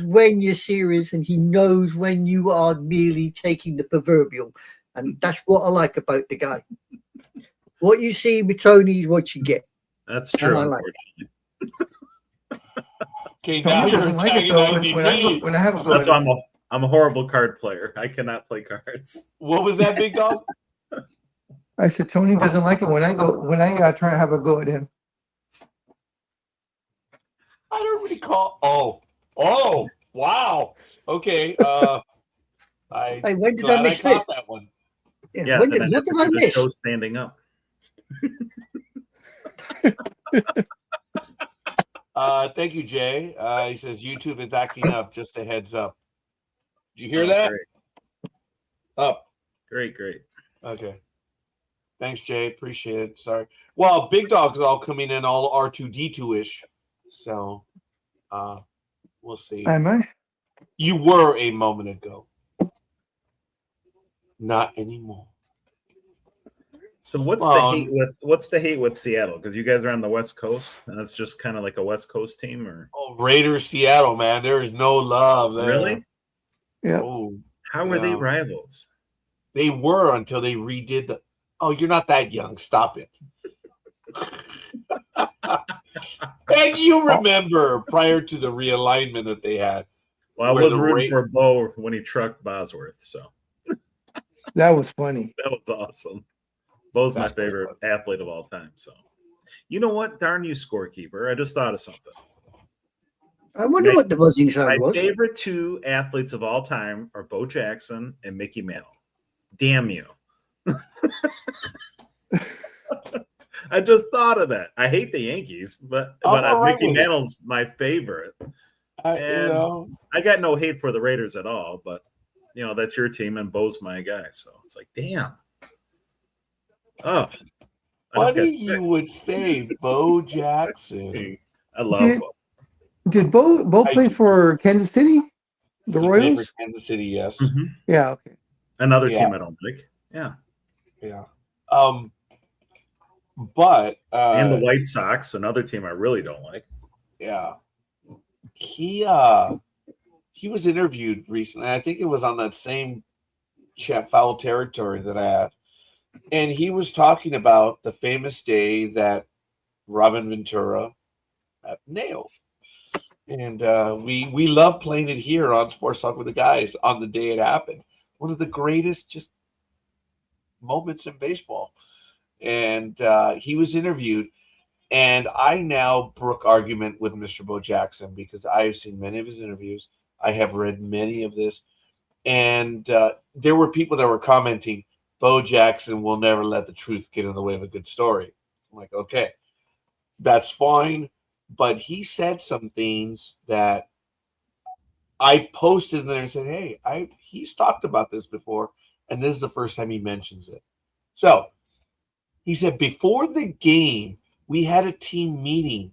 when you're serious and he knows when you are merely taking the proverbial. And that's what I like about the guy. What you see with Tony is what you get. That's true. I like Okay, now Tony you're doesn't like it though. When I have a That's why I'm a horrible card player. I cannot play cards. What was that, Big Dog? I said Tony doesn't like it when I try to have a go at him. I don't recall. Oh, wow. Okay. Hey, when did I miss this? That one. Yeah, what did I miss? Show standing up. Thank you, Jay. He says YouTube is acting up. Just a heads up. Did you hear that? Great. Up. Great. Okay. Thanks, Jay. Appreciate it. Sorry. Well, Big Dog's all coming in all R2D2-ish. So we'll see. Am I? You were a moment ago. Not anymore. So what's the hate with Seattle? Because you guys are on the West Coast, and it's just kind of like a West Coast team, or Raiders, Seattle, man. There is no love there. Really? Yeah. Oh, how were they rivals? They were until they redid the. Oh, you're not that young. Stop it. And you remember prior to the realignment that they had. Well, I was rooting for Bo when he trucked Bosworth, so that was funny. That was awesome. Bo's my favorite athlete of all time. So, you know what? Darn you, scorekeeper! I just thought of something. I wonder what the buzzing sound was. My favorite two athletes of all time are Bo Jackson and Mickey Mantle. Damn you! I just thought of that. I hate the Yankees, but Mickey Mantle's my favorite. I got no hate for the Raiders at all, but that's your team and Bo's my guy. So it's like, damn. Oh, funny you would say Bo Jackson. I love Bo. Did Bo play for Kansas City? The He played for Royals? Kansas City, yes. Mhm. Yeah, okay. Another Yeah. team I don't like. Yeah. Yeah. But And the White Sox, another team I really don't like. yeah. He was interviewed recently. I think it was on that same Foul Territory that I had. And he was talking about the famous day that Robin Ventura nailed. And we love playing it here on Sports Talk with the Guys on the day it happened. One of the greatest just moments in baseball. And he was interviewed. And I now brook argument with Mr. Bo Jackson because I have seen many of his interviews. I have read many of this. And there were people that were commenting, Bo Jackson will never let the truth get in the way of a good story. I'm like, okay, that's fine. But he said some things that I posted in there and said, hey, he's talked about this before, and this is the first time he mentions it. So he said, before the game, we had a team meeting,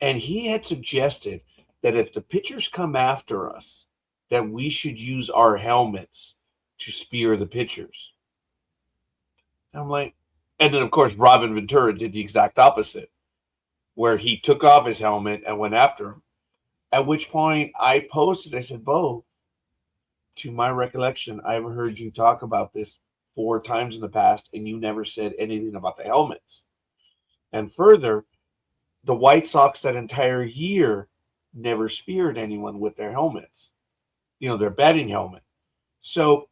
and he had suggested that if the pitchers come after us, that we should use our helmets to spear the pitchers. I'm like, and then, of course, Robin Ventura did the exact opposite, where he took off his helmet and went after him. At which point I posted, I said, Bo, to my recollection, I've heard you talk about this 4 times in the past, and you never said anything about the helmets. And further, the White Sox that entire year never speared anyone with their helmets, their batting helmet. So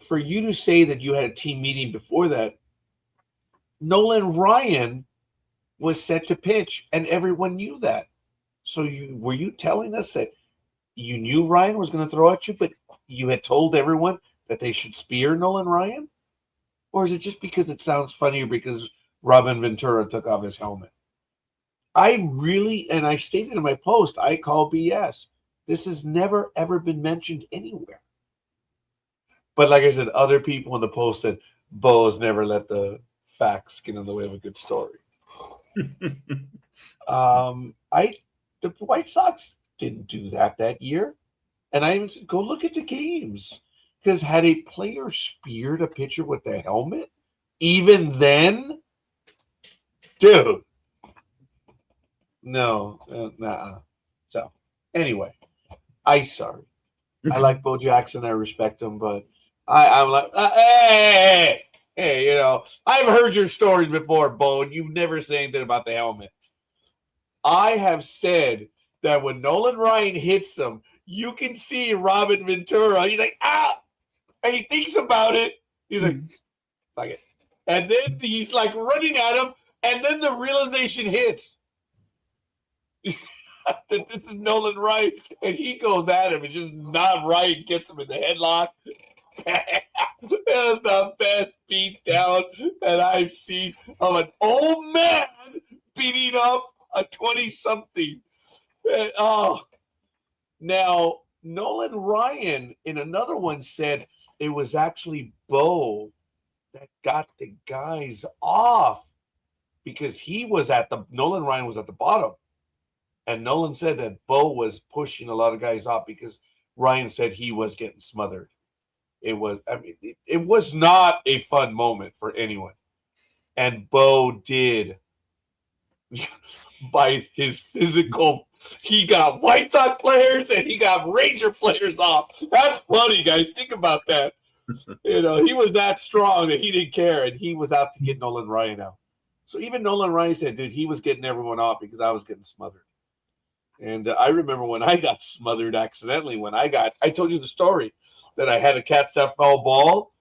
for you to say that you had a team meeting before that, Nolan Ryan was set to pitch, and everyone knew that. So were you telling us that you knew Ryan was going to throw at you, but you had told everyone that they should spear Nolan Ryan? Or is it just because it sounds funnier because Robin Ventura took off his helmet? And I stated in my post, I call BS. This has never, ever been mentioned anywhere. But like I said, other people in the post said, Bo's never let the facts get in the way of a good story. The White Sox didn't do that year. And I even said, go look at the games. Because had a player speared a pitcher with the helmet, even then, dude, no, nah. So, anyway, I like Bo Jackson. I respect him, but I'm like, hey, I've heard your stories before, Bo, and you've never said anything about the helmet. I have said that when Nolan Ryan hits him, you can see Robin Ventura. He's like, ah! And he thinks about it. He's like, fuck it. And then he's like running at him, and then the realization hits. That this is Nolan Ryan, and he goes at him and just not right, gets him in the headlock. That is the best beat down that I've seen of an old man beating up a 20-something. Now, Nolan Ryan in another one said it was actually Bo that got the guys off because Nolan Ryan was at the bottom. And Nolan said that Bo was pushing a lot of guys off because Ryan said he was getting smothered. It was not a fun moment for anyone. And Bo did, by his physical, he got White Sox players and he got Ranger players off. That's funny, guys. Think about that. He was that strong that he didn't care, and he was out to get Nolan Ryan out. So even Nolan Ryan said, dude, he was getting everyone off because I was getting smothered. And I remember when I got smothered accidentally, I told you the story that I had to catch that foul ball,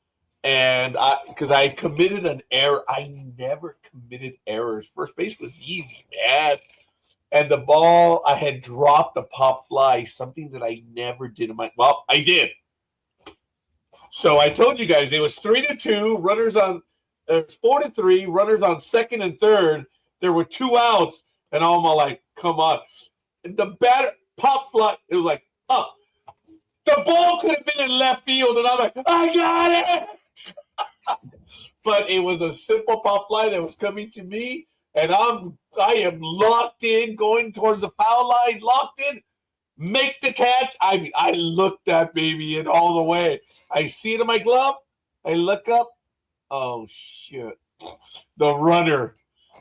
and because I committed an error. I never committed errors. First base was easy, man. And the ball, I had dropped a pop fly, something that I never did I did. So I told you guys it was 3-2, runners on 4-3, runners on second and third. There were 2 outs, and I'm all like, come on. The batter pop fly, it was like, oh, the ball could have been in left field, and I'm like, I got it. But it was a simple pop fly that was coming to me, and I am locked in, going towards the foul line, locked in. make the catch. I mean, I looked that baby in all the way. I see it in my glove. I look up. Oh, shit. The runner,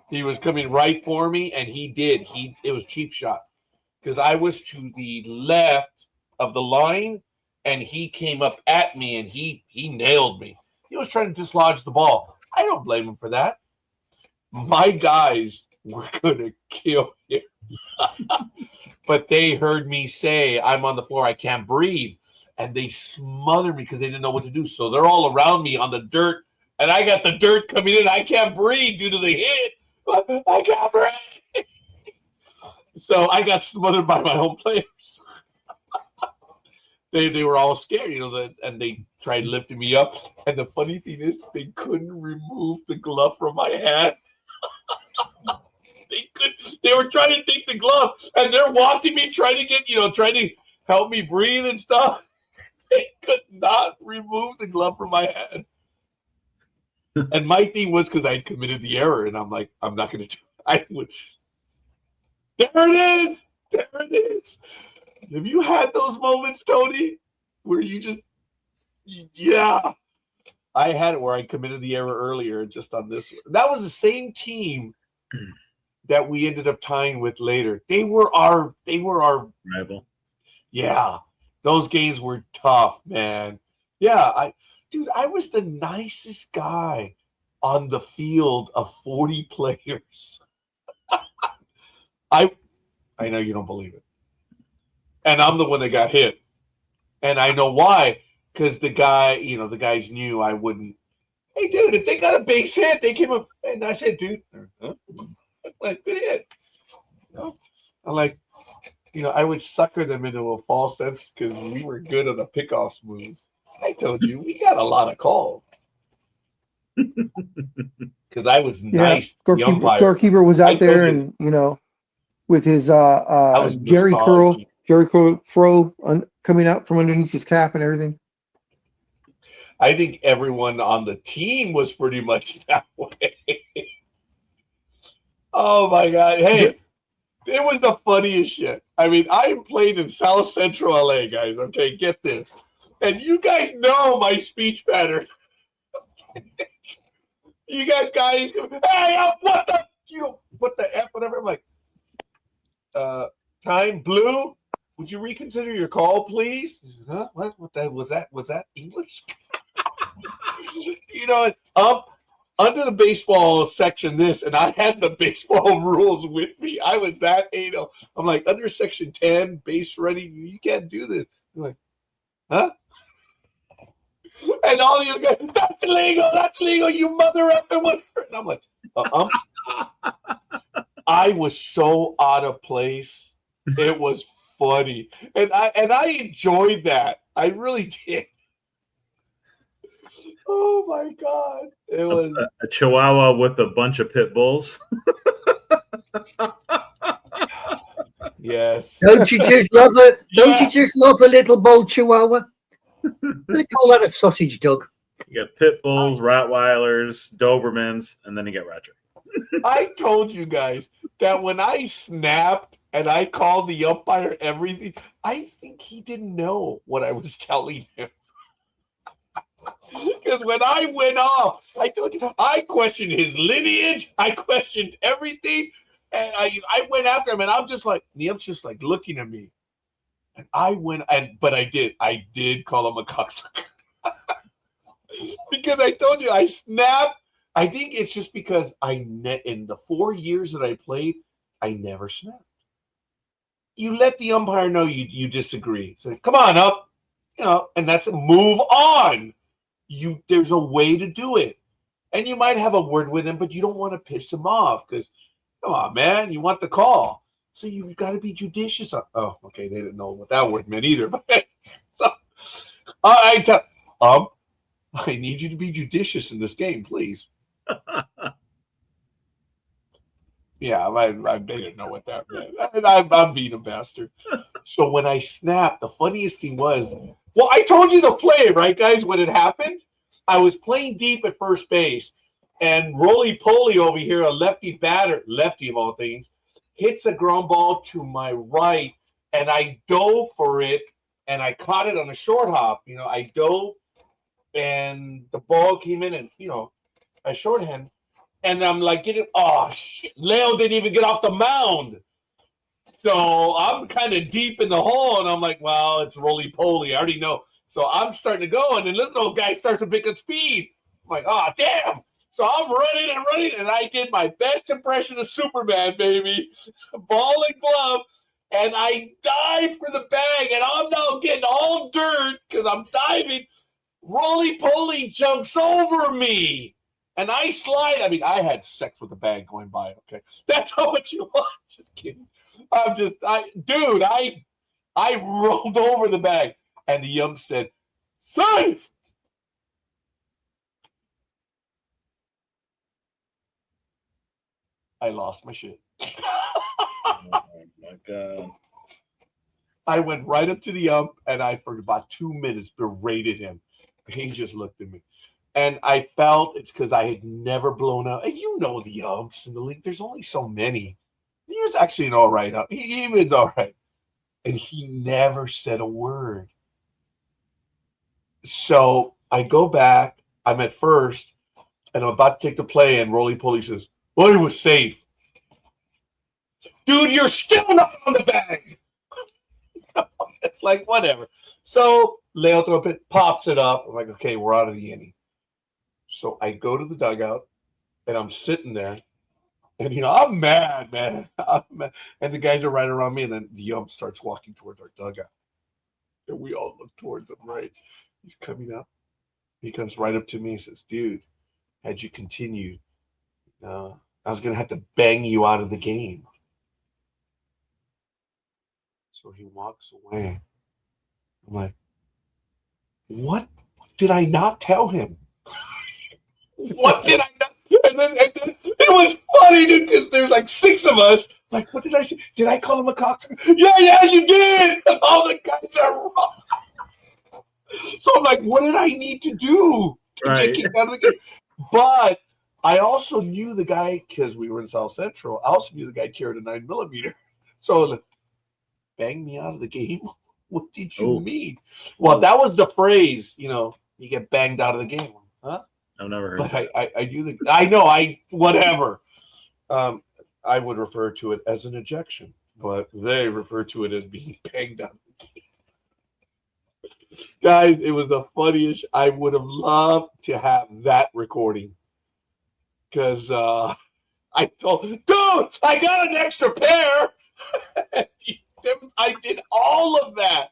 he was coming right for me, and he did. It was cheap shot because I was to the left of the line, and he came up at me, and he nailed me. He was trying to dislodge the ball. I don't blame him for that. My guys were going to kill him. But they heard me say, I'm on the floor, I can't breathe. And they smothered me because they didn't know what to do. So they're all around me on the dirt, and I got the dirt coming in. I can't breathe due to the hit. I can't breathe. So I got smothered by my own players. They were all scared, and they tried lifting me up. And the funny thing is, they couldn't remove the glove from my hand. They were trying to take the glove, and they're walking me, trying to help me breathe and stuff. They could not remove the glove from my hand. And my thing was because I had committed the error, and I'm like, I'm not going to do it. I would. There it is. There it is. Have you had those moments, Tony, where you just, yeah. I had it where I committed the error earlier, just on this one. That was the same team that we ended up tying with later. They were our rival. Yeah. Those games were tough, man. Yeah, I was the nicest guy on the field of 40 players. I know you don't believe it. And I'm the one that got hit. And I know why. Because the guys knew I wouldn't. Hey, dude, if they got a base hit, they came up. And I said, dude, like, good hit. I'm like, I would sucker them into a false sense because we were good on the pickoff moves. I told you, we got a lot of calls. Because I was nice. Scorekeeper was out there, and with his Jerry curl throw coming out from underneath his cap and everything. I think everyone on the team was pretty much that way. Oh my God! Hey, it was the funniest shit. I mean, I played in South Central LA, guys. Okay, get this, and you guys know my speech pattern. You got guys going, hey, what the F, whatever. I'm like, time, Blue, would you reconsider your call, please? Huh? What the was that? Was that English? Up under the baseball section and I had the baseball rules with me. I was that anal. I'm like, under section 10, base running, you can't do this. I'm like, huh? And all the other guys, that's legal, you mother up and whatever. And I'm like, I was so out of place. It was funny. And I enjoyed that. I really did. Oh my God. It was a Chihuahua with a bunch of pit bulls. Yes. Don't you just love it? Don't you just love a little bold Chihuahua? They call that a sausage dog. You got pit bulls, Rottweilers, Dobermans, and then you get Roger. I told you guys that when I snapped and I called the umpire everything, I think he didn't know what I was telling him. Because when I went off, I told you, I questioned his lineage. I questioned everything. And I went after him, and I'm just like, Neil's just like looking at me. And but I did call him a cocksucker. Because I told you, I snapped. I think it's just because in the 4 years that I played, I never snapped. You let the umpire know you disagree. So come on up, and that's a move on. There's a way to do it. And you might have a word with him, but you don't want to piss him off because, come on, man, you want the call. So you've got to be judicious. Oh, okay, they didn't know what that word meant either. But so, I need you to be judicious in this game, please. Yeah, I didn't know what that meant. And I'm being a bastard. So when I snapped, the funniest thing was, well, I told you the play, right, guys, when it happened? I was playing deep at first base, and roly-poly over here, a lefty batter, lefty of all things, hits a ground ball to my right, and I dove for it, and I caught it on a short hop. I dove, and the ball came in, and a shorthand, and I'm like oh shit, Leo didn't even get off the mound. So I'm kind of deep in the hole, and I'm like, well, it's roly-poly. I already know. So I'm starting to go, and then this little guy starts to pick up speed. I'm like, oh, damn. So I'm running, and I did my best impression of Superman, baby. Ball and glove, and I dive for the bag, and I'm now getting all dirt because I'm diving. Roly-poly jumps over me, and I slide. I mean, I had sex with the bag going by, okay? That's how much you want. Just kidding. I rolled over the bag, and the ump said, safe. I lost my shit. Oh my God. I went right up to the ump, and I, for about 2 minutes, berated him. He just looked at me. And I felt it's because I had never blown out. And the umps in the league, there's only so many. He was actually an all right ump. He was all right. And he never said a word. So I go back. I'm at first, and I'm about to take the play, and Roly-Poly says, well, it was safe. Dude, you're still not on the bag. It's like, whatever. So Leo pops it up. I'm like, okay, we're out of the inning. So I go to the dugout, and I'm sitting there. And, I'm mad, man. I'm mad. And the guys are right around me, and then the ump starts walking towards our dugout. And we all look towards him, right? He's coming up. He comes right up to me and says, dude, had you continued, I was going to have to bang you out of the game. So he walks away. I'm like, what did I not tell him? What did I not? And then it was funny, dude, because there's like 6 of us. Like, what did I say? Did I call him a cocksucker? Yeah, you did. And all the guys are wrong. So I'm like, what did I need to do to get kicked out of the game? But I also knew the guy, because we were in South Central. I also knew the guy carried a 9mm. So, bang me out of the game? What did you mean? Well, that was the phrase, you get banged out of the game. Huh? I've never heard but that. I knew I know, whatever. I would refer to it as an ejection, but they refer to it as being banged out. Guys, it was the funniest. I would have loved to have that recording. Because I told, dude, I got an extra pair. I did all of that.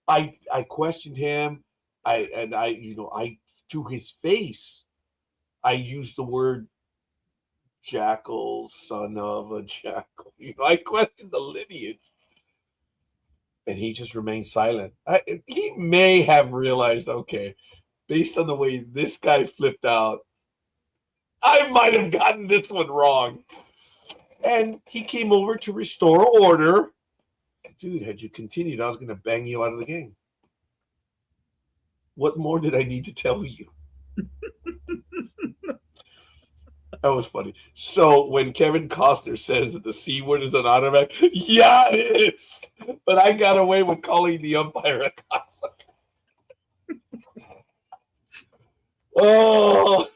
I questioned him. I to his face, I used the word jackal, son of a jackal. I questioned the lineage. And he just remained silent. He may have realized, okay, based on the way this guy flipped out, I might have gotten this one wrong. And he came over to restore order. Dude, had you continued, I was going to bang you out of the game. What more did I need to tell you? That was funny. So when Kevin Costner says that the C word is an automatic, yeah, it is. But I got away with calling the umpire a cocksucker. Oh,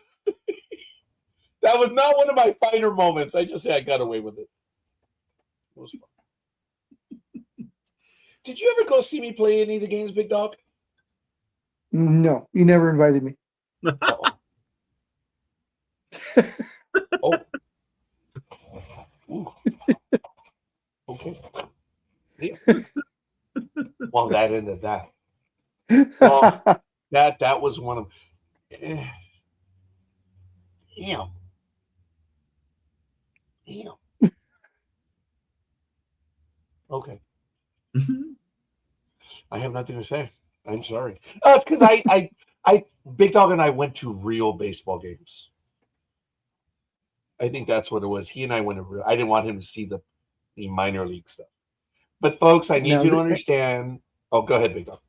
that was not one of my finer moments. I just say I got away with it. It was fun. Did you ever go see me play any of the games, Big Dog? No, you never invited me. Oh. Ooh. Okay. Yeah. Well, that ended that. Well, that was one of. Yeah. Okay. I have nothing to say. I'm sorry. It's because I Big Dog and I went to real baseball games. I think that's what it was. He and I went to real. I didn't want him to see the minor league stuff. But folks, I need you to understand. Oh, go ahead, Big Dog.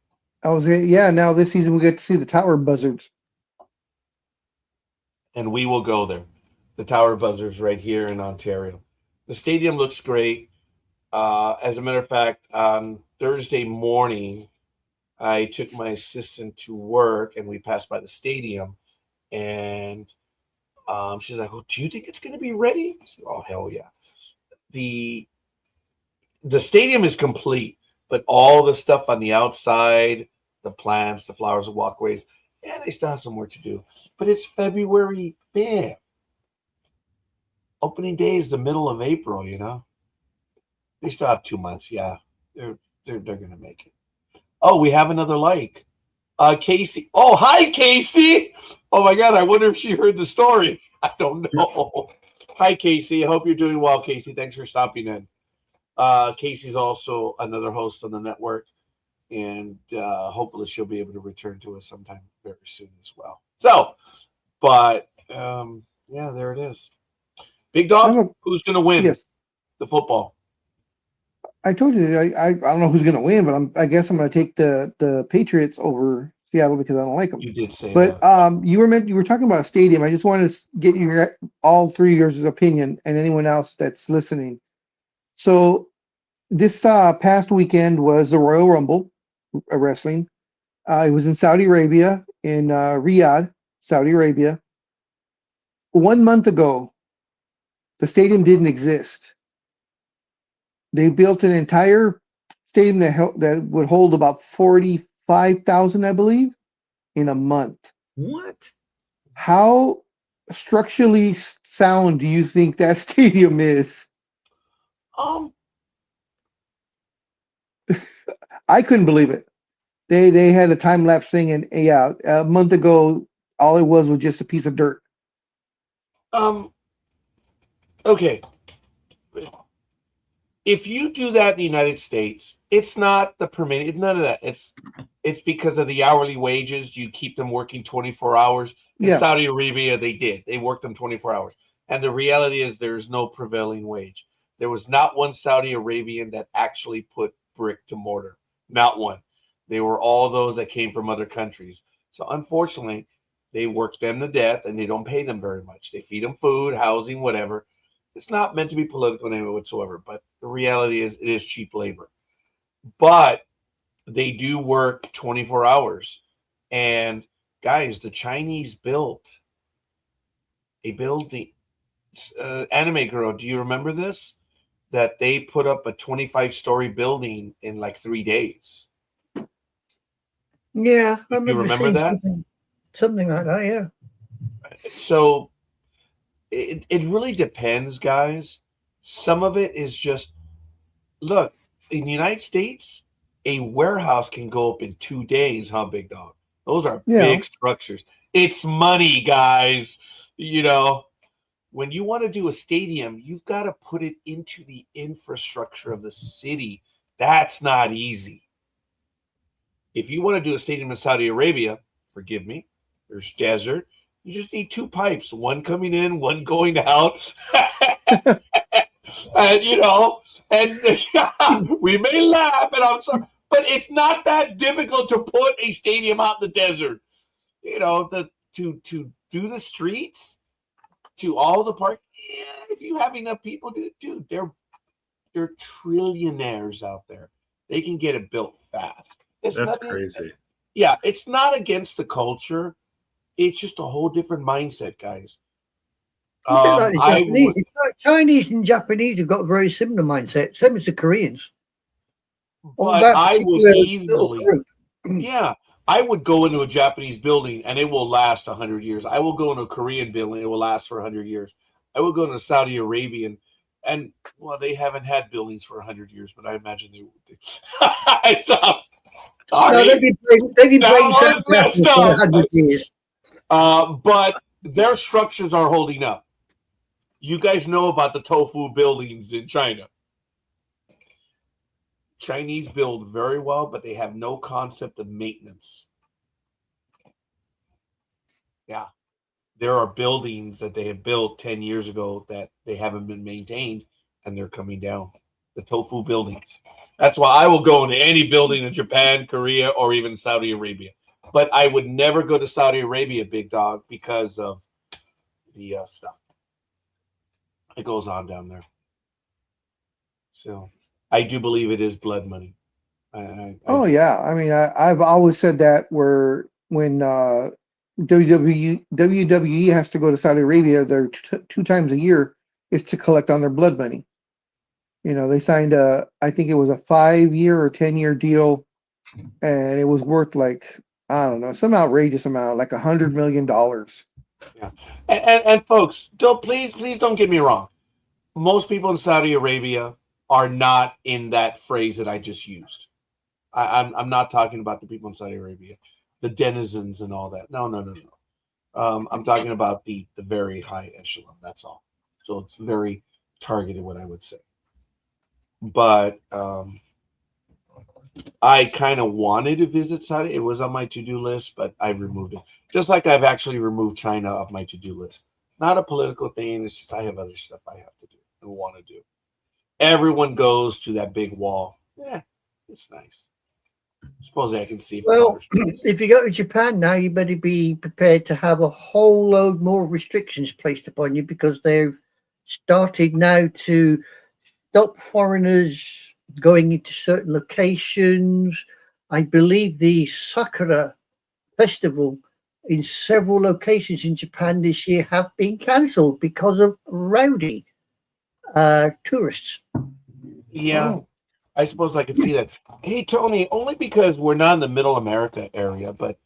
Now this season we get to see the Tower Buzzards. And we will go there. The Tower Buzzards right here in Ontario. The stadium looks great. As a matter of fact, on Thursday morning, I took my assistant to work, and we passed by the stadium, and she's like, "Oh, do you think it's going to be ready?" I said, "Oh, hell yeah." The stadium is complete, but all the stuff on the outside, the plants, the flowers, the walkways, yeah, they still have some work to do. But it's February 5th. Opening day is the middle of April, you know. They still have 2 months. Yeah, they're gonna make it. Oh, we have another like. Casey. Oh, hi, Casey. Oh my God, I wonder if she heard the story. I don't know. Hi, Casey. I hope you're doing well, Casey. Thanks for stopping in. Casey's also another host on the network, and hopefully she'll be able to return to us sometime very soon as well. So, but yeah, there it is. Big Dog, who's going to win Yes. the football? I told you I don't know who's going to win, but I guess I'm going to take the Patriots over Seattle because I don't like them. You did say But that. you were talking about a stadium. I just wanted to get your all three of your opinion and anyone else that's listening. So this past weekend was the Royal Rumble wrestling. It was in Saudi Arabia, in Riyadh, Saudi Arabia. 1 month ago, the stadium didn't exist. They built an entire stadium that would hold about 45,000, I believe, in a month. What? How structurally sound do you think that stadium is? I couldn't believe it. They had a time lapse thing, and yeah, a month ago, all it was just a piece of dirt. Okay. If you do that in the United States, it's not the permitted. None of that. It's because of the hourly wages. You keep them working 24 hours. In Saudi Arabia, they did. They worked them 24 hours. And the reality is there's no prevailing wage. There was not one Saudi Arabian that actually put brick to mortar. Not one. They were all those that came from other countries. So unfortunately, they work them to death, and they don't pay them very much. They feed them food, housing, whatever. It's not meant to be political in any way whatsoever, but the reality is it is cheap labor. But they do work 24 hours. And guys, the Chinese built a building. Anime Girl, do you remember this? That they put up a 25-story building in like 3 days. Yeah, I remember remember that? Something like that, yeah. So it really depends, guys. Some of it is just, look, in the United States, a warehouse can go up in 2 days, huh, Big Dog? Those are big structures. It's money, guys. You know, when you want to do a stadium, you've got to put it into the infrastructure of the city. That's not easy. If you want to do a stadium in Saudi Arabia, forgive me, there's desert. You just need 2 pipes, one coming in, one going out. And, you know, and we may laugh, and I'm sorry, but it's not that difficult to put a stadium out in the desert. You know, to do the streets, to all the park. Yeah, if you have enough people, dude, they're trillionaires out there. They can get it built fast. That's crazy. Yeah, it's not against the culture. It's just a whole different mindset, guys. Like the Japanese. Chinese and Japanese have got a very similar mindset. Same as the Koreans. But I would easily, yeah, I would go into a Japanese building and it will last 100 years. I will go into a Korean building, it will last for 100 years. I will go into Saudi Arabian, and well, they haven't had buildings for 100 years, but I imagine they would. No, they've been playing for 100 years. But their structures are holding up. You guys know about the tofu buildings in China. Chinese build very well, but they have no concept of maintenance. Yeah. There are buildings that they have built 10 years ago that they haven't been maintained, and they're coming down. The tofu buildings. That's why I will go into any building in Japan, Korea, or even Saudi Arabia. But I would never go to Saudi Arabia, Big Dog, because of the stuff. It goes on down there. So, I do believe it is blood money. Oh yeah, I mean, I've always said that where when WWE has to go to Saudi Arabia, they're two times a year is to collect on their blood money. You know, they signed I think it was a 5-year or 10-year deal, and it was worth like, I don't know, some outrageous amount, like $100 million. Yeah, and folks, please don't get me wrong. Most people in Saudi Arabia are not in that phrase that I just used. I'm not talking about the people in Saudi Arabia, the denizens and all that. No. I'm talking about the very high echelon. That's all. So it's very targeted, what I would say. But I kind of wanted to visit Saudi. It was on my to-do list, but I removed it. Just like I've actually removed China off my to-do list. Not a political thing. It's just I have other stuff I have to do and want to do. Everyone goes to that big wall. Yeah, it's nice. Suppose I can see if Well, if you go to Japan now, you better be prepared to have a whole load more restrictions placed upon you, because they've started now to stop foreigners going into certain locations. I believe the Sakura Festival in several locations in Japan this year have been cancelled because of rowdy tourists. Yeah. Oh. I suppose I could see that. Hey, Tony, only because we're not in the Middle America area, but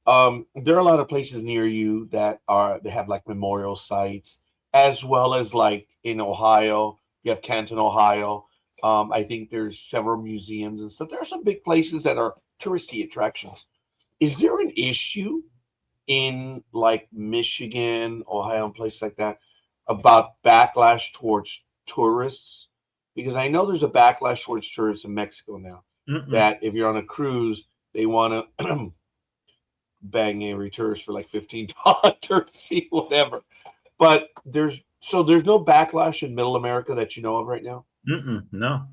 there are a lot of places near you that have like memorial sites, as well as like in Ohio, you have Canton, Ohio. I think there's several museums and stuff. There are some big places that are touristy attractions. Is there an issue in like Michigan, Ohio, and places like that about backlash towards tourists? Because I know there's a backlash towards tourists in Mexico now. That if you're on a cruise, they want to bang every tourist for like $15 tourist fee, whatever. But there's no backlash in Middle America that you know of right now? No.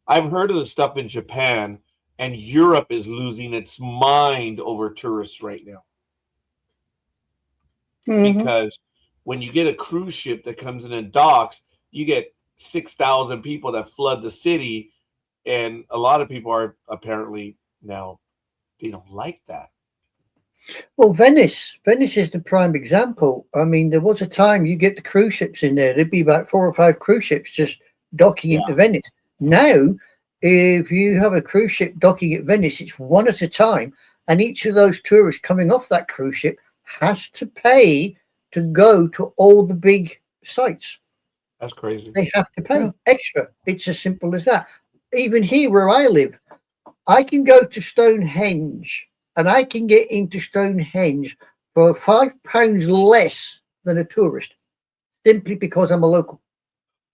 I've heard of the stuff in Japan, and Europe is losing its mind over tourists right now. Because when you get a cruise ship that comes in and docks, you get 6,000 people that flood the city, and a lot of people are apparently now, they don't like that. Well, Venice is the prime example. I mean, there was a time you get the cruise ships in there. There'd be about 4 or 5 cruise ships just docking into Venice. Now, if you have a cruise ship docking at Venice, it's one at a time, and each of those tourists coming off that cruise ship has to pay to go to all the big sites. That's crazy. They have to pay extra. It's as simple as that. Even here where I live, I can go to Stonehenge, and I can get into Stonehenge for £5 less than a tourist, simply because I'm a local.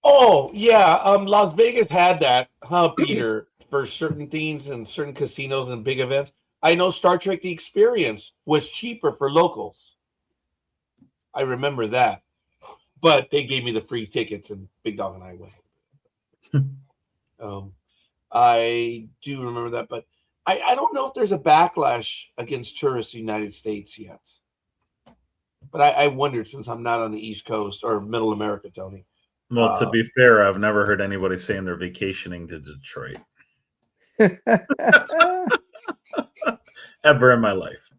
Oh, yeah. Las Vegas had that, huh, Peter, for certain things and certain casinos and big events. I know Star Trek The Experience was cheaper for locals. I remember that. But they gave me the free tickets, and Big Dog and I went. I do remember that, but I don't know if there's a backlash against tourists in the United States yet. But I wondered, since I'm not on the East Coast or Middle America, Tony. Well, to be fair, I've never heard anybody saying they're vacationing to Detroit. Ever in my life.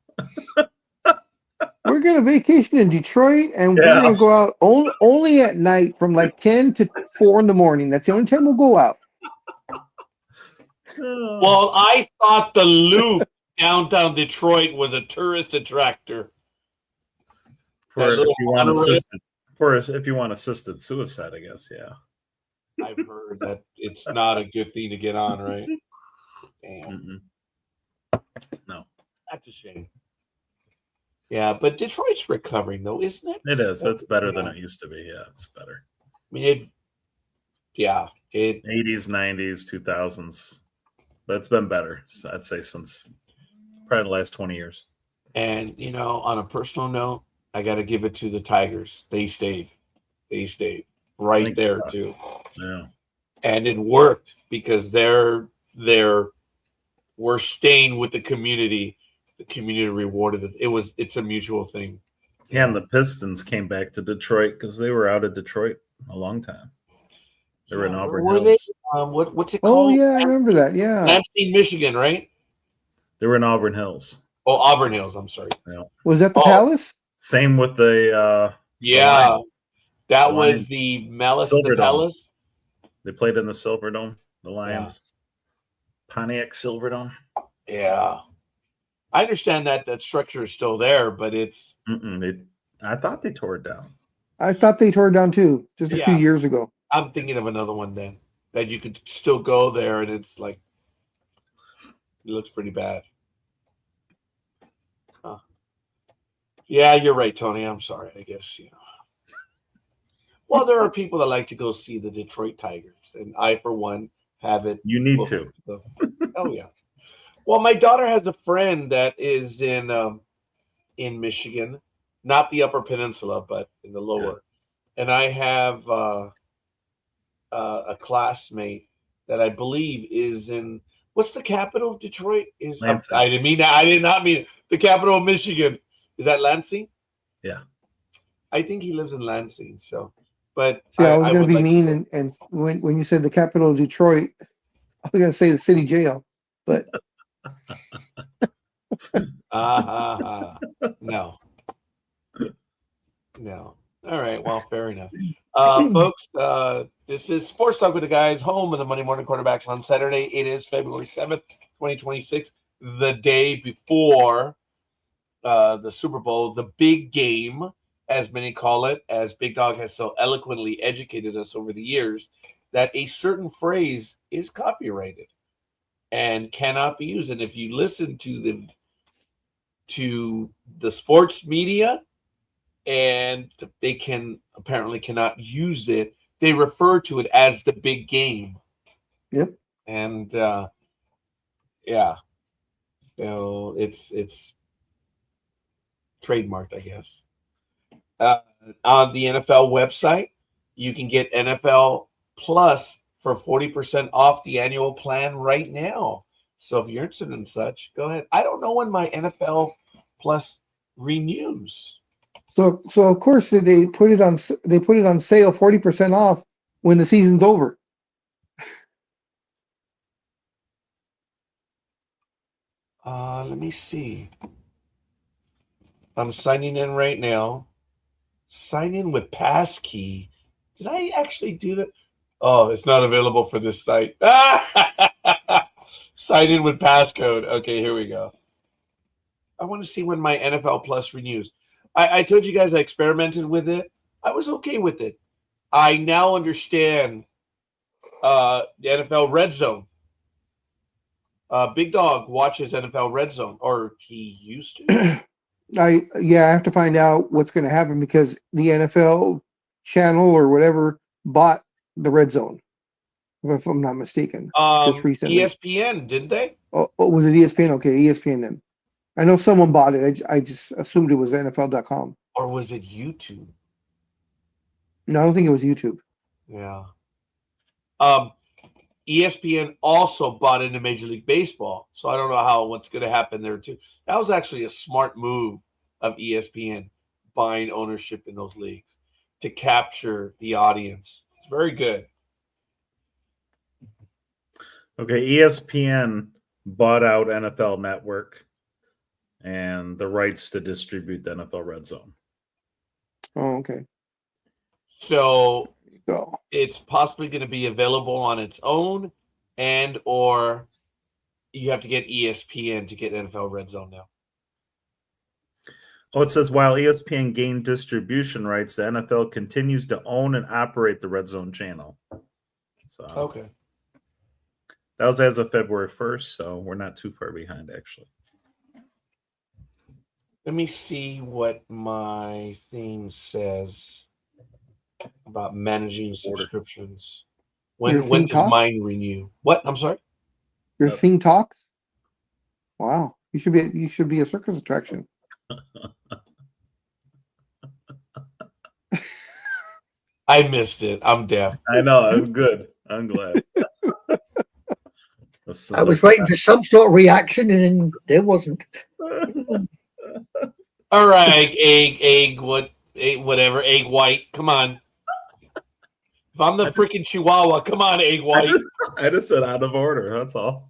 We're going to vacation in Detroit, and we're going to go out only at night from like 10 to 4 in the morning. That's the only time we'll go out. Well, I thought the Loop downtown Detroit was a tourist attractor. If you want assisted suicide, I guess, yeah. I've heard that it's not a good thing to get on, right? Damn. No. That's a shame. Yeah, but Detroit's recovering, though, isn't it? It is. It's better than it used to be. Yeah, it's better. I mean, 80s, 90s, 2000s. But it's been better, so I'd say, since probably the last 20 years. And, you know, on a personal note, I got to give it to the Tigers. They stayed right there, too. Yeah. And it worked because we're staying with the community. The community rewarded it. It's a mutual thing. Yeah, and the Pistons came back to Detroit because they were out of Detroit a long time. They were in Yeah, Auburn were Hills. they? What's it Oh called? yeah, I remember that. Yeah. Lansing, Michigan, right? They were in Auburn Hills. Oh, Auburn Hills. I'm sorry. Yeah. Was that the Oh. Palace? Same with the Yeah, Lions. that The was Lions. the Malice of the Silverdome. Palace. They played in the Silverdome, the Lions. Pontiac Silverdome. Yeah, I understand that structure is still there, but it's I thought they tore it down. I thought they tore it down too, just a few Yeah. years ago. I'm thinking of another one then that you could still go there, and it's like it looks pretty bad. Huh. Yeah, you're right, Tony. I'm sorry. I guess Well, there are people that like to go see the Detroit Tigers, and I, for one, have it. You need to. Oh yeah. Well, my daughter has a friend that is in Michigan, not the Upper Peninsula, but in the lower. And I have a classmate that I believe is in what's the capital of Detroit? I didn't mean that. I did not mean it. The capital of Michigan. Is that Lansing? Yeah. I think he lives in Lansing. So, but See, I was going to be like mean, and when you said the capital of Detroit, I was going to say the city jail, but no. All right. Well, fair enough. Folks, this is Sports Talk with the Guys, home of the Monday Morning Quarterbacks on Saturday. It is February 7th, 2026, the day before the Super Bowl, the big game, as many call it, as Big Dog has so eloquently educated us over the years, that a certain phrase is copyrighted and cannot be used. And if you listen to the sports media, and they apparently cannot use it, they refer to it as the big game. Yep. And yeah, so it's trademarked, I guess. On the NFL website, you can get NFL Plus for 40% off the annual plan right now. So if you're interested in such, go ahead. I don't know when my NFL Plus renews. so of course they put it on sale 40% off when the season's over. Let me see. I'm signing in right now. Sign in with passkey. Did I actually do that? Oh, it's not available for this site. Sign in with passcode. Okay, here we go. I want to see when my NFL Plus renews. I told you guys I experimented with it. I was okay with it. I now understand the NFL Red Zone. Big Dog watches NFL Red Zone, or he used to. I have to find out what's going to happen because the NFL channel or whatever bought the Red Zone, if I'm not mistaken, just recently. ESPN, did they? Oh, was it ESPN? Okay, ESPN then. I know someone bought it. I just assumed it was NFL.com. Or was it YouTube? No, I don't think it was YouTube. Yeah. ESPN also bought into Major League Baseball, so I don't know what's going to happen there too. That was actually a smart move of ESPN buying ownership in those leagues to capture the audience. It's very good. Okay, ESPN bought out NFL Network and the rights to distribute the NFL Red Zone. Oh, okay. So Go. it's possibly going to be available on its own, and or you have to get ESPN to get NFL Red Zone now. Oh, it says while ESPN gained distribution rights, the NFL continues to own and operate the Red Zone channel. So Okay. that was as of February 1st, so we're not too far behind, actually. Let me see what my thing says about managing subscriptions. When does mine renew? What? I'm sorry? Your thing talks? Wow. You should be a circus attraction. I missed it. I'm deaf. I know. I'm good. I'm glad. I was waiting for some sort of reaction, and then there wasn't. All right, egg, whatever, egg white. Come on. If I'm the freaking Chihuahua, come on, Egg White. I just said out of order. That's all.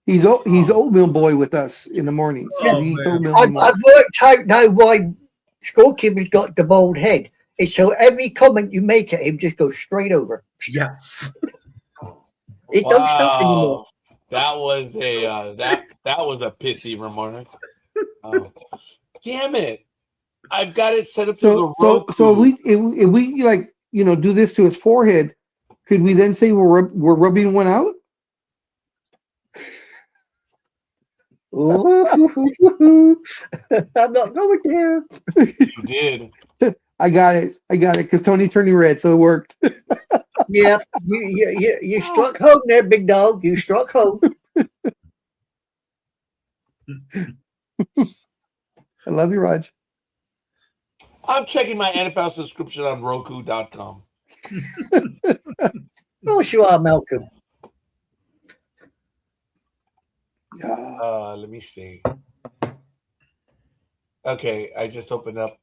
He's oatmeal boy with us in the morning. Oh, He eats man. oatmeal in the I've morning. worked out now why Scorekeeper's got the bald head. It's so every comment you make at him just goes straight over. Yes. It don't stop anymore. That was a that was a pissy remark. Oh, damn it! I've got it set up to the Roku. So if we like do this to his forehead, could we then say we're rubbing one out? Ooh, I'm not going there. You did. I got it because Tony turned me red, so it worked. Yeah, you struck home there, big dog. You struck home. I love you, Raj. I'm checking my NFL subscription on Roku.com. Oh, sure, are, Malcolm. Let me see. Okay, I just opened up.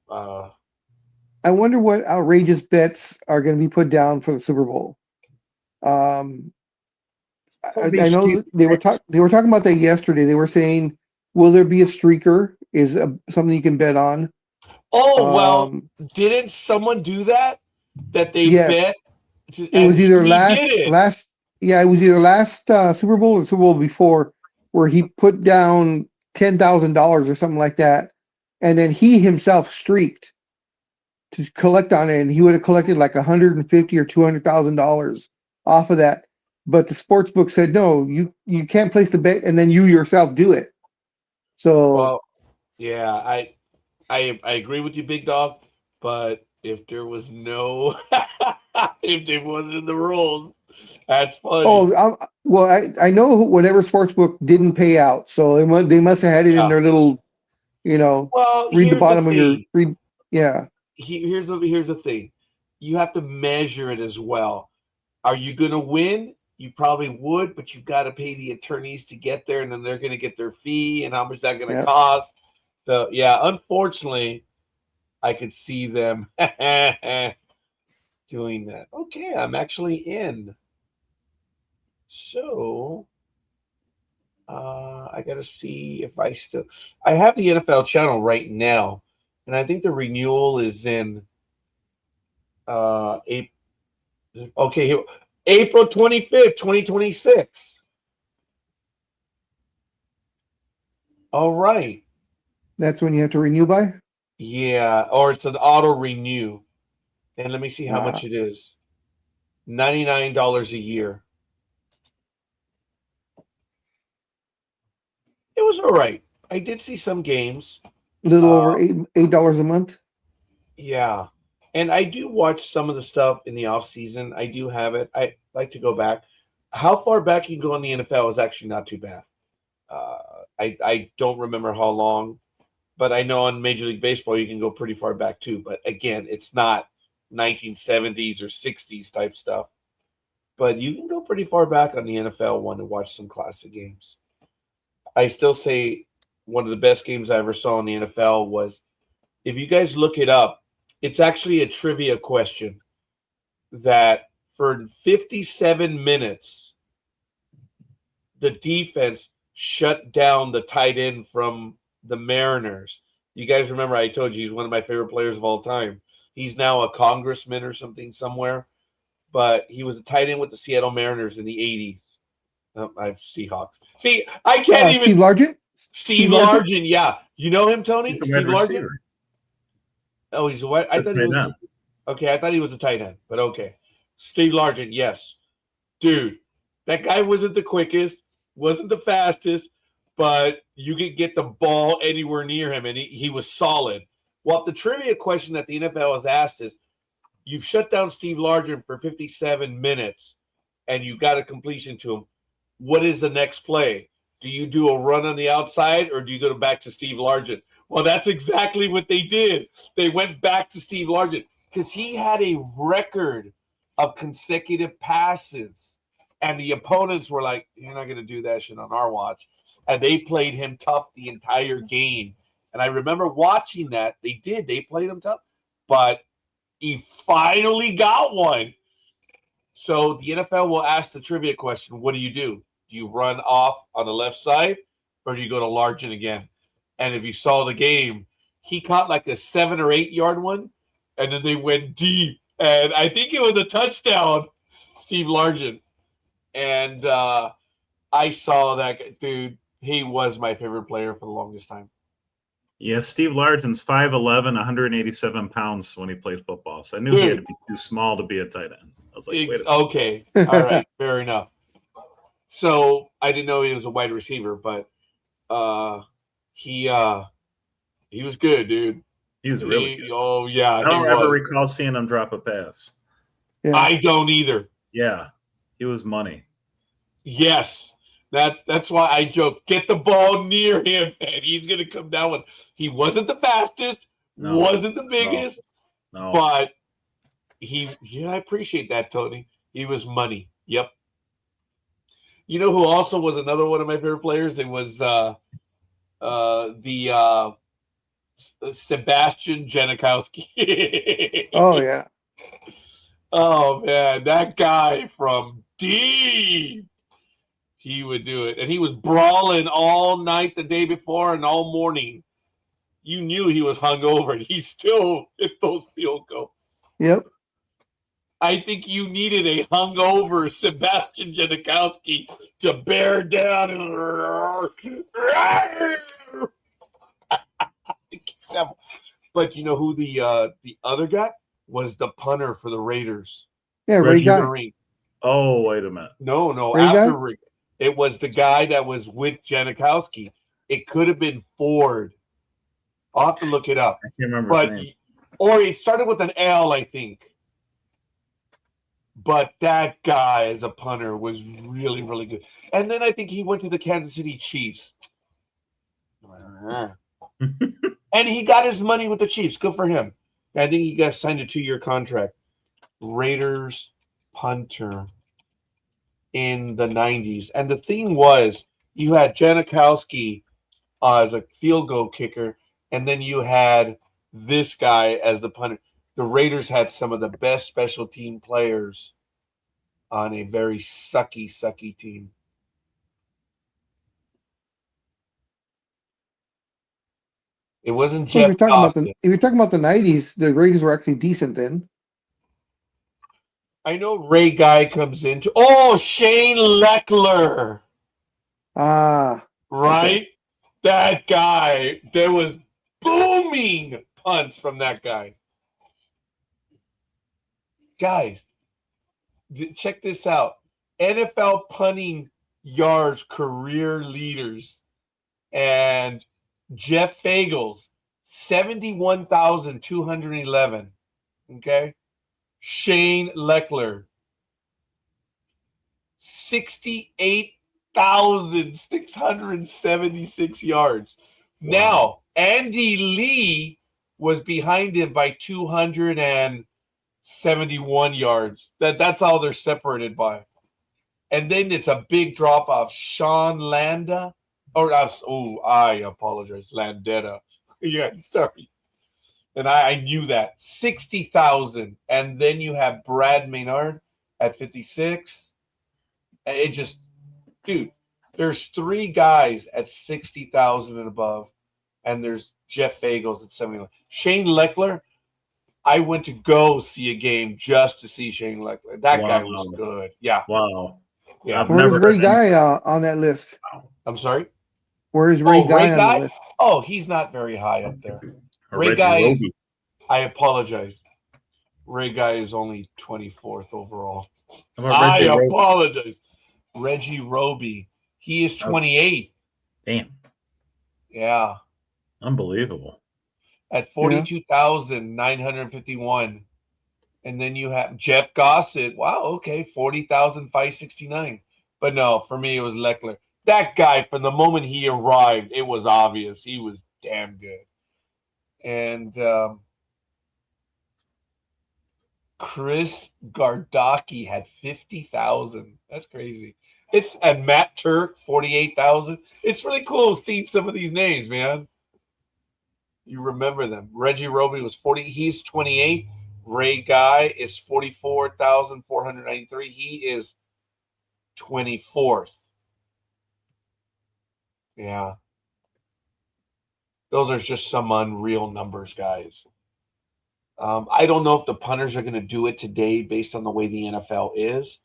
I wonder what outrageous bets are going to be put down for the Super Bowl. I know they were talking about that yesterday. They were saying, will there be a streaker? Is something you can bet on? Oh well, didn't someone do that? That they bet. It was either last Super Bowl or the Super Bowl before, where he put down $10,000 or something like that, and then he himself streaked to collect on it, and he would have collected like $150,000 or $200,000 off of that. But the sports book said no, you can't place the bet, and then you yourself do it. So, well, yeah, I agree with you, big dog. But if there was no, if there wasn't in the rules, that's funny. Oh, well, I know whatever sports book didn't pay out, so they must have had it in their little, Well, read the bottom of your read. Yeah. Here's the thing. You have to measure it as well. Are you going to win? You probably would, but you've got to pay the attorneys to get there, and then they're going to get their fee, and how much that going to cost. So, yeah, unfortunately, I could see them doing that. Okay, I'm actually in. So, I got to see if I have the NFL channel right now, and I think the renewal is in April. Okay, here, April 25th, 2026. All right. That's when you have to renew by? Yeah, or it's an auto renew. And let me see how much it is. $99 a year. It was all right. I did see some games. A little over $8 a month. Yeah. And I do watch some of the stuff in the off season. I do have it. I like to go back. How far back you can go in the NFL is actually not too bad. I don't remember how long, but I know on Major League Baseball you can go pretty far back too. But again, it's not 1970s or 60s type stuff. But you can go pretty far back on the NFL one to watch some classic games. I still say one of the best games I ever saw in the NFL was, if you guys look it up, it's actually a trivia question that for 57 minutes, the defense shut down the tight end from the Mariners. You guys remember I told you he's one of my favorite players of all time. He's now a congressman or something somewhere, but he was a tight end with the Seattle Mariners in the 80s. I have Seahawks. See, I can't even. Steve Largent? Steve Largent, yeah. You know him, Tony? He's a Steve wide Largent? receiver. Oh, he's a what? I thought he was. Okay, I thought he was a tight end, but okay. Steve Largent, yes. Dude, that guy wasn't the quickest, wasn't the fastest, but you could get the ball anywhere near him, and he was solid. Well, the trivia question that the NFL has asked is, you've shut down Steve Largent for 57 minutes, and you got a completion to him. What is the next play? Do you do a run on the outside, or do you go back to Steve Largent? Well, that's exactly what they did. They went back to Steve Largent because he had a record of consecutive passes. And the opponents were like, you're not going to do that shit on our watch. And they played him tough the entire game. And I remember watching that. They did. They played him tough. But He finally got one. So the NFL will ask the trivia question, what do? Do you run off on the left side or do you go to Largent again? And if you saw the game, he caught like a 7 or 8 yard one, and then they went deep. And I think it was a touchdown, Steve Largent. And I saw that dude. He was my favorite player for the longest time. Yeah, Steve Largent's 5'11", 187 pounds when he played football. So I knew he had to be too small to be a tight end. I was like, wait a minute. Okay. All right. Fair enough. So I didn't know he was a wide receiver, but he was good, dude. He was really good. Oh, yeah. I don't ever recall seeing him drop a pass. Yeah. I don't either. Yeah, he was money. Yes. That's why I joke. Get the ball near him, and he's going to come down with. He wasn't the fastest, wasn't the biggest, but I appreciate that, Tony. He was money. Yep. You know who also was another one of my favorite players? It was Sebastian Janikowski. Oh, yeah. Oh, man, that guy from deep. He would do it. And he was brawling all night the day before and all morning. You knew he was hungover, and he still hit those field goals. Yep. I think you needed a hungover Sebastian Janikowski to bear down. But you know who the other guy was? The punter for the Raiders. Yeah, Ray Guy. Oh, wait a minute. No. Ray After Guy? it was the guy that was with Janikowski. It could have been Ford. I'll have to look it up. I can't remember his name. Or it started with an L, I think. But that guy as a punter was really, really good. And then I think he went to the Kansas City Chiefs. And he got his money with the Chiefs. Good for him. I think he got signed a 2-year contract. Raiders punter in the 90s. And the thing was, you had Janikowski as a field goal kicker, and then you had this guy as the punter. The Raiders had some of the best special team players on a very sucky team. It wasn't So Jeff if Gossett. you're talking about the 90s, the Raiders were actually decent then. I know Ray Guy comes into. Oh, Shane Leckler. Ah. Right? Okay. That guy. There was booming punts from that guy. Guys, check this out. NFL punting yards career leaders. And Jeff Fagels, 71,211. Okay? Shane Leckler, 68,676 yards. Wow. Now, Andy Lee was behind him by 271 yards. That's all they're separated by. And then it's a big drop off. Sean Landa. I apologize. Landetta. Yeah, sorry. And I knew that. 60,000. And then you have Brad Maynard at 56. It just, dude, there's 3 guys at 60,000 and above. And there's Jeff Fagels at 71. Shane Leckler, I went to go see a game just to see Shane Leckler. That guy was good. Yeah. Wow. Yeah. Where's Ray Guy on that list? I'm sorry? Where's Ray Guy on the list? Oh, he's not very high up there. Ray Guy. I apologize. Ray Guy is only 24th overall. I apologize. Reggie Roby. He is 28th. Damn. Yeah. Unbelievable. At 42,951. And then you have Jeff Gossett. Wow, okay. 40,569. But no, for me, it was Leckler. That guy, from the moment he arrived, it was obvious. He was damn good. And Chris Gardocki had 50,000. That's crazy. And Matt Turk, 48,000. It's really cool seeing some of these names, man. You remember them. Reggie Roby was 40. He's 28. Ray Guy is 44,493. He is 24th. Yeah. Those are just some unreal numbers, guys. I don't know if the punters are going to do it today based on the way the NFL is,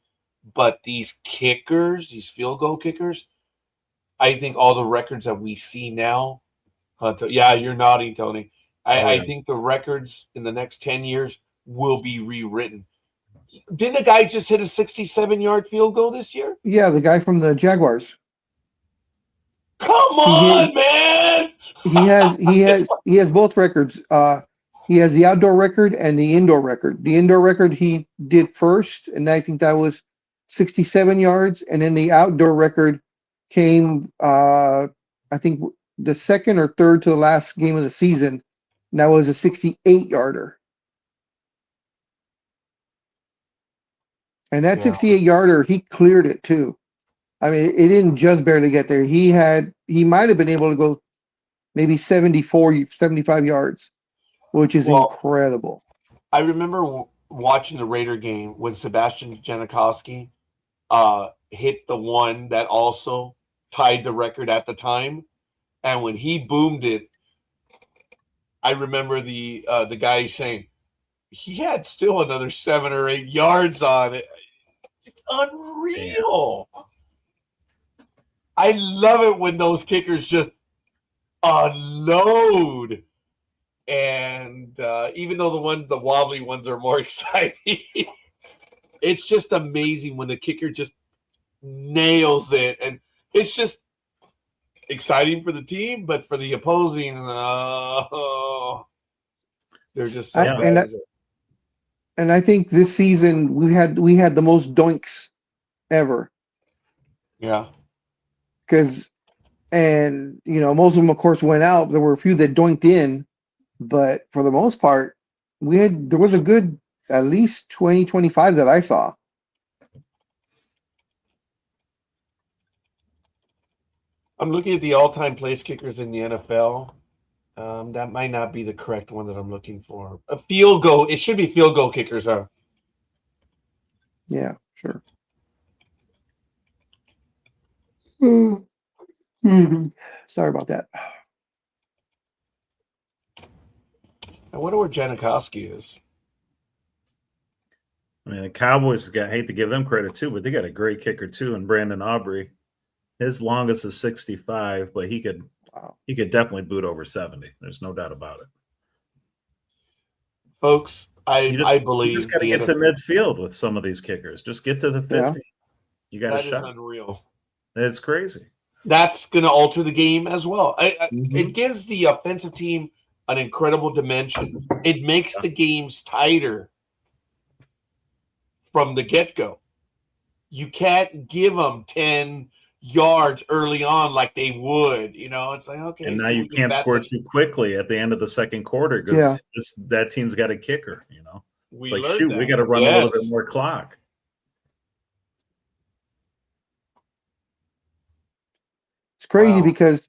but these kickers, these field goal kickers, I think all the records that we see now, yeah, you're nodding, Tony. I think the records in the next 10 years will be rewritten. Didn't a guy just hit a 67-yard field goal this year? Yeah, the guy from the Jaguars. Come on, man! He has both records. He has the outdoor record and the indoor record. The indoor record he did first, and I think that was 67 yards. And then the outdoor record came, I think, the second or third to the last game of the season. And that was a 68-yarder. And that 68-yarder, he cleared it too. I mean, it didn't just barely get there. He might have been able to go maybe 75 yards, which is incredible. I remember watching the Raider game when Sebastian Janikowski hit the one that also tied the record at the time. And when he boomed it, I remember the guy saying he had still another 7 or 8 yards on it. It's unreal. Damn. I love it when those kickers just unload. And even though the wobbly ones are more exciting, it's just amazing when the kicker just nails it. And it's just exciting for the team, but for the opposing, they're just so bad. And I think this season we had the most doinks ever. Yeah. Because, and most of them, of course, went out. There were a few that doinked in, but for the most part, there was a good at least 20, 25 that I saw. I'm looking at the all-time place kickers in the NFL. That might not be the correct one that I'm looking for. A field goal. It should be field goal kickers, huh? Yeah, sure. Sorry about that. I wonder where Janikowski is. I mean, the Cowboys hate to give them credit too, but they got a great kicker too, in Brandon Aubrey. His longest is 65, but he could definitely boot over 70. There's no doubt about it. Folks, I believe you just got to get to midfield with some of these kickers. Just get to the 50. Yeah. You got a shot. That is unreal. It's crazy. That's going to alter the game as well. It gives the offensive team an incredible dimension. It makes the games tighter from the get-go. You can't give them 10 yards early on like they would. It's like, okay. And now you can't score too quickly at the end of the second quarter because that team's got a kicker. It's like, shoot, we got to run a little bit more clock. It's crazy because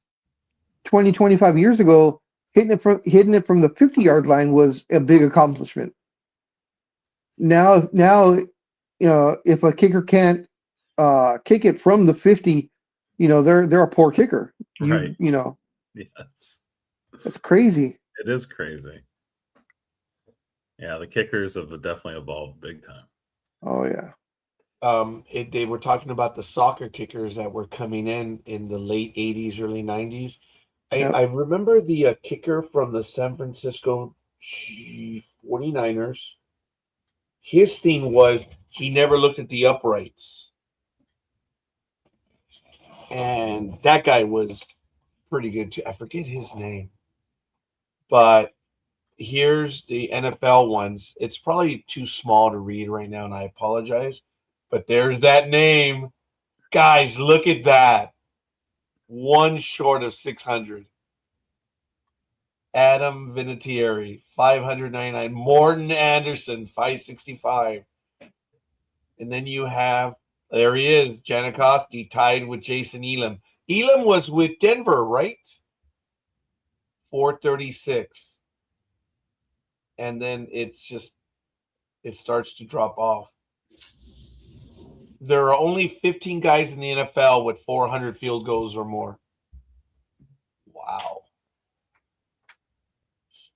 20, 25 years ago, hitting it from the 50-yard line was a big accomplishment. Now, if a kicker can't kick it from the 50, they're a poor kicker. Right. Yes. That's crazy. It is crazy. Yeah, the kickers have definitely evolved big time. Oh yeah. They were talking about the soccer kickers that were coming in the late 80s, early 90s. I remember the kicker from the San Francisco 49ers. His thing was he never looked at the uprights. And that guy was pretty good too. I forget his name. But here's the NFL ones. It's probably too small to read right now, and I apologize. But there's that name. Guys, look at that. One short of 600. Adam Vinatieri, 599. Morton Anderson, 565. And then you have, there he is, Janikowski, tied with Jason Elam. Elam was with Denver, right? 436. And then it's just it starts to drop off. There are only 15 guys in the NFL with 400 field goals or more. Wow.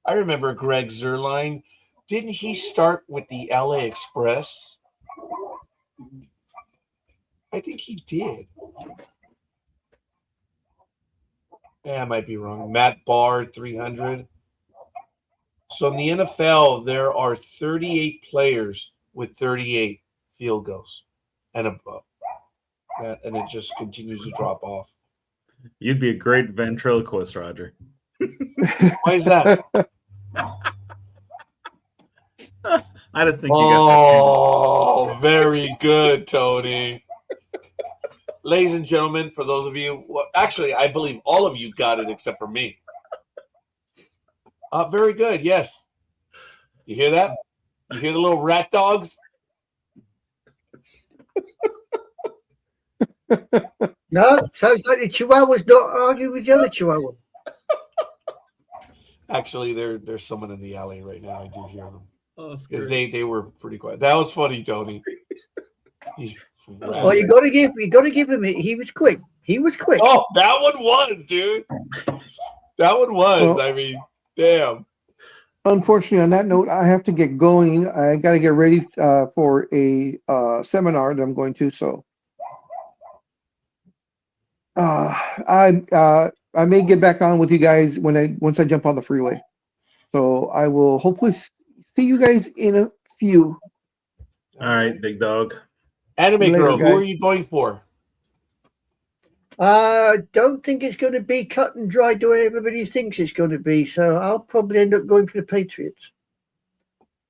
I remember Greg Zerline. Didn't he start with the LA Express? I think he did. Yeah, I might be wrong. Matt Barr, 300. So in the NFL, there are 38 players with 38 field goals and above. And it just continues to drop off. You'd be a great ventriloquist, Roger. Why is that? I don't think you got Oh, very good, Tony. Ladies and gentlemen, for those of you, well, actually, I believe all of you got it except for me. Very good, yes. You hear that? You hear the little rat dogs? No, sounds like the Chihuahua's not arguing with the other Chihuahua. Actually, there's someone in the alley right now. I do hear them. Oh, Because they were pretty quiet. That was funny, Tony. Well, you got to give him it. He was quick. He was quick. Oh, that one was, dude. That one was. Well, I mean, damn. Unfortunately, on that note, I have to get going. I got to get ready for a seminar that I'm going to. So I may get back on with you guys once I jump on the freeway. So I will hopefully see you guys in a few. All right, big dog. Anime Later, Girl, who guys. are you going for? I don't think it's going to be cut and dry the way everybody thinks it's going to be. So I'll probably end up going for the Patriots.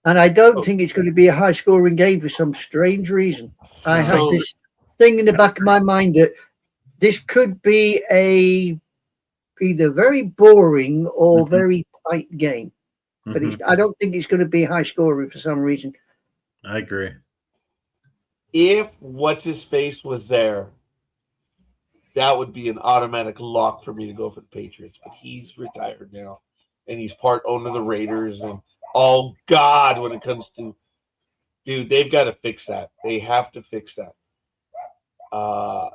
And I don't think it's going to be a high-scoring game for some strange reason. I have this thing in the back of my mind that this could be either very boring or very tight game. But I don't think it's going to be high-scoring for some reason. I agree. If what's-his-face was there, that would be an automatic lock for me to go for the Patriots. But he's retired now, and he's part owner of the Raiders. And, oh, God, when it comes to – dude, they've got to fix that. They have to fix that.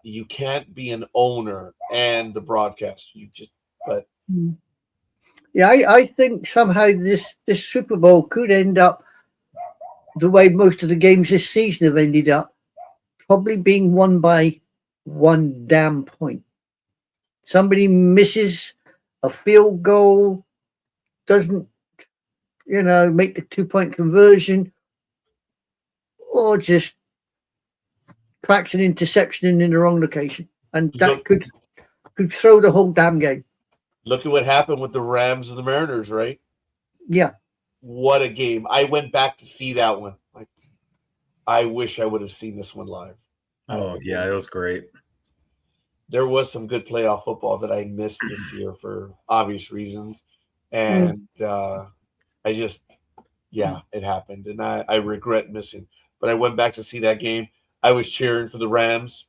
You can't be an owner and the broadcaster. You just – but – Yeah, I think somehow this Super Bowl could end up the way most of the games this season have ended up, probably being won by one damn point. Somebody misses a field goal, doesn't, make the 2-point conversion, or just cracks an interception in the wrong location. And that could throw the whole damn game. look at what happened with the Rams and the Mariners, right? Yeah. What a game. I went back to see that one. Like, I wish I would have seen this one live. Oh, yeah, it was great. There was some good playoff football that I missed this year for obvious reasons. And I just, it happened. And I regret missing. But I went back to see that game. I was cheering for the Rams.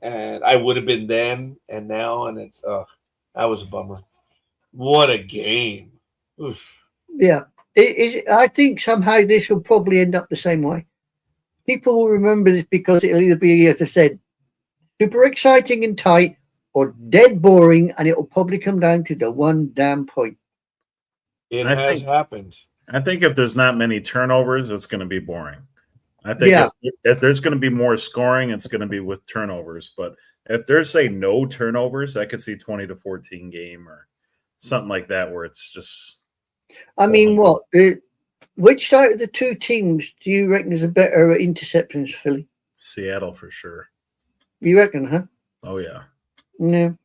And I would have been then and now. And it's, that was a bummer. What a game. Oof. Yeah. I think somehow this will probably end up the same way. People will remember this because it'll either be, as I said, super exciting and tight or dead boring, and it'll probably come down to the one damn point. It has happened. I think if there's not many turnovers, it's going to be boring. I think if there's going to be more scoring, it's going to be with turnovers. But if there's, say, no turnovers, I could see 20-14 game or something like that where it's just... I mean, which side of the two teams do you reckon is a better interceptions, Philly? Seattle for sure. You reckon, huh? Oh, yeah. No.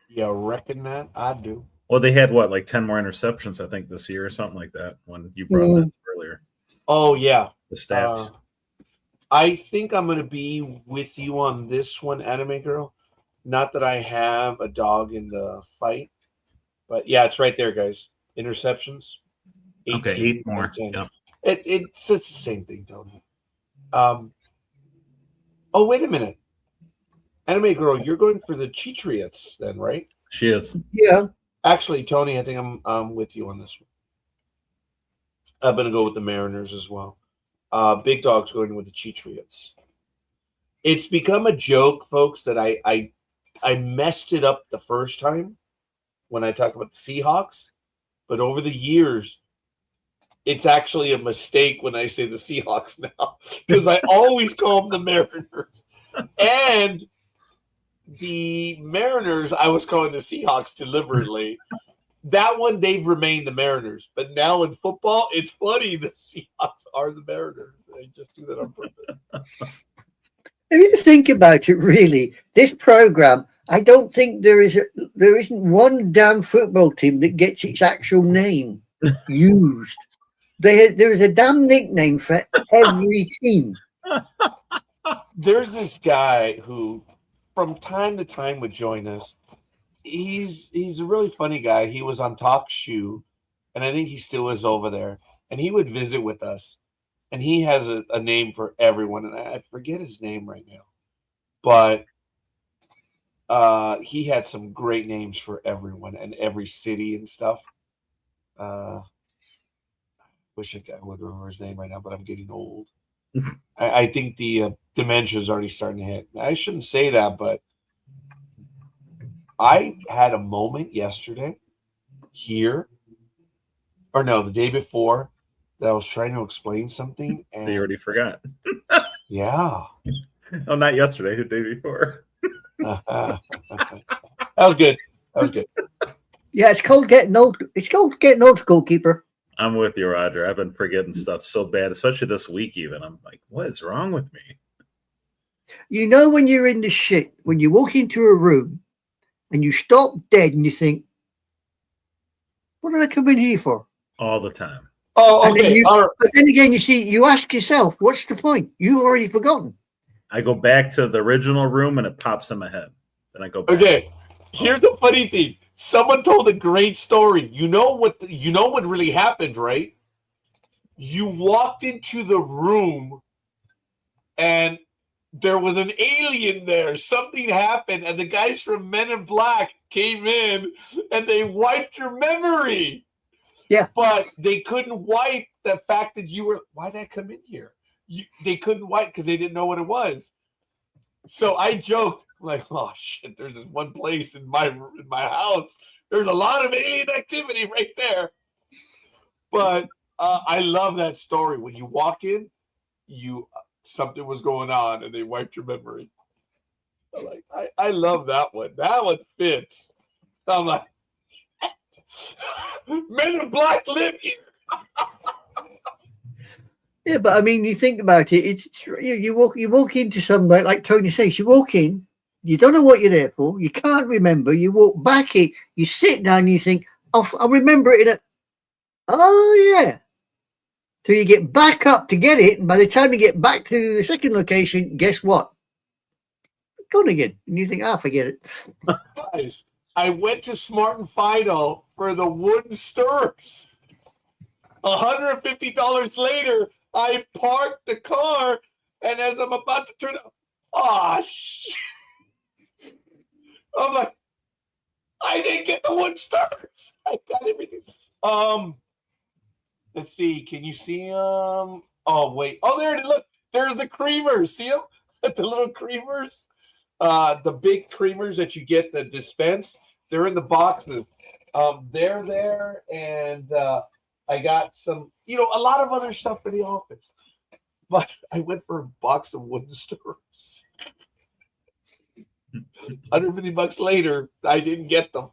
Yeah, reckon that? I do. Well, they had, like 10 more interceptions, I think, this year or something like that when you brought that up earlier. Oh, yeah. The stats. I think I'm going to be with you on this one, Anime Girl. Not that I have a dog in the fight, but yeah, it's right there, guys. Interceptions. 18, okay, 8 more. Yep. It's the same thing, Tony. Oh, wait a minute. Anime Girl, you're going for the Patriots then, right? She is. Yeah. Actually, Tony, I think I'm with you on this one. I'm going to go with the Mariners as well. Big Dog's going with the Patriots. It's become a joke, folks, that I messed it up the first time when I talked about the Seahawks, but over the years, it's actually a mistake when I say the Seahawks now because I always call them the Mariners. And the Mariners, I was calling the Seahawks deliberately. That one, they've remained the Mariners. But now in football, it's funny the Seahawks are the Mariners. They just do that on purpose. If you think about it, really, this program, I don't think there isn't one damn football team that gets its actual name used. There is a damn nickname for every team. There's this guy who, from time to time, would join us. He's a really funny guy. He was on Talk Shoe, and I think he still is over there. And he would visit with us. And he has a name for everyone, and I forget his name right now. But he had some great names for everyone and every city and stuff. Wish I would remember his name right now, but I'm getting old. I think the dementia is already starting to hit. I shouldn't say that, but I had a moment yesterday here, or no, the day before, that I was trying to explain something. And So you already forgot. yeah. Oh, not yesterday, the day before. That was good. That was good. Yeah, it's called getting old. It's called getting old, goalkeeper. I'm with you, Roger. I've been forgetting stuff so bad, especially this week even. I'm like, what is wrong with me? You know when you're in the shit, when you walk into a room and you stop dead and you think, what did I come in here for? All the time. Oh, And then okay. But then again, you ask yourself, what's the point? You've already forgotten. I go back to the original room and it pops in my head. Then I go back. Okay. Here's the funny thing. Someone told a great story. You know what really happened, right? You walked into the room and there was an alien there. Something happened, and the guys from Men in Black came in and they wiped your memory. Yeah. But they couldn't wipe the fact that you were, why did I come in here? They couldn't wipe because they didn't know what it was. So I joked, like, oh shit, there's this one place in my house. There's a lot of alien activity right there. But I love that story. When you walk in, something was going on and they wiped your memory. I love that one. That one fits. I'm like, Men in Black live here. Yeah, but I mean, you think about it. You walk into somewhere like Tony says. You walk in, you don't know what you're there for. You can't remember. You walk back in, you sit down, and you think, I'll remember it. Oh yeah. So you get back up to get it, and by the time you get back to the second location, guess what? Gone again, and you think, forget it. Guys, I went to Smart and Final for the wooden stirrups. $150 later, I parked the car, and as I'm about to turn it, shit. I'm like, I didn't get the wooden stirrups. I got everything. Let's see. Can you see them? Oh, wait. Oh, there it is. Look, there's the creamers. See them? The little creamers. The big creamers that you get the dispense. They're in the boxes. They're there, and I got some, a lot of other stuff in the office. But I went for a box of wooden stirrups. $150 later, I didn't get them.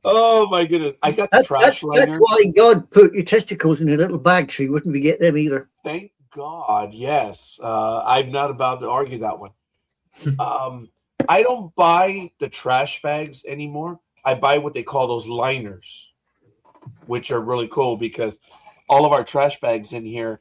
Oh my goodness! I got the trash liner. That's why God put your testicles in a little bag so you wouldn't forget them either. Thank God. Yes, I'm not about to argue that one. I don't buy the trash bags anymore. I buy what they call those liners, which are really cool because all of our trash bags in here,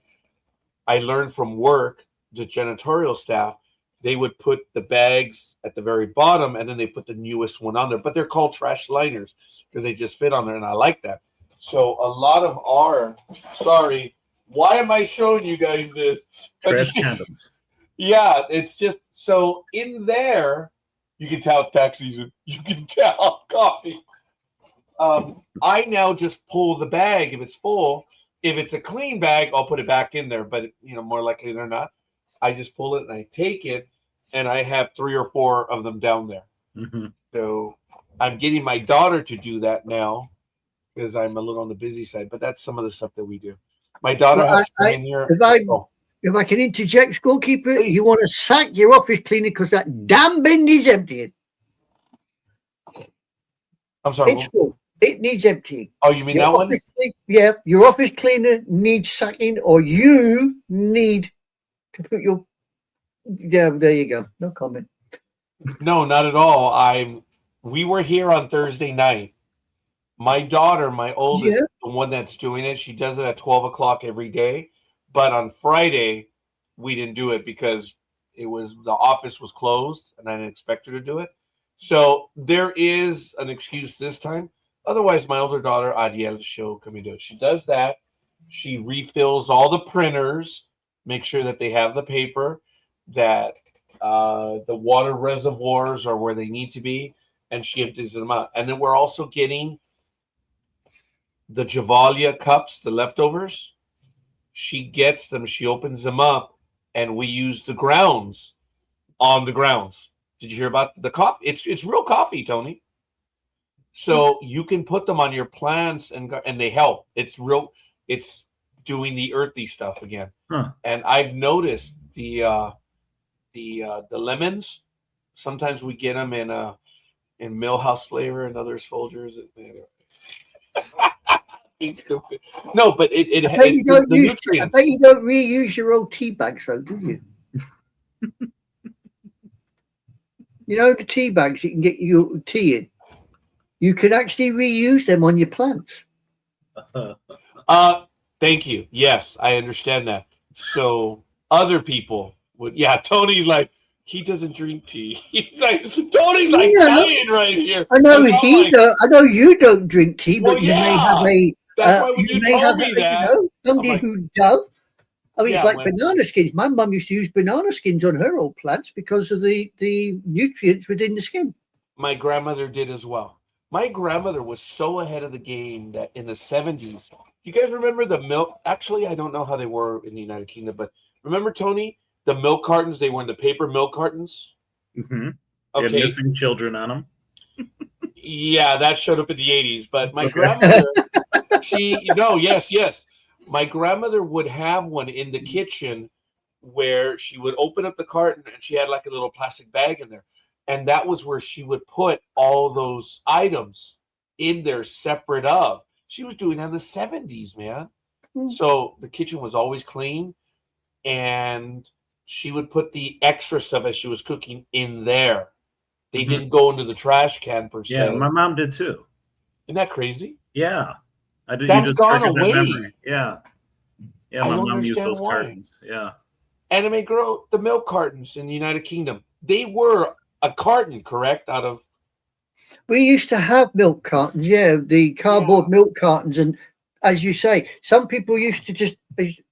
I learned from work, the janitorial staff, they would put the bags at the very bottom and then they put the newest one on there. But they're called trash liners because they just fit on there, and I like that. So a lot of sorry, why am I showing you guys this? Trash condoms. Yeah, it's just so in there, you can tell it's tax season. You can tell coffee. I now just pull the bag if it's full, If it's a clean bag, I'll put it back in there. But more likely than not, I just pull it and I take it, and I have 3 or 4 of them down there. Mm-hmm. So I'm getting my daughter to do that now because I'm a little on the busy side. But that's some of the stuff that we do. My daughter has to come in here. If I can interject, scorekeeper, Please. you want to sack your office cleaner because that damn bin needs emptying. I'm sorry. It's full. It needs emptying. Oh, you mean that one? Yeah, your office cleaner needs sacking, or you need to put your. Yeah, there you go. No comment. No, not at all. We were here on Thursday night. My daughter, my oldest, the one that's doing it, she does it at 12 o'clock every day. But on Friday, we didn't do it because the office was closed, and I didn't expect her to do it. So there is an excuse this time. Otherwise, my older daughter, Ariel, she'll come and do it. She does that. She refills all the printers, make sure that they have the paper, that the water reservoirs are where they need to be, and she empties them out. And then we're also getting the Javalia cups, the leftovers. She gets them, she opens them up, and we use the grounds on the grounds. Did you hear about the coffee? It's real coffee, Tony. So you can put them on your plants and they help. It's real. It's doing the earthy stuff again. Huh. And I've noticed the lemons. Sometimes we get them in Millhouse flavor and other Folgers. It's stupid. No, but it has the nutrients. I bet you don't reuse your old tea bags, though, do you? You know the tea bags you can get your tea in. You can actually reuse them on your plants. Thank you. Yes, I understand that. So other people would. Yeah, Tony's like, he doesn't drink tea. He's like, Tony's like dying right here. I know I know you don't drink tea, but you may have a. That's why when you told me that, somebody who does. I mean, it's like banana skins. My mum used to use banana skins on her old plants because of the nutrients within the skin. My grandmother did as well. My grandmother was so ahead of the game that in the 70s, you guys remember the milk? Actually, I don't know how they were in the United Kingdom, but remember, Tony, the milk cartons? They were in the paper milk cartons. Mm-hmm. Okay. They had missing children on them. Yeah, that showed up in the 80s. But my grandmother, yes. My grandmother would have one in the kitchen where she would open up the carton and she had like a little plastic bag in there. And that was where she would put all those items in there separate of. She was doing that in the 70s, man. Mm-hmm. So the kitchen was always clean. And she would put the extra stuff as she was cooking in there. They didn't go into the trash can per se. Yeah, my mom did too. Isn't that crazy? Yeah. I did. That's you just gone triggered away. That memory. Yeah. Yeah, my mom used those why. cartons. Yeah. Anime Girl, the milk cartons in the United Kingdom, they were a carton, correct? We used to have milk cartons, the cardboard milk cartons, and as you say, some people used to just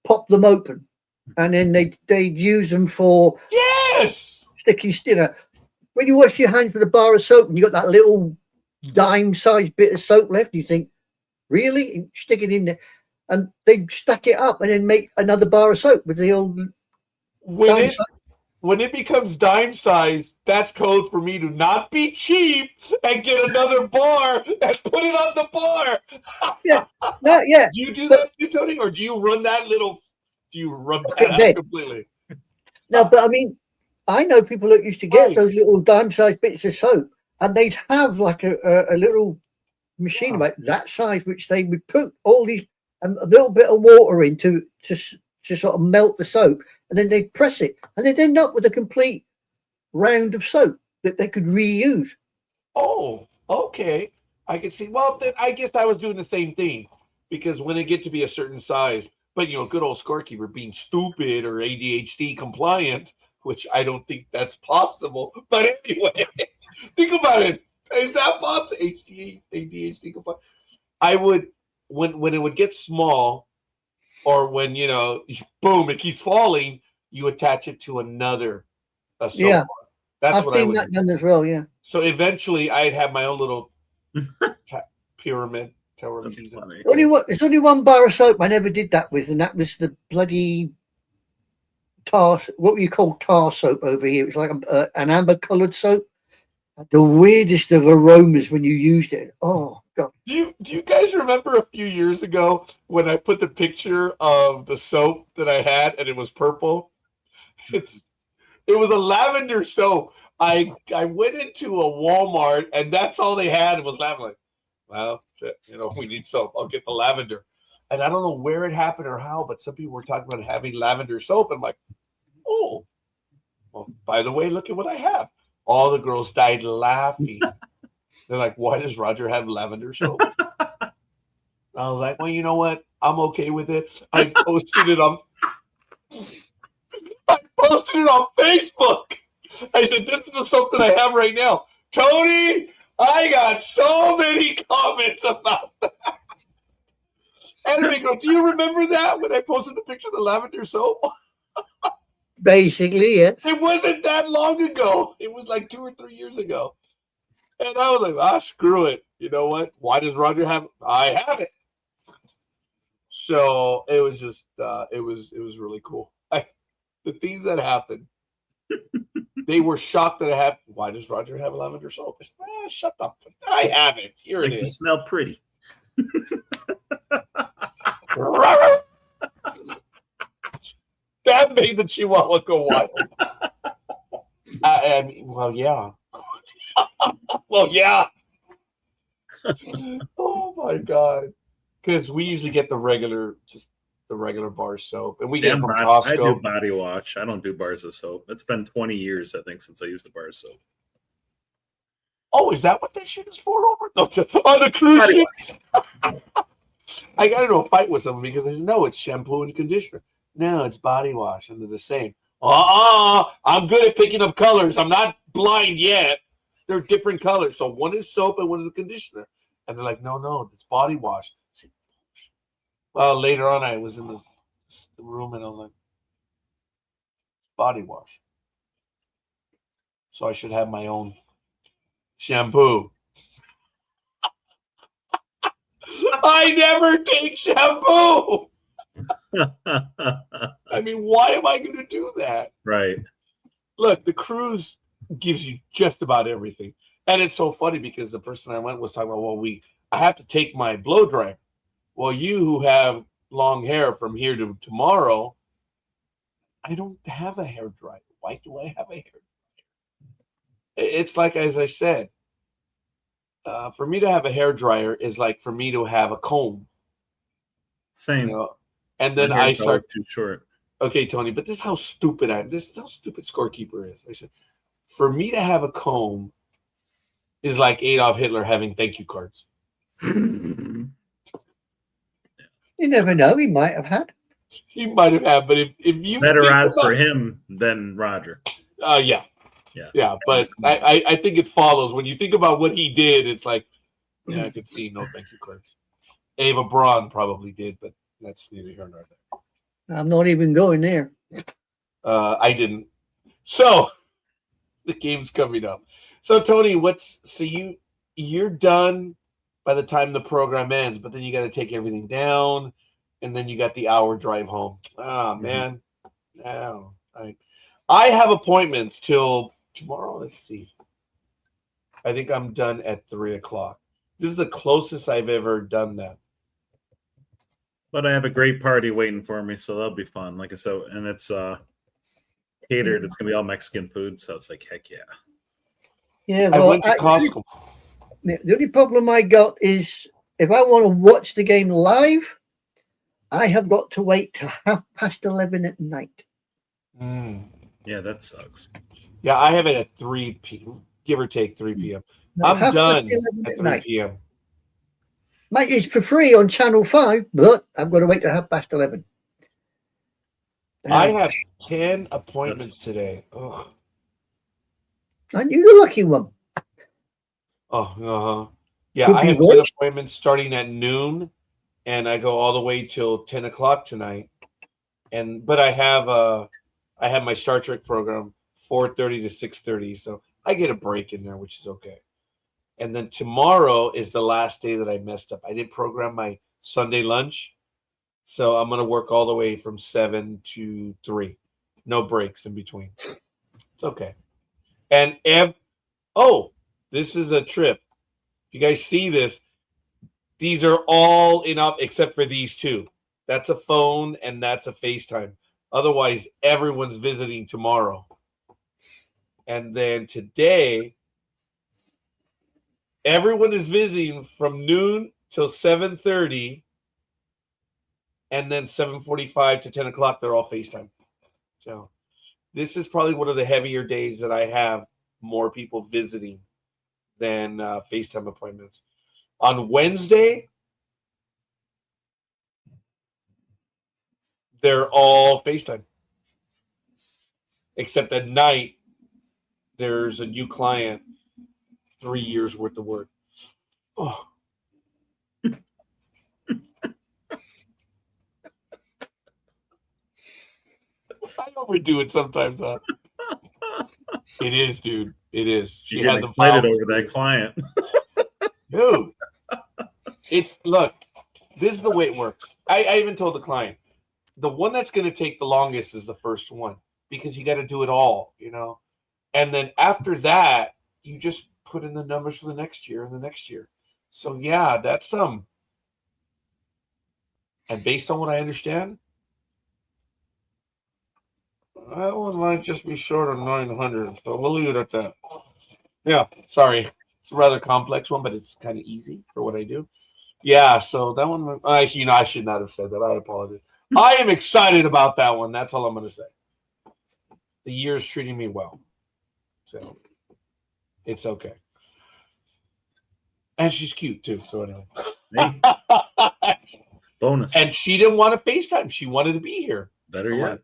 pop them open, and then they'd use them for sticking. When you wash your hands with a bar of soap and you got that little dime-sized bit of soap left, you think, really? And stick it in there, and they stack it up and then make another bar of soap with the old. When it becomes dime size, that's code for me to not be cheap and get another bar and put it on the bar. Yeah. Do you do that, Tony, or do you run that little? Do you rub that out completely? No, but I mean, I know people that used to get those little dime-sized bits of soap, and they'd have like a little machine about that size, which they would put all these a little bit of water in to sort of melt the soap, and then they'd press it, and they'd end up with a complete round of soap that they could reuse. Oh, okay. I can see. Well, then I guess I was doing the same thing, because when they get to be a certain size, but good old scorekeeper being stupid or ADHD compliant, which I don't think that's possible. But anyway, think about it. Is that possible? ADHD compliant? I would, when it would get small, or when, boom, it keeps falling, you attach it to another soap bar. That's what I would do. Done as well, yeah. So eventually I'd have my own little pyramid Tell That's season. funny. There's only one bar of soap I never did that with, and that was the bloody tar. What you call tar soap over here? It's like an amber-coloured soap. The weirdest of aromas when you used it. Oh God! Do you guys remember a few years ago when I put the picture of the soap that I had and it was purple? It was a lavender soap. I went into a Walmart and that's all they had was lavender. Like, well, shit, we need soap. I'll get the lavender. And I don't know where it happened or how, but some people were talking about having lavender soap. I'm like, oh, well, by the way, look at what I have. All the girls died laughing. They're like, why does Roger have lavender soap? I was like, well, you know what? I'm okay with it. I posted it on Facebook. I said, this is the soap that I have right now. Tony, I got so many comments about that. And they go, do you remember that when I posted the picture of the lavender soap? Basically, yes. It wasn't that long ago. It was like 2 or 3 years ago. And I was like, screw it. You know what? Why does Roger have it? I have it. So it was just, it was really cool. The things that happened, they were shocked that I have. Why does Roger have a lavender soap? I said, shut up. I have it. Here it Makes it is. smell pretty. That made the Chihuahua go wild. Well, yeah. Well, yeah. Oh my God. Because we usually get the regular bar soap, and we get it from Costco. I do body wash. I don't do bars of soap. It's been 20 years, I think, since I used a bar of soap. Oh, is that what that shit is for? On the cruise ship? I got into a fight with someone because they said, no, it's shampoo and conditioner. No, it's body wash, and they're the same. I'm good at picking up colors. I'm not blind yet. They're different colors. So one is soap and one is a conditioner. And they're like, no, it's body wash. Well, later on, I was in the room and I was like, body wash. So I should have my own shampoo. I never take shampoo. I mean, why am I going to do that? Right. Look, the cruise gives you just about everything. And it's so funny because the person I went was talking about, well, I have to take my blow dryer. Well, you who have long hair from here to tomorrow, I don't have a hair dryer. Why do I have a hair dryer? It's like, as I said, for me to have a hair dryer is like for me to have a comb. Same. And then I start too short. Okay, Tony, but this is how stupid This is how stupid scorekeeper is. I said, for me to have a comb is like Adolf Hitler having thank you cards. You never know. He might have had. He might have had, but if you better odds for him than Roger. Yeah. But I think it follows when you think about what he did. It's like, yeah, I could see no thank you cards. Ava Braun probably did, but that's neither here nor there. I'm not even going there. I didn't. So the game's coming up. So Tony, you're done by the time the program ends, but then you got to take everything down, and then you got the hour drive home. Oh man, no. I have appointments till tomorrow. Let's see. I think I'm done at 3:00. This is the closest I've ever done that. But I have a great party waiting for me, so that'll be fun. Like I said, and it's catered. It's gonna be all Mexican food, so it's like heck yeah. Yeah, I went to Costco. The only problem I got is if I want to watch the game live, I have got to wait till 11:30 at night. Yeah, that sucks. Yeah, I have it at 3 p.m., give or take 3 p.m. I'm done at 3 p.m. Mate, it's for free on Channel 5, but I've got to wait till 11:30. I have 10 appointments today. Oh. Aren't you the lucky one? Yeah, I have 10 appointments starting at noon, and I go all the way till 10 o'clock tonight. But I have my Star Trek program 4:30 to 6:30, so I get a break in there, which is okay. And then tomorrow is the last day that I messed up. I didn't program my Sunday lunch. So I'm going to work all the way from 7 to 3. No breaks in between. It's okay. And this is a trip. You guys see this? These are all in up except for these two. That's a phone and that's a FaceTime. Otherwise, everyone's visiting tomorrow. And then today, everyone is visiting from noon till 7:30. And then 7:45 to 10 o'clock, they're all FaceTime. So this is probably one of the heavier days that I have more people visiting than FaceTime appointments. On Wednesday, they're all FaceTime. Except at night, there's a new client, 3 years worth of work. Oh. I overdo it sometimes, huh? It is, dude. It is. She You're has getting excited over that client. Dude. Look, this is the way it works. I even told the client, the one that's going to take the longest is the first one because you got to do it all, you know? And then after that, you just put in the numbers for the next year and the next year. So yeah, that's and based on what I understand, that one might just be short of 900. So we'll leave it at that. Yeah, sorry. It's a rather complex one, but it's kind of easy for what I do. Yeah, so that one, I should not have said that. I apologize. I am excited about that one. That's all I'm going to say. The year's treating me well. So it's okay. And she's cute too. So anyway. Hey. Bonus. And she didn't want to FaceTime. She wanted to be here. Better yet.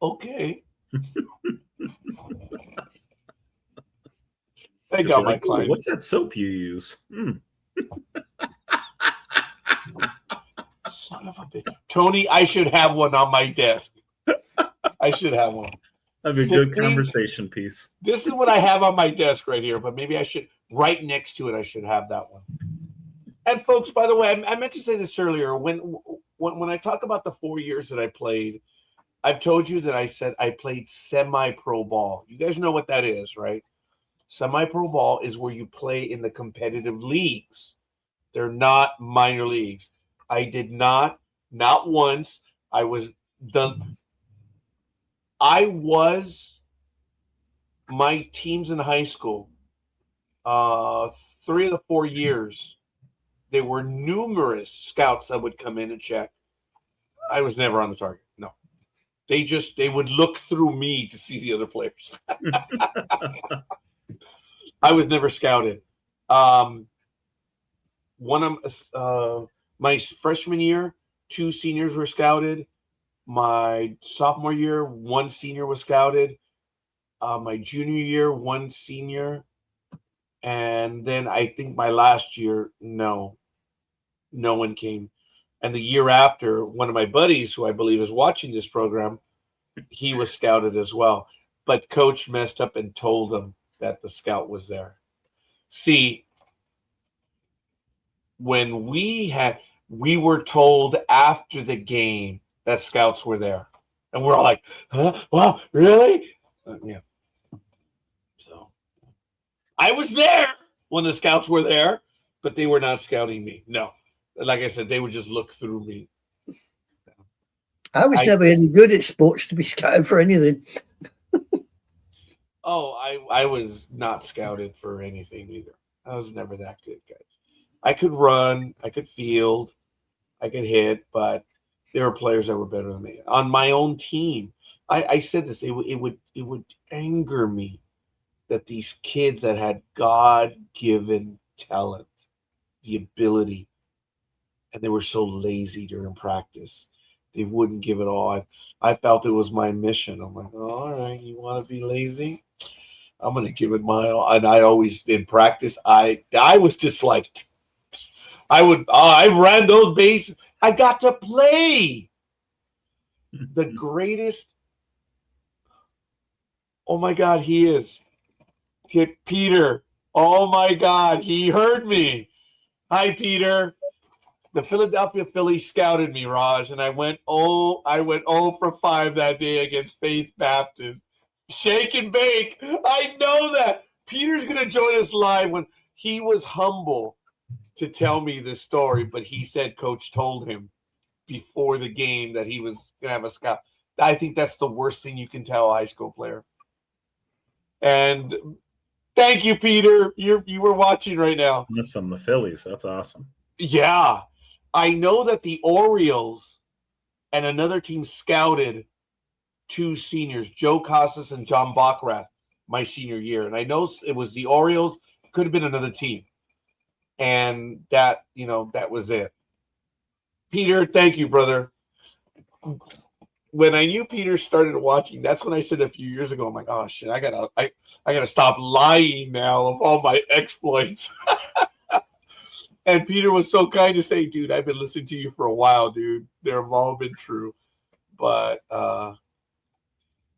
Okay. I got my client. What's that soap you use? Son of a bitch. Tony, I should have one on my desk. I should have one. That'd be a good conversation piece. This is what I have on my desk right here, but maybe I should, right next to it, I should have that one. And folks, by the way, I meant to say this earlier. When I talk about the 4 years that I played, I've told you that I said I played semi-pro ball. You guys know what that is, right? Semi-pro ball is where you play in the competitive leagues. They're not minor leagues. I did not once. My teams in high school, 3 of the 4 years, there were numerous scouts that would come in and check. I was never on the target. No. They would look through me to see the other players. I was never scouted. One of my freshman year, 2 seniors were scouted. My sophomore year, 1 senior was scouted. My junior year, 1 senior. And then I think my last year, no one came. And the year after, one of my buddies, who I believe is watching this program, he was scouted as well. But coach messed up and told him that the scout was there. See, when we were told after the game that scouts were there. And we're all like, huh? Wow, really? Yeah. So I was there when the scouts were there, but they were not scouting me. No. Like I said, they would just look through me. I was never any good at sports to be scouted for anything. Oh, I was not scouted for anything either. I was never that good, guys. I could run, I could field, I could hit, but there were players that were better than me. On my own team, I said this, it would anger me that these kids that had God-given talent, the ability, and they were so lazy during practice. They wouldn't give it all. I felt it was my mission. I'm like, oh, all right, you want to be lazy? I'm going to give it my all. And I always, in practice, I was disliked. I ran those bases. I got to play. The greatest. Oh, my God, he is. Peter. Oh my God, he heard me. Hi, Peter. The Philadelphia Phillies scouted me, Raj, and I went 0 for 5 that day against Faith Baptist. Shake and bake. I know that. Peter's going to join us live. When he was humble to tell me this story, but he said Coach told him before the game that he was going to have a scout. I think that's the worst thing you can tell a high school player. And thank you, Peter. You were watching right now. Listen, the Phillies. That's awesome. Yeah. I know that the Orioles and another team scouted 2 seniors, Joe Casas and John Backrath, my senior year. And I know it was the Orioles, could have been another team. And that was it. Peter, thank you, brother. When I knew Peter started watching, that's when I said a few years ago, I'm like, oh shit, I gotta stop lying now of all my exploits. And Peter was so kind to say, dude, I've been listening to you for a while, dude. They've all been true. But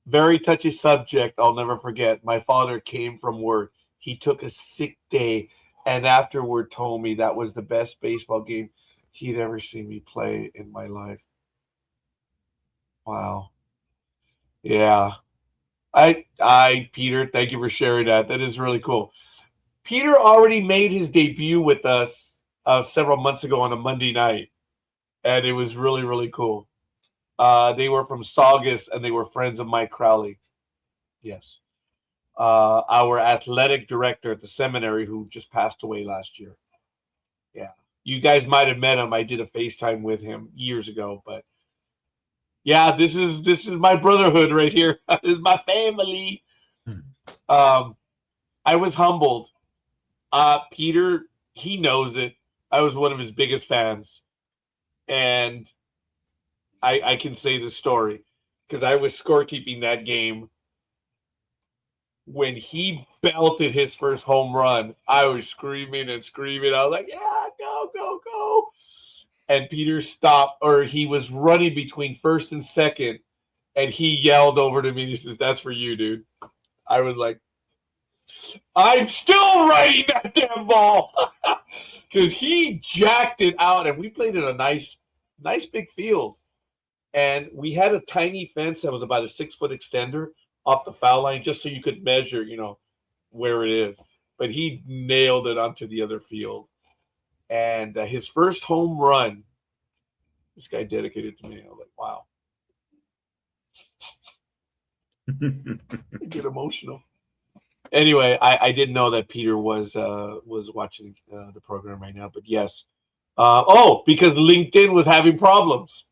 very touchy subject, I'll never forget. My father came from work. He took a sick day and afterward told me that was the best baseball game he'd ever seen me play in my life. Wow. Yeah. Peter, thank you for sharing that. That is really cool. Peter already made his debut with us several months ago on a Monday night, and it was really, really cool. They were from Saugus, and they were friends of Mike Crowley. Yes. Our athletic director at the seminary who just passed away last year. Yeah. You guys might have met him. I did a FaceTime with him years ago, but yeah, this is my brotherhood right here. This is my family. I was humbled. Peter, he knows it. I was one of his biggest fans. And I can say the story because I was scorekeeping that game. When he belted his first home run, I was screaming and screaming. I was like, yeah, go, go, go. And Peter stopped, or he was running between first and second, and he yelled over to me and he says, that's for you, dude. I was like, I'm still riding that damn ball. Because he jacked it out, and we played in a nice big field. And we had a tiny fence that was about a 6-foot extender off the foul line just so you could measure, where it is. But he nailed it onto the other field. And his first home run, this guy dedicated to me. I was like, wow. I get emotional. Anyway, I didn't know that Peter was watching the program right now, but yes. Because LinkedIn was having problems.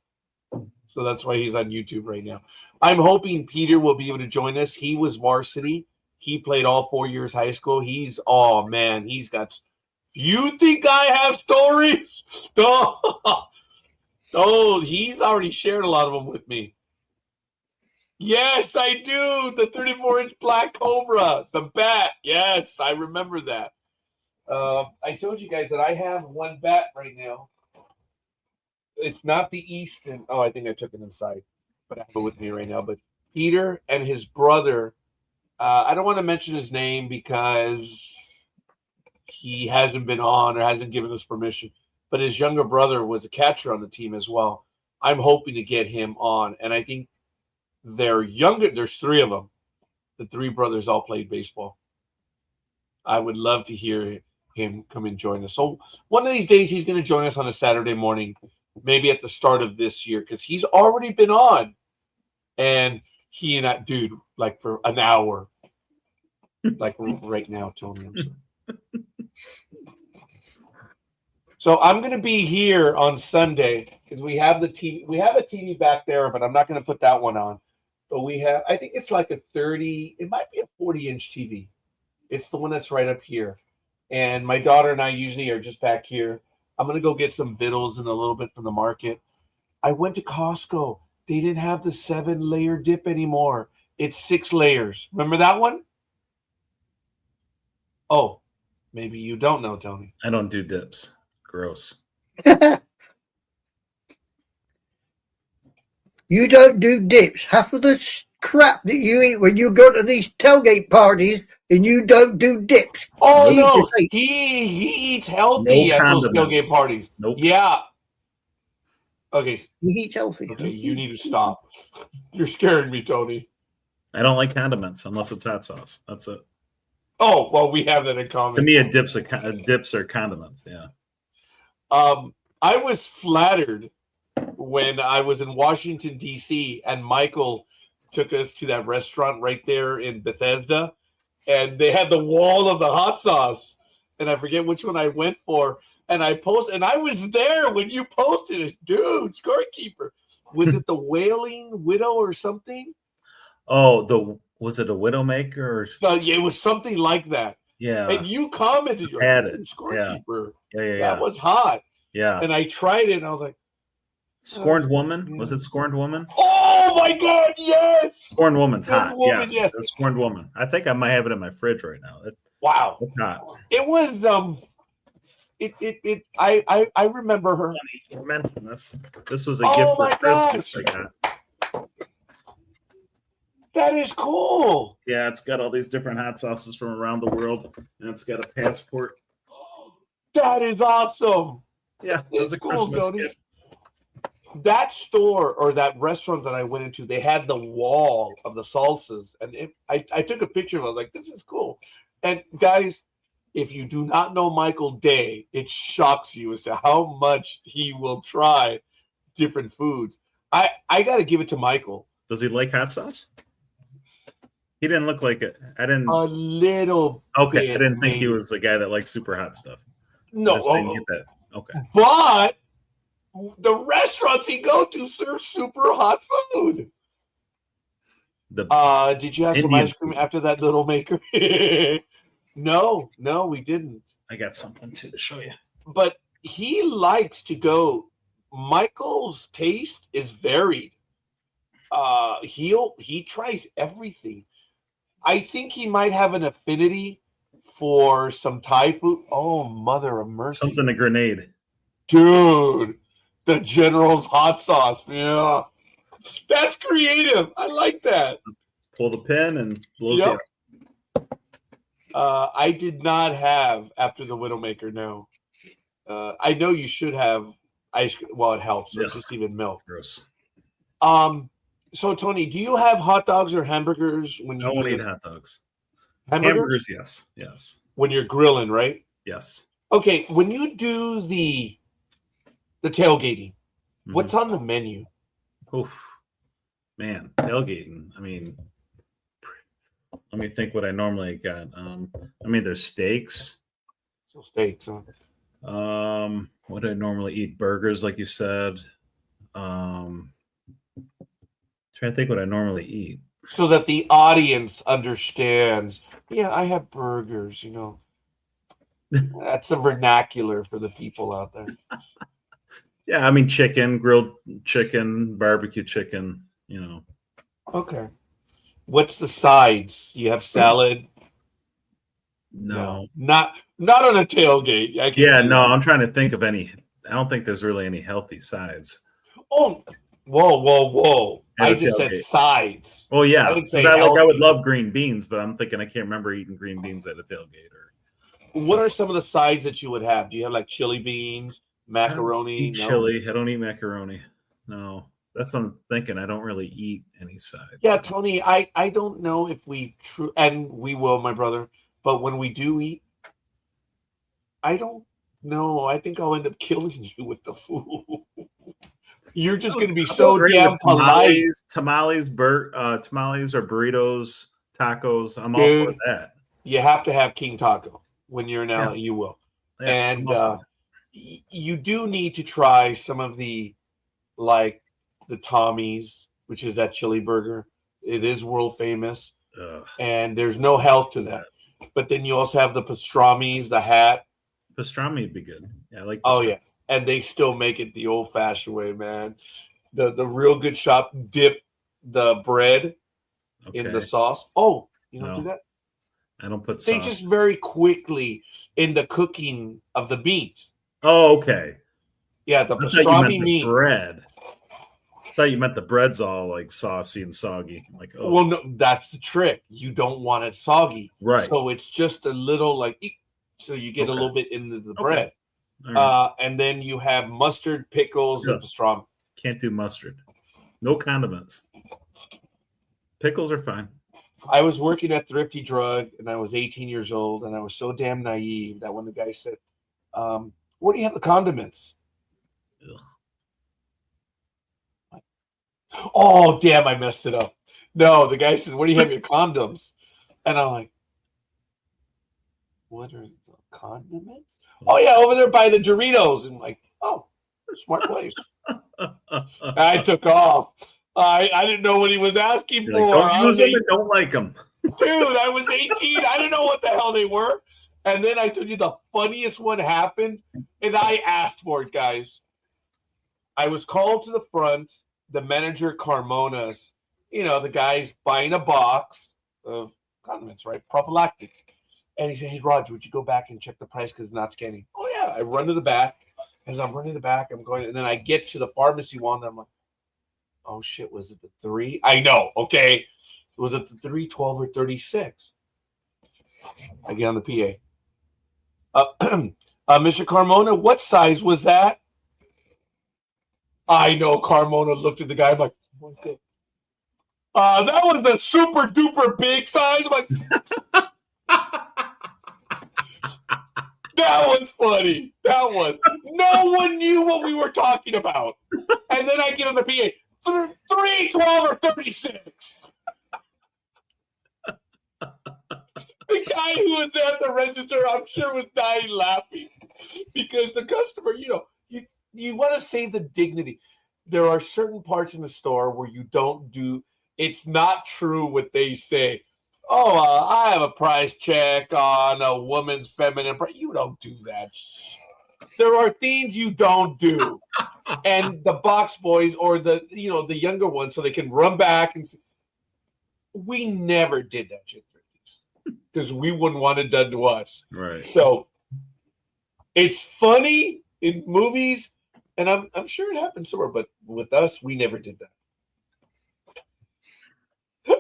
So that's why he's on YouTube right now. I'm hoping Peter will be able to join us. He was varsity. He played all 4 years high school. He's got. You think I have stories? Oh, he's already shared a lot of them with me. Yes, I do. The 34-inch black cobra, the bat. Yes, I remember that. I told you guys that I have one bat right now. It's not the Easton. Oh, I think I took it inside, but I have it with me right now. But Peter and his brother, I don't want to mention his name because he hasn't been on or hasn't given us permission, but his younger brother was a catcher on the team as well. I'm hoping to get him on, and I think they're younger. There's 3 of them. The 3 brothers all played baseball. I would love to hear him come and join us. So one of these days he's going to join us on a Saturday morning, maybe at the start of this year, because he's already been on. And he and I, dude, like for an hour, like right now, Tony. I'm sorry. So I'm going to be here on Sunday because we have the TV. We have a TV back there, but I'm not going to put that one on. But we have, I think it's like a 30, it might be a 40-inch TV. It's the one that's right up here. And my daughter and I usually are just back here. I'm going to go get some vittles and a little bit from the market. I went to Costco. They didn't have the 7-layer dip anymore. It's 6 layers. Remember that one? Oh, maybe you don't know, Tony. I don't do dips. Gross. You don't do dips. Half of the crap that you eat when you go to these tailgate parties and you don't do dips. Oh Jesus no, H. he eats healthy No at those condiments. tailgate parties. Nope. Yeah. Okay. He eats healthy. Okay, you need to stop. You're scaring me, Tony. I don't like condiments unless it's hot sauce. That's it. Oh, well, we have that in common. To me, dips are condiments. Yeah. I was flattered when I was in Washington, D.C., and Michael took us to that restaurant right there in Bethesda, and they had the wall of the hot sauce, and I forget which one I went for, and I posted, and I was there when you posted it. Dude, scorekeeper. Was it the Wailing Widow or something? Oh, was it a Widowmaker? Or... Yeah, it was something like that. Yeah. And you commented, you're had like, it. scorekeeper. Yeah. That was hot. Yeah. And I tried it, and I was like, Scorned Woman? Was it Scorned Woman? oh my God, yes! Scorned Woman's Scorned hot. Woman, yes. The Scorned Woman. I think I might have it in my fridge right now. Wow. It's hot. It was I remember her. Funny you mentioned this. This was a Oh gift for my Christmas gosh. I got. That is cool. Yeah, it's got all these different hot sauces from around the world, and it's got a passport. That is awesome. Yeah, it was It's a cool, Christmas Tony. gift. That store or that restaurant that I went into, they had the wall of the salsas, and I took a picture of it. I was like, this is cool. And guys, if you do not know Michael Day, it shocks you as to how much he will try different foods. I got to give it to Michael. Does he like hot sauce? He didn't look like it. I didn't. A little. Okay, bit, I didn't think he maybe. was the guy that likes super hot stuff. No, I just didn't get that. Okay. but the restaurants he go to serve super hot food. Did you have some Indian ice cream after that little maker? No, we didn't. I got something too to show you. But he likes to go. Michael's taste is varied. He tries everything. I think he might have an affinity for some Thai food. Oh, mother of mercy. Comes in a grenade. Dude, the General's hot sauce. Yeah. That's creative. I like that. Pull the pin and blows Yep. you up. I did not have after the Widowmaker, no. I know you should have ice cream. Well, it helps. Or Yeah. just even milk. Gross. So, Tony, do you have hot dogs or hamburgers when you I won't do eat the- hot dogs. Hamburgers? Yes. Yes. When you're grilling, right? Yes. Okay, when you do the tailgating, what's on the menu? Oof. Man, tailgating. I mean, let me think what I normally got. I mean, there's steaks. So steaks, huh? What do I normally eat? Burgers, like you said. Trying to think what I normally eat. So that the audience understands. Yeah, I have burgers, you know. That's a vernacular for the people out there. Yeah, I mean chicken, grilled chicken, barbecue chicken, you know. Okay. What's the sides? You have salad? No. Not on a tailgate. I can Yeah, see no, that. I'm trying to think of any. I don't think there's really any healthy sides. Oh, whoa. At I a just said tailgate. sides. Well, yeah, I would say because I would healthy. love green beans, but I'm thinking I can't remember eating green beans at a tailgate. Or What are some of the sides that you would have? Do you have like chili beans, macaroni? I don't eat No? chili. I don't eat macaroni. No, that's what I'm thinking. I don't really eat any sides. Yeah, Tony, I don't know if we and we will, my brother, but when we do eat, I don't know. I think I'll end up killing you with the food. You're just going to be so Great damn with polite. tamales or burritos, tacos. I'm all for Dude. that. You have to have King Taco when you're in LA. Yeah. You will. Yeah, And I'm all for you do need to try some of the, like the Tommy's, which is that chili burger. It is world famous, that. Ugh. and there's no health to that. But then you also have the pastrami's, the hat. Pastrami would be good. Yeah, I like. Oh pastrami. yeah, and they still make it the old-fashioned way, man. The real good shop dip the bread in the Okay. sauce. Oh, you don't No. do that? I don't put They sauce. just very quickly in the cooking of the meat. Oh, okay. Yeah, the I thought you pastrami meant the meat. bread. thought you meant the bread's all like saucy and soggy. Like, oh, Well, no, that's the trick. You don't want it soggy. right. So it's just a little like, so you get a Okay. little bit into the Okay. bread. All right. And then you have mustard, pickles, Yeah. and pastrami. Can't do mustard. No condiments. Pickles are fine. I was working at Thrifty Drug, and I was 18 years old, and I was so damn naive that when the guy said, "Where do you have the condiments?" Ugh. Oh, damn, I messed it up. No, the guy said, "Where do you have your condoms?" And I'm like, "What are the condiments?" "Oh, yeah, over there by the Doritos." And I'm like, "Oh, smart place." I took off. I didn't know what he was asking You're for. like, don't use them 18. and don't like them. Dude, I was 18. I didn't know what the hell they were. And then I told you the funniest one happened, and I asked for it, guys. I was called to the front. The manager, Carmona's, the guy's buying a box of condiments, right? Prophylactics. And he said, "Hey, Roger, would you go back and check the price because it's not scanning?" "Oh, yeah." I run to the back. As I'm running to the back, I'm going, and then I get to the pharmacy one. And I'm like, "Oh, shit, was it the 3?" I know, okay. Was it the 3, 12, or 36? I get on the PA. Mr. Carmona, what size was that? I know. Carmona looked at the guy. I'm like, that was the super duper big size. I'm like, that was funny. That was. No one knew what we were talking about. And then I get on the PA. 3, 12, or 36. The guy who was at the register, I'm sure, was dying laughing because the customer, you want to save the dignity. There are certain parts in the store where you don't do. It's not true what they say. "Oh, I have a price check on a woman's feminine." You don't do that. There are things you don't do, and the box boys or the younger ones, so they can run back and say, we never did that shit because we wouldn't want it done to us. Right. So it's funny in movies, and I'm sure it happened somewhere, but with us, we never did that.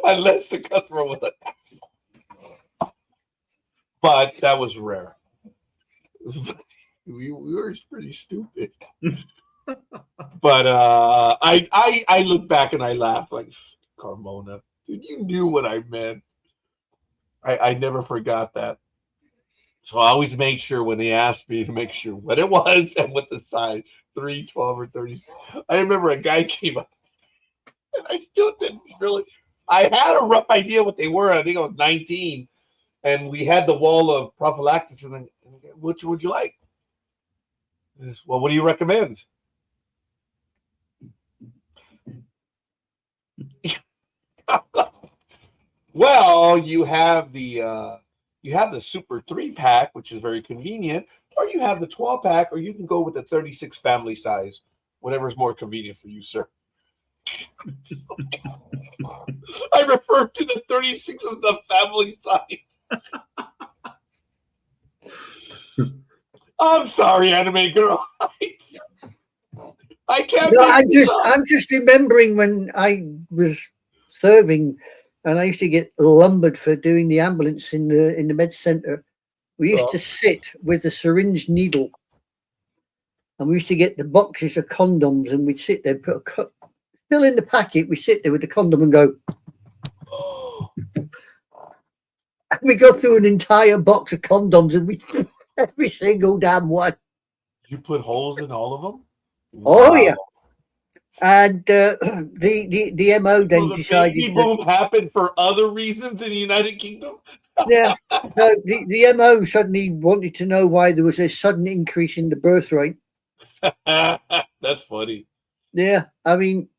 Unless the customer was like, but that was rare. We were pretty stupid. But I look back and I laugh like, Carmona, dude, you knew what I meant. I never forgot that. So I always made sure when they asked me to make sure what it was and what the size, 3, 12, or 30. I remember a guy came up, and I still didn't really. I had a rough idea what they were. I think I was 19, and we had the wall of prophylactics. And then, which would you like? Well, what do you recommend? Well, you have the Super 3-pack, which is very convenient, or you have the 12-pack, or you can go with the 36 family size, whatever is more convenient for you, sir. I refer to the 36 as the family size. I'm sorry, anime girl. I can't. No, I'm just remembering when I was serving, and I used to get lumbered for doing the ambulance in the med center. We used to sit with a syringe needle, and we used to get the boxes of condoms, and we'd sit there, put a cut, fill in the packet. We sit there with the condom and go. And we go through an entire box of condoms, and we every single damn one. You put holes in all of them? Oh, yeah. And the MO then decided baby boom happened for other reasons in the United Kingdom. Yeah, no, the MO suddenly wanted to know why there was a sudden increase in the birth rate. That's funny. Yeah, I mean,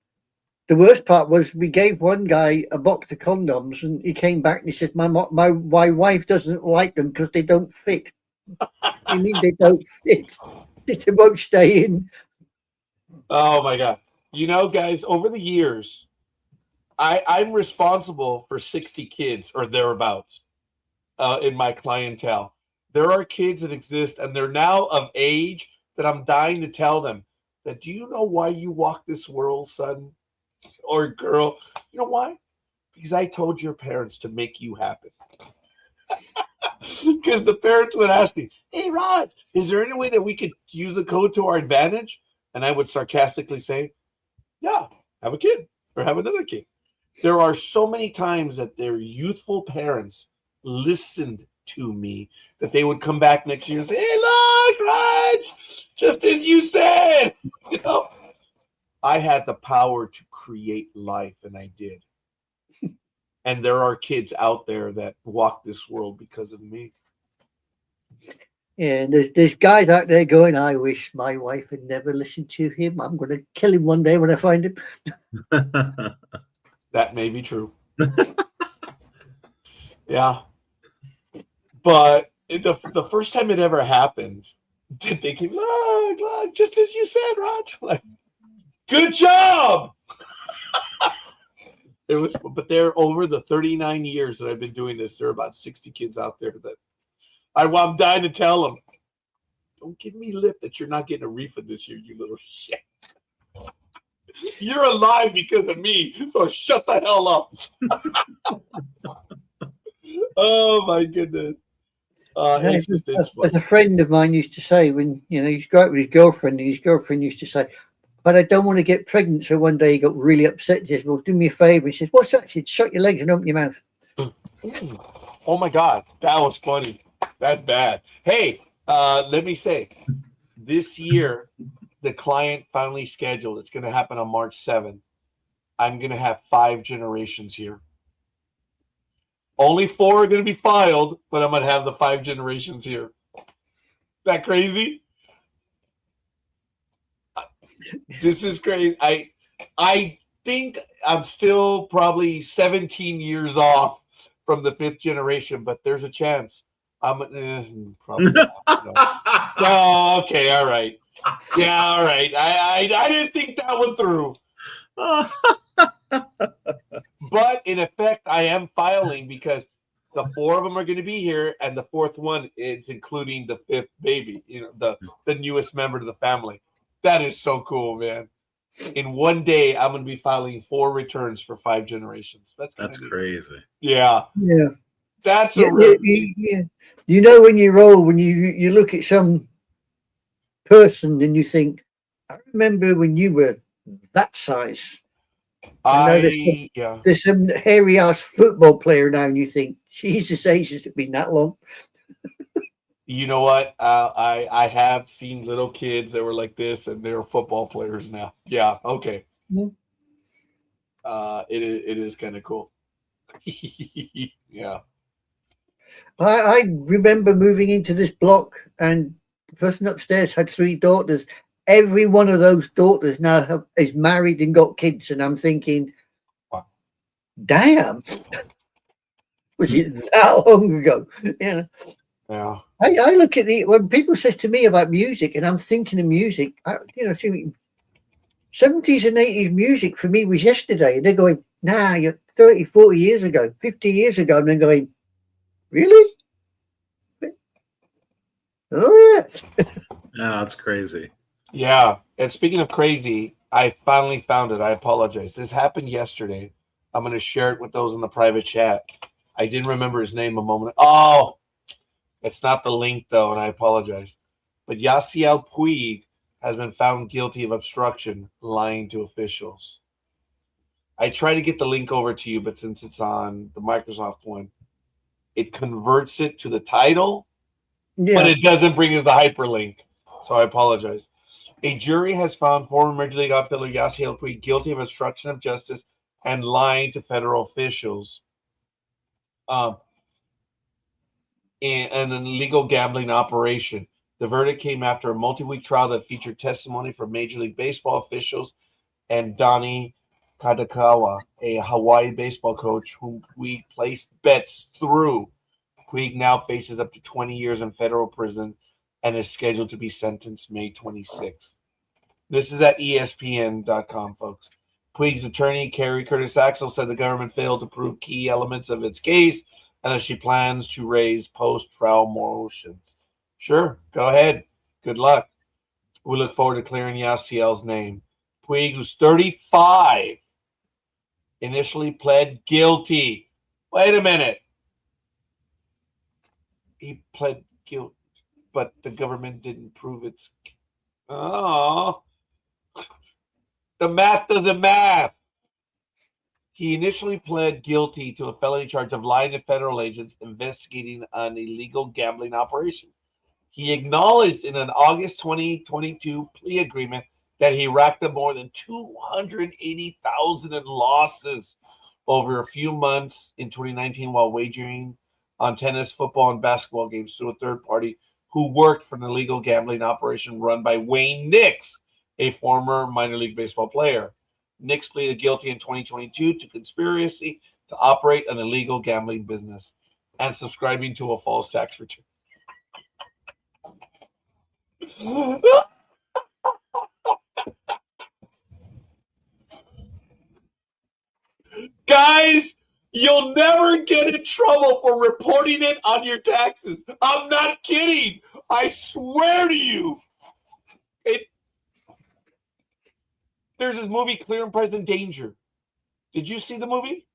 the worst part was we gave one guy a box of condoms, and he came back and he said, "My wife doesn't like them because they don't fit." I mean, they don't fit. They won't stay in. Oh my God. Guys, over the years, I'm responsible for 60 kids or thereabouts in my clientele. There are kids that exist, and they're now of age that I'm dying to tell them that, do you know why you walk this world, son? or girl. You know why? Because I told your parents to make you happen. Because the parents would ask me, hey, Rod, is there any way that we could use the code to our advantage? And I would sarcastically say, yeah, have a kid or have another kid. There are so many times that their youthful parents listened to me that they would come back next year and say, hey, look, Raj, just as you said. You know, I had the power to create life, and I did. And there are kids out there that walk this world because of me. Yeah, there's guys out there going, I wish my wife had never listened to him. I'm going to kill him one day when I find him. That may be true. Yeah. But the first time it ever happened, they came, look, just as you said, Raj. Like, good job. But they're over the 39 years that I've been doing this. There are about 60 kids out there that I'm dying to tell them, don't give me lip that you're not getting a refund this year, you little shit. You're alive because of me, so shut the hell up. Oh my goodness. As a friend of mine used to say, when he's go out with his girlfriend, and his girlfriend used to say, but I don't want to get pregnant. So one day he got really upset. He says, well, do me a favor. He says, what's that? She said, shut your legs and open your mouth. Oh my God, that was funny. That's bad. Hey, let me say, this year, the client finally scheduled. It's going to happen on March 7th. I'm going to have 5 generations here. Only 4 are going to be filed, but I'm going to have the 5 generations here. That crazy? This is crazy. I think I'm still probably 17 years off from the 5th generation, but there's a chance. I'm probably not, no. Oh, okay, all right. Yeah, all right. I didn't think that one through. But in effect, I am filing because the 4 of them are going to be here, and the 4th one is including the 5th baby, the newest member to the family. That is so cool, man. In one day, I'm going to be filing 4 returns for 5 generations. That's crazy. Yeah. Yeah. That's yeah, a real yeah. When you roll, when you look at some person and you think, I remember when you were that size. There's some hairy ass football player now, and you think, Jesus, ages, it's been that long. You know what? I have seen little kids that were like this, and they're football players now. Yeah, okay. Mm-hmm. It is kind of cool. Yeah. I remember moving into this block, and the person upstairs had 3 daughters. Every one of those daughters now is married and got kids, and I'm thinking, wow. Damn, was it that long ago? Yeah. Yeah. I look at when people says to me about music, and I'm thinking of music. 70s and 80s music for me was yesterday, and they're going, nah, you're 30, 40 years ago, 50 years ago, and they're going, really? Oh yeah. Yeah, that's crazy. Yeah. And speaking of crazy, I finally found it. I apologize. This happened yesterday. I'm going to share it with those in the private chat. I didn't remember his name a moment. Oh, it's not the link, though, and I apologize. But Yasiel Puig has been found guilty of obstruction, lying to officials. I try to get the link over to you, but since it's on the Microsoft one, it converts it to the title, but it doesn't bring us the hyperlink. So I apologize. A jury has found former Major League outfielder Yasiel Puig guilty of obstruction of justice and lying to federal officials. In an illegal gambling operation. The verdict came after a multi-week trial that featured testimony from Major League Baseball officials and Donnie Kadakawa, a Hawaii baseball coach whom Puig placed bets through. Puig now faces up to 20 years in federal prison and is scheduled to be sentenced May 26th. This is at ESPN.com, folks. Puig's attorney, Carrie Curtis Axel, said the government failed to prove key elements of its case and that she plans to raise post-trial motions. Sure, go ahead. Good luck. We look forward to clearing Yasiel's name. Puig, who's 35, initially pled guilty. Wait a minute. He pled guilty, but the government didn't prove it's. Oh, the math doesn't math. He initially pled guilty to a felony charge of lying to federal agents investigating an illegal gambling operation. He acknowledged in an August 2022 plea agreement that he racked up more than $280,000 in losses over a few months in 2019 while wagering on tennis, football, and basketball games through a third party who worked for an illegal gambling operation run by Wayne Nix, a former minor league baseball player. Nix pleaded guilty in 2022 to conspiracy to operate an illegal gambling business and subscribing to a false tax return. Guys, you'll never get in trouble for reporting it on your taxes. I'm not kidding. I swear to you. There's this movie, Clear and Present Danger. Did you see the movie?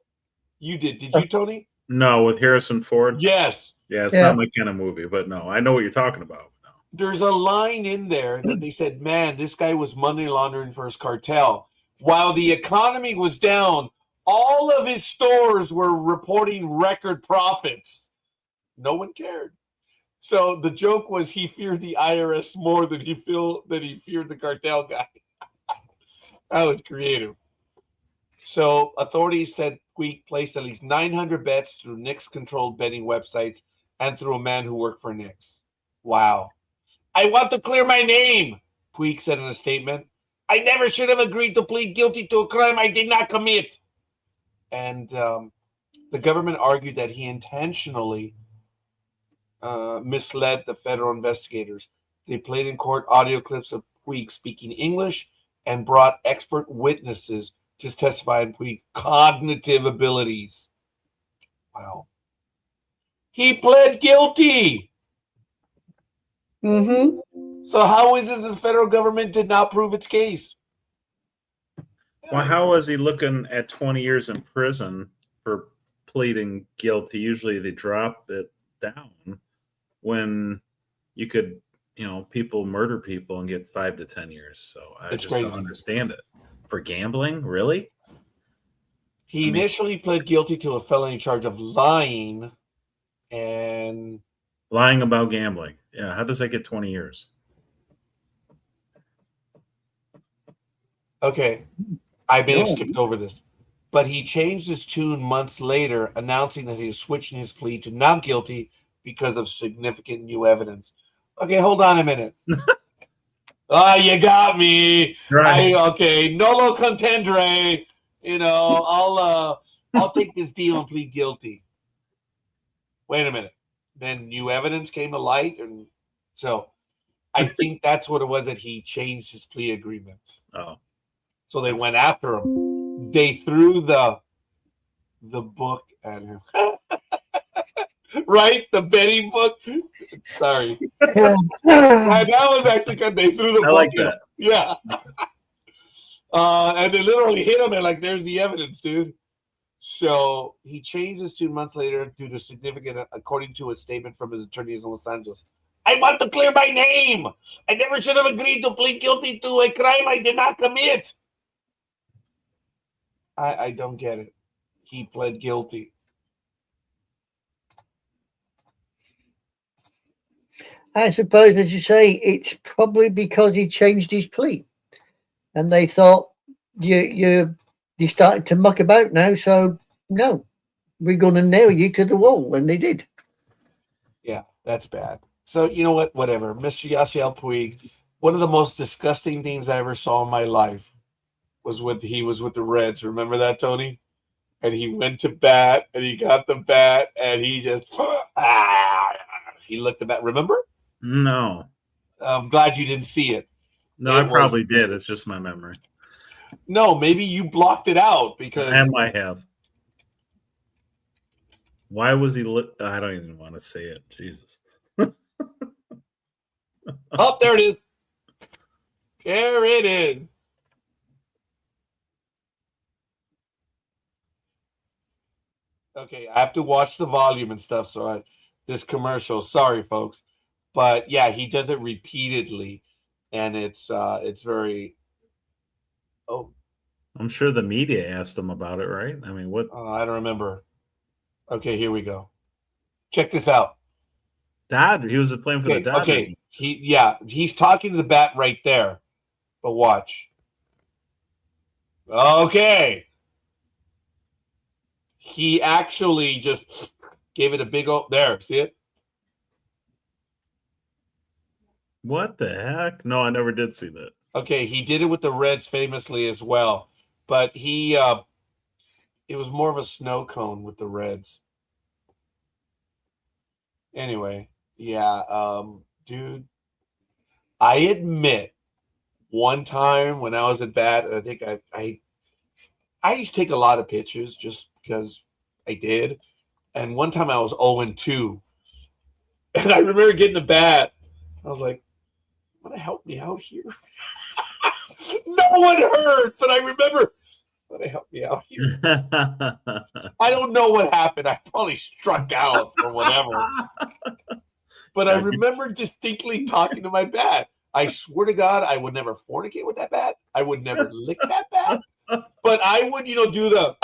You did. Did you, Tony? No, with Harrison Ford? Yes. Yeah, it's not my kind of movie, but no, I know what you're talking about. No. There's a line in there that they said, man, this guy was money laundering for his cartel. While the economy was down, all of his stores were reporting record profits. No one cared. So the joke was he feared the IRS more than he feared the cartel guy. That was creative. So authorities said Puig placed at least 900 bets through Nix-controlled betting websites and through a man who worked for Nix. Wow. I want to clear my name, Puig said in a statement. I never should have agreed to plead guilty to a crime I did not commit. And the government argued that he intentionally misled the federal investigators. They played in court audio clips of Puig speaking English and brought expert witnesses to testify on Puig's cognitive abilities. Wow. He pled guilty. Mm-hmm. So how is it that the federal government did not prove its case? Well, how was he looking at 20 years in prison for pleading guilty? Usually they drop it down when you could, people murder people and get 5 to 10 years. So I It's just crazy. don't understand it. For gambling? Really? He initially pled guilty to a felony charge of lying and Lying about gambling. Yeah, how does that get 20 years? okay, I may have skipped over this, but he changed his tune months later, announcing that he was switching his plea to not guilty because of significant new evidence. Okay, hold on a minute. You got me. Right. Okay, nolo contendere. I'll take this deal and plead guilty. Wait a minute. Then new evidence came to light, and so I think that's what it was, that he changed his plea agreement. Oh. So they went after him. They threw the book at him. Right? The betting book. Sorry. That was actually good. They threw the book. I like at that. him. Yeah. And they literally hit him and there's the evidence, dude. So he changed his 2 months later due to significant, according to a statement from his attorneys in Los Angeles. I want to clear my name. I never should have agreed to plead guilty to a crime I did not commit. I don't get it. He pled guilty. I suppose, as you say, it's probably because he changed his plea, and they thought you started to muck about now, so no, we're going to nail you to the wall, and they did. Yeah, that's bad. So you know what? Whatever, Mr. Yasiel Puig. One of the most disgusting things I ever saw in my life was when he was with the Reds. Remember that, Tony? And he went to bat, and he got the bat, and he just he looked at that. Remember? No. I'm glad you didn't see it. No, I probably did. It's just my memory. No, maybe you blocked it out because I might have. Why was he? I don't even want to say it. Jesus. Oh, there it is. There it is. Okay, I have to watch the volume and stuff. So this commercial, sorry, folks, but yeah, he does it repeatedly, and it's very. Oh, I'm sure the media asked him about it, right? I mean, what? I don't remember. Okay, here we go. Check this out. Dad, he was playing for the Dodgers. Okay, he's talking to the bat right there, but watch. Okay, he actually just gave it a big old there. See it? What the heck? No, I never did see that. Okay, he did it with the Reds famously as well, but it was more of a snow cone with the Reds. Anyway, yeah, dude, I admit one time when I was at bat, I think I used to take a lot of pitches just because I did. And one time I was 0-2. And I remember getting the bat. I was like, want to help me out here? No one heard, but I remember, want to help me out here? I don't know what happened. I probably struck out or whatever. But I remember distinctly talking to my bat. I swear to God, I would never fornicate with that bat. I would never lick that bat. But I would, do the,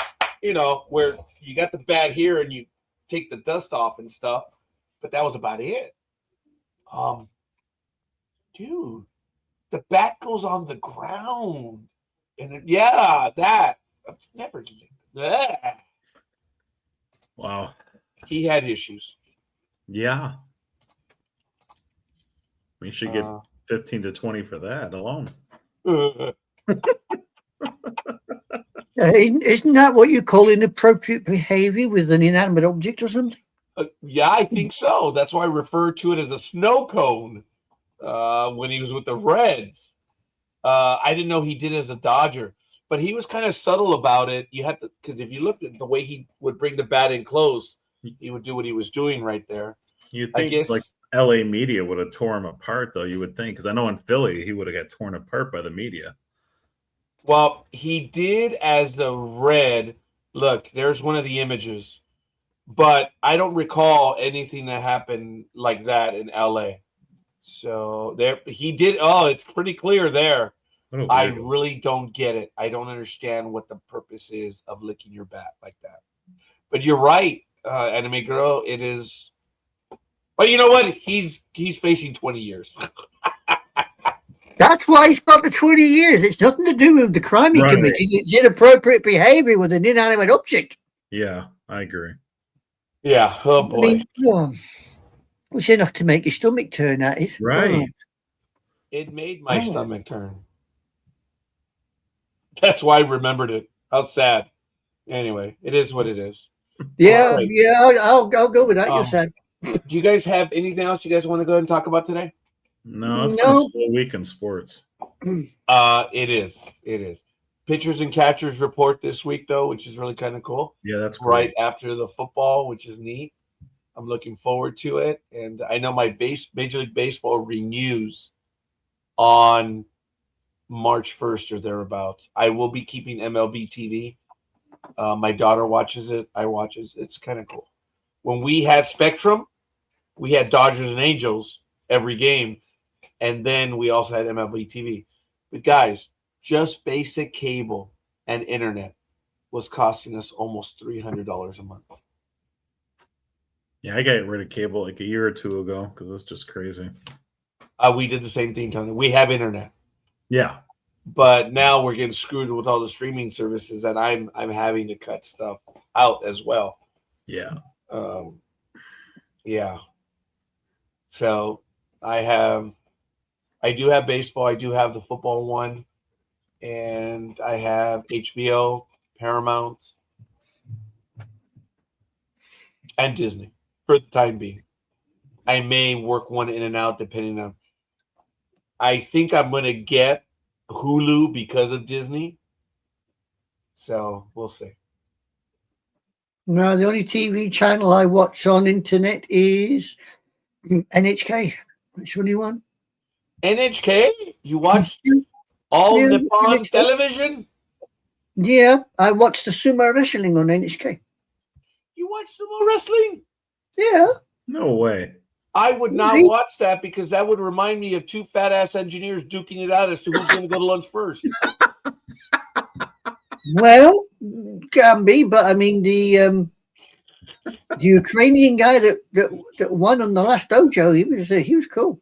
where you got the bat here and you take the dust off and stuff. But that was about it. Dude, the bat goes on the ground. And that. I've never licked that. Wow. He had issues. Yeah. We should get 15 to 20 for that alone. Isn't that what you call inappropriate behavior with an inanimate object or something? Yeah, I think so. That's why I referred to it as a snow cone when he was with the Reds. I didn't know he did it as a Dodger, but he was kind of subtle about it. You have to, because if you looked at the way he would bring the bat in close, he would do what he was doing right there. You'd think like LA media would have tore him apart, though, you would think, because I know in Philly he would have got torn apart by the media. Well, he did as the Red. Look, there's one of the images, but I don't recall anything that happened like that in LA. So there he did. Oh, it's pretty clear there. I really don't get it. I don't understand what the purpose is of licking your bat like that. But you're right, Anime Girl. It is. But you know what? He's facing 20 years. That's why he's got the 20 years. It's nothing to do with the crime he committed. It's inappropriate behavior with an inanimate object. Yeah, I agree. Yeah. Oh, boy. It's enough to make your stomach turn, that is. Right. It made my stomach turn. That's why I remembered it. How sad. Anyway, it is what it is. Yeah, I'll go with that. You're sad. Do you guys have anything else you guys want to go ahead and talk about today? No, it's been a slow week in sports. It is. Pitchers and catchers report this week, though, which is really kind of cool. Yeah, that's cool. Right after the football, which is neat. I'm looking forward to it. And I know my Major League Baseball renews on March 1st or thereabouts. I will be keeping MLB TV. My daughter watches it. I watch it. It's kind of cool. When we had Spectrum, we had Dodgers and Angels every game. And then we also had MLB TV. But guys, just basic cable and internet was costing us almost $300 a month. Yeah, I got rid of cable like a year or two ago because it's just crazy. We did the same thing, Tony. We have internet. Yeah. But now we're getting screwed with all the streaming services that I'm having to cut stuff out as well. Yeah. Yeah. So I do have baseball. I do have the football one. And I have HBO, Paramount, and Disney for the time being. I may work one in and out depending on. I think I'm going to get Hulu because of Disney. So we'll see. No, the only TV channel I watch on internet is NHK. Which one do you want? NHK? You watch all Nippon NHK television? Yeah, I watch the sumo wrestling on NHK. You watch sumo wrestling? Yeah. No way. I would not Really? watch that because that would remind me of two fat ass engineers duking it out as to who's going to go to lunch first. Well, can be, but I mean the Ukrainian guy that won on the last dojo, he was cool.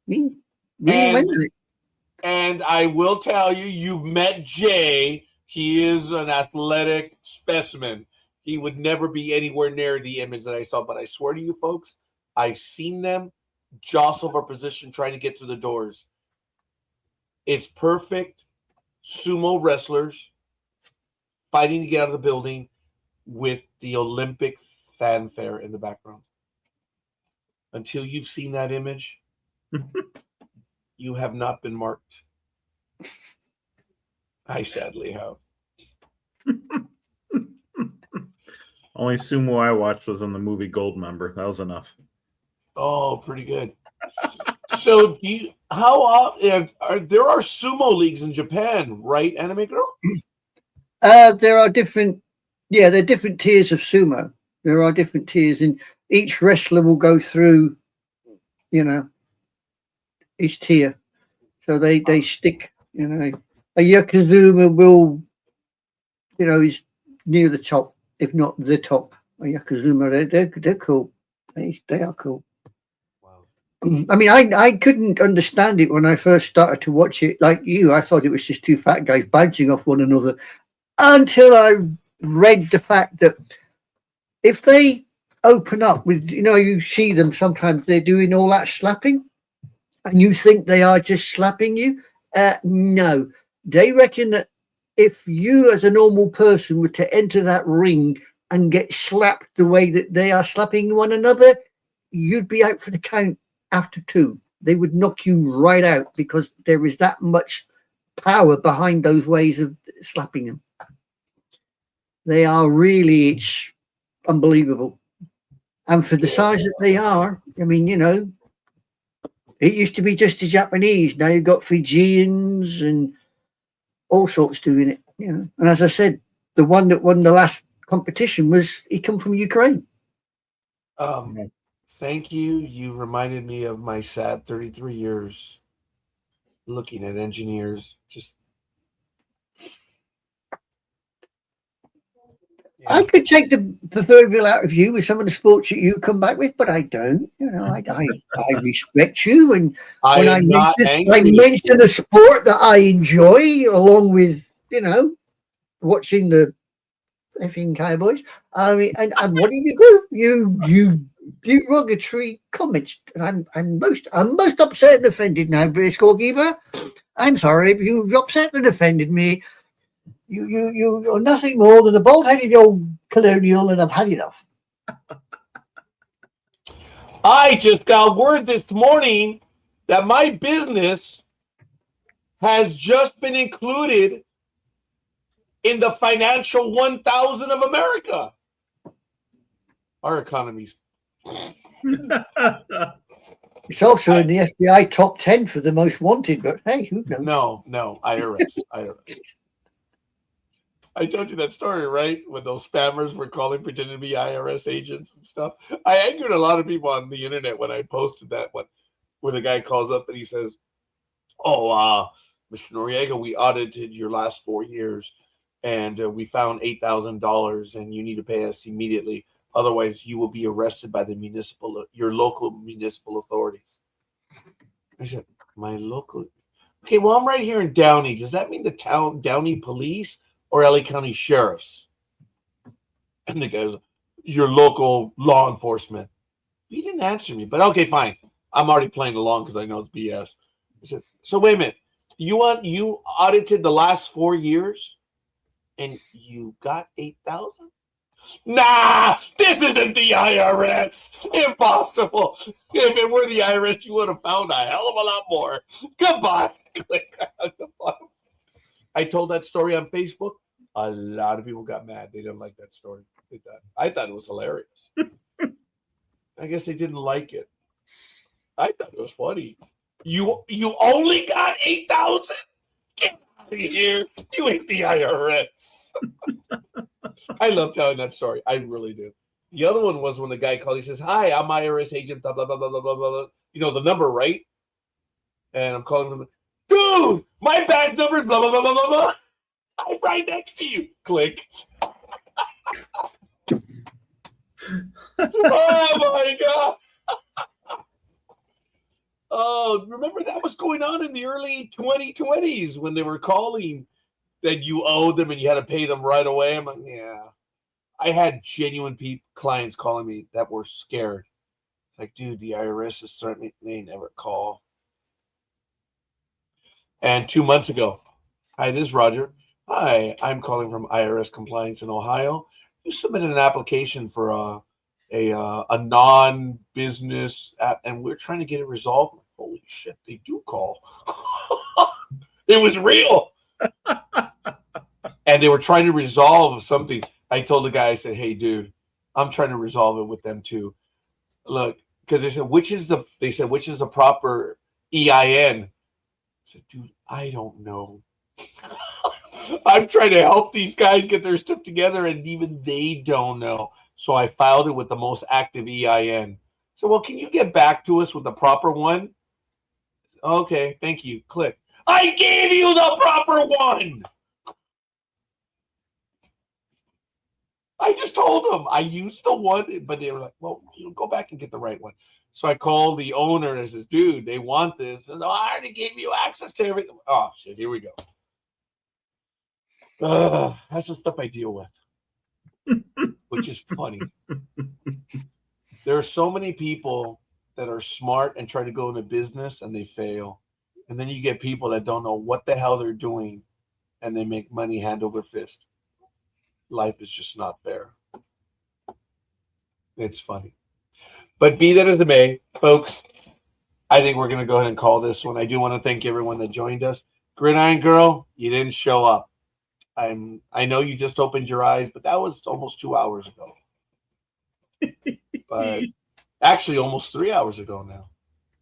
He really went with it. And I will tell you, you've met Jay. He is an athletic specimen. He would never be anywhere near the image that I saw. But I swear to you, folks, I've seen them jostle for position trying to get through the doors. It's perfect sumo wrestlers fighting to get out of the building with the Olympic fanfare in the background. Until you've seen that image, you have not been marked. I sadly have. Only sumo I watched was on the movie Goldmember. That was enough. Oh, pretty good. So, how often there are sumo leagues in Japan, right, Anime Girl? There are different tiers of sumo. There are different tiers, and each wrestler will go through, each tier. So they stick, a Yokozuna will, is near the top, if not the top. A Yokozuna, they're cool. They are cool. Wow. I mean, I couldn't understand it when I first started to watch it. Like you, I thought it was just two fat guys bouncing off one another, until I read the fact that if they open up with, you see them sometimes they're doing all that slapping, and you think they are just slapping you. No, they reckon that if you as a normal person were to enter that ring and get slapped the way that they are slapping one another, you'd be out for the count after two. They would knock you right out because there is that much power behind those ways of slapping them. They are really, it's unbelievable. And for the size that they are, I mean, it used to be just the Japanese. Now you've got Fijians and all sorts doing it, And as I said, the one that won the last competition he come from Ukraine. Thank you. You reminded me of my sad 33 years looking at engineers. I could take the proverbial out of you with some of the sports that you come back with, but I don't. I respect you, and when I mention a sport that I enjoy, along with watching the effing Cowboys. I mean, and what do? You derogatory comments, and I'm most upset and offended now, British scorekeeper. I'm sorry if you've upset and offended me. You're nothing more than a bald-headed old colonial, and I've had enough. I just got word this morning that my business has just been included in the financial 1,000 of America. Our economy's. It's also in the FBI top 10 for the most wanted, but hey, who knows? No, IRS. I told you that story, right? When those spammers were calling, pretending to be IRS agents and stuff. I angered a lot of people on the internet when I posted that one, where the guy calls up and he says, Mr. Noriega, we audited your last 4 years, and we found $8,000, and you need to pay us immediately. Otherwise, you will be arrested by your local municipal authorities. I said, my local? Okay, well, I'm right here in Downey. Does that mean the town Downey Police or LA County Sheriffs? And the guy was, your local law enforcement. He didn't answer me, but okay, fine. I'm already playing along because I know it's BS. I said, so wait a minute. You audited the last 4 years and you got 8,000? Nah, this isn't the IRS. Impossible. If it were the IRS, you would have found a hell of a lot more. Goodbye. I told that story on Facebook. A lot of people got mad. They didn't like that story. I thought it was hilarious. I guess they didn't like it. I thought it was funny. You only got 8,000? Get out of here. You ain't the IRS. I love telling that story. I really do. The other one was when the guy called. He says, "Hi, I'm IRS agent. Blah blah blah blah blah blah blah." You know the number, right? And I'm calling them. Dude, my badge number is blah blah blah blah blah blah. I'm right next to you. Click. Oh my god. Oh, remember that was going on in the early 2020s when they were calling that you owed them and you had to pay them right away. I'm like, yeah. I had genuine clients calling me that were scared. It's like, dude, the IRS is starting. They never call. And 2 months ago, hi, this is Roger. Hi, I'm calling from IRS compliance in Ohio. You submitted an application for a non-business app, and we're trying to get it resolved. Holy shit, they do call. It was real. And they were trying to resolve something. I told the guy, I said, hey, dude, I'm trying to resolve it with them too. Look, because they said, which is the proper EIN? I said, dude, I don't know. I'm trying to help these guys get their stuff together, and even they don't know. So I filed it with the most active EIN. So, well, can you get back to us with the proper one? Okay, thank you. Click. I gave you the proper one. I just told them I used the one, but they were like, well, you go back and get the right one. So I called the owner and I says, dude, they want this. And I already gave you access to everything. Oh, shit, here we go. That's the stuff I deal with, which is funny. There are so many people that are smart and try to go into business and they fail. And then you get people that don't know what the hell they're doing and they make money hand over fist. Life is just not fair. It's funny. But be that as it may, folks, I think we're going to go ahead and call this one. I do want to thank everyone that joined us. Gridiron Girl, you didn't show up. I know you just opened your eyes, but that was almost 2 hours ago. But actually almost 3 hours ago now.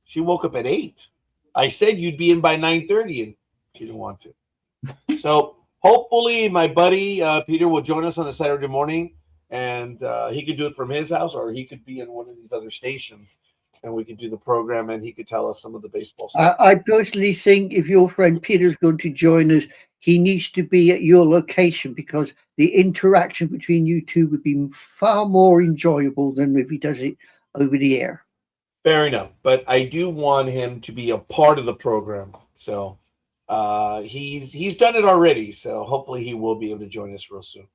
She woke up at 8. I said you'd be in by 9:30 and she didn't want to. So hopefully my buddy Peter will join us on a Saturday morning, and he could do it from his house, or he could be in one of these other stations and we could do the program and he could tell us some of the baseball stuff. I personally think if your friend Peter's going to join us, he needs to be at your location, because the interaction between you two would be far more enjoyable than if he does it over the air. Fair enough. But I do want him to be a part of the program. So he's done it already. So hopefully he will be able to join us real soon.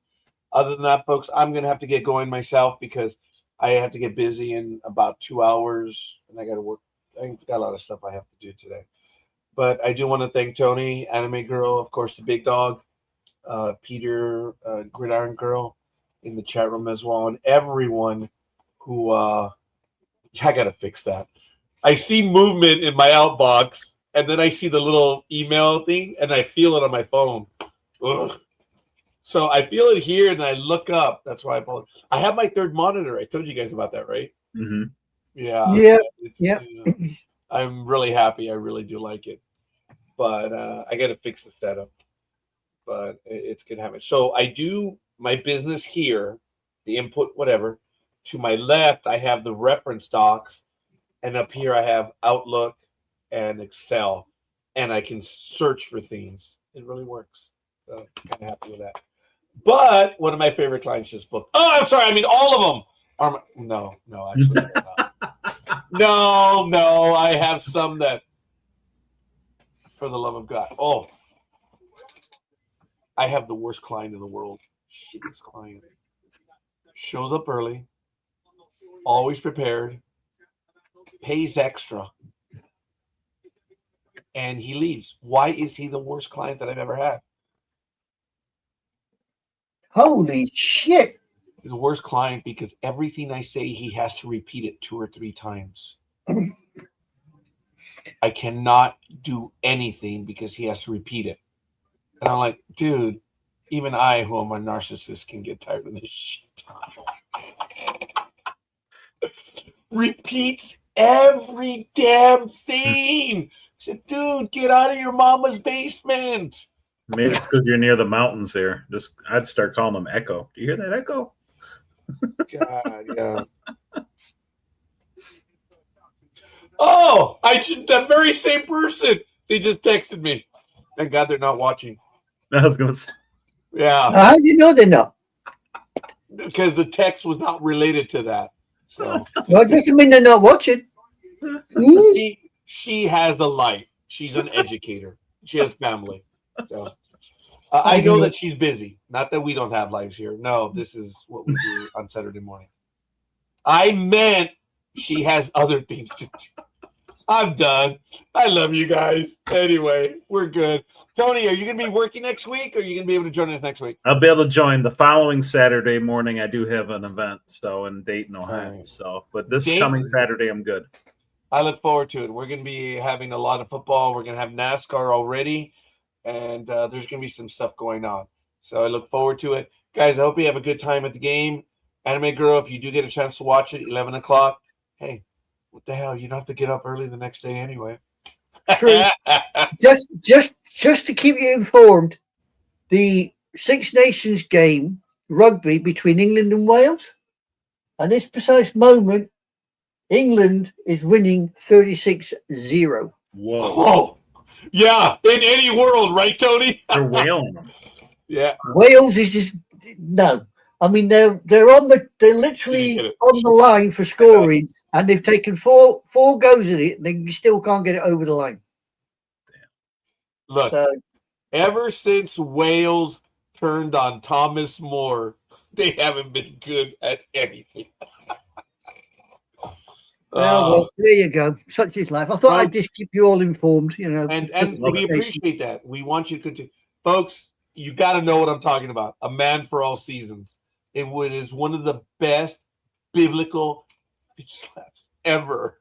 Other than that, folks, I'm going to have to get going myself because I have to get busy in about 2 hours, and I got to work. I got a lot of stuff I have to do today. But I do want to thank Tony, Anime Girl, of course, the Big Dog, Peter, Gridiron Girl in the chat room as well, and everyone who I got to fix that. I see movement in my outbox, and then I see the little email thing, and I feel it on my phone. Ugh. So I feel it here, and I look up. That's why I have my third monitor. I told you guys about that, right? Mm-hmm. Yeah. Yeah. I'm really happy. I really do like it. But I got to fix the setup. But it's going to happen. So I do my business here, the input, whatever. To my left, I have the reference docs. And up here, I have Outlook and Excel. And I can search for things. It really works. So I'm kind of happy with that. But one of my favorite clients just booked. Oh, I'm sorry. I mean, all of them are. No, actually, they're not. No. I have some that, for the love of God. Oh, I have the worst client in the world. Shittiest client. Shows up early, always prepared, pays extra, and he leaves. Why is he the worst client that I've ever had? Holy shit. The worst client because everything I say, he has to repeat it 2 or 3 times. I cannot do anything because he has to repeat it. And I'm like, dude, even I, who am a narcissist, can get tired of this shit. Repeats every damn thing. I said, dude, get out of your mama's basement. Maybe it's because you're near the mountains there. I'd start calling them echo. Do you hear that echo? God, yeah. Oh, that very same person. They just texted me. Thank God they're not watching. I was gonna say. Yeah, How do you know they're not? because the text was not related to that. So Well, it doesn't mean they're not watching. she has the life. She's an educator. She has family. So I know that she's busy. Not that we don't have lives here. No, this is what we do on Saturday morning. I meant she has other things to do. I'm done. I love you guys. Anyway, we're good. Tony, are you going to be working next week, or are you going to be able to join us next week? I'll be able to join the following Saturday morning. I do have an event, in Dayton, Ohio. Right. So, but this coming Saturday, I'm good. I look forward to it. We're going to be having a lot of football. We're going to have NASCAR already, and there's going to be some stuff going on. So I look forward to it. Guys, I hope you have a good time at the game. Anime Girl, if you do get a chance to watch it, 11 o'clock, hey, what the hell? You don't have to get up early the next day anyway. True. just to keep you informed, the Six Nations game, rugby, between England and Wales, at this precise moment, England is winning 36-0. Whoa. Oh, yeah, in any world, right, Tony? They're wailing them. Yeah. Wales is just no. I mean, they're literally on the line for scoring, and they've taken four goes at it, and they still can't get it over the line. Look, ever since Wales turned on Thomas More, they haven't been good at anything. Well, there you go. Such is life. I thought I'd just keep you all informed, And we appreciate that. We want you to continue. Folks, you got to know what I'm talking about. A Man for All Seasons. It is one of the best biblical slaps ever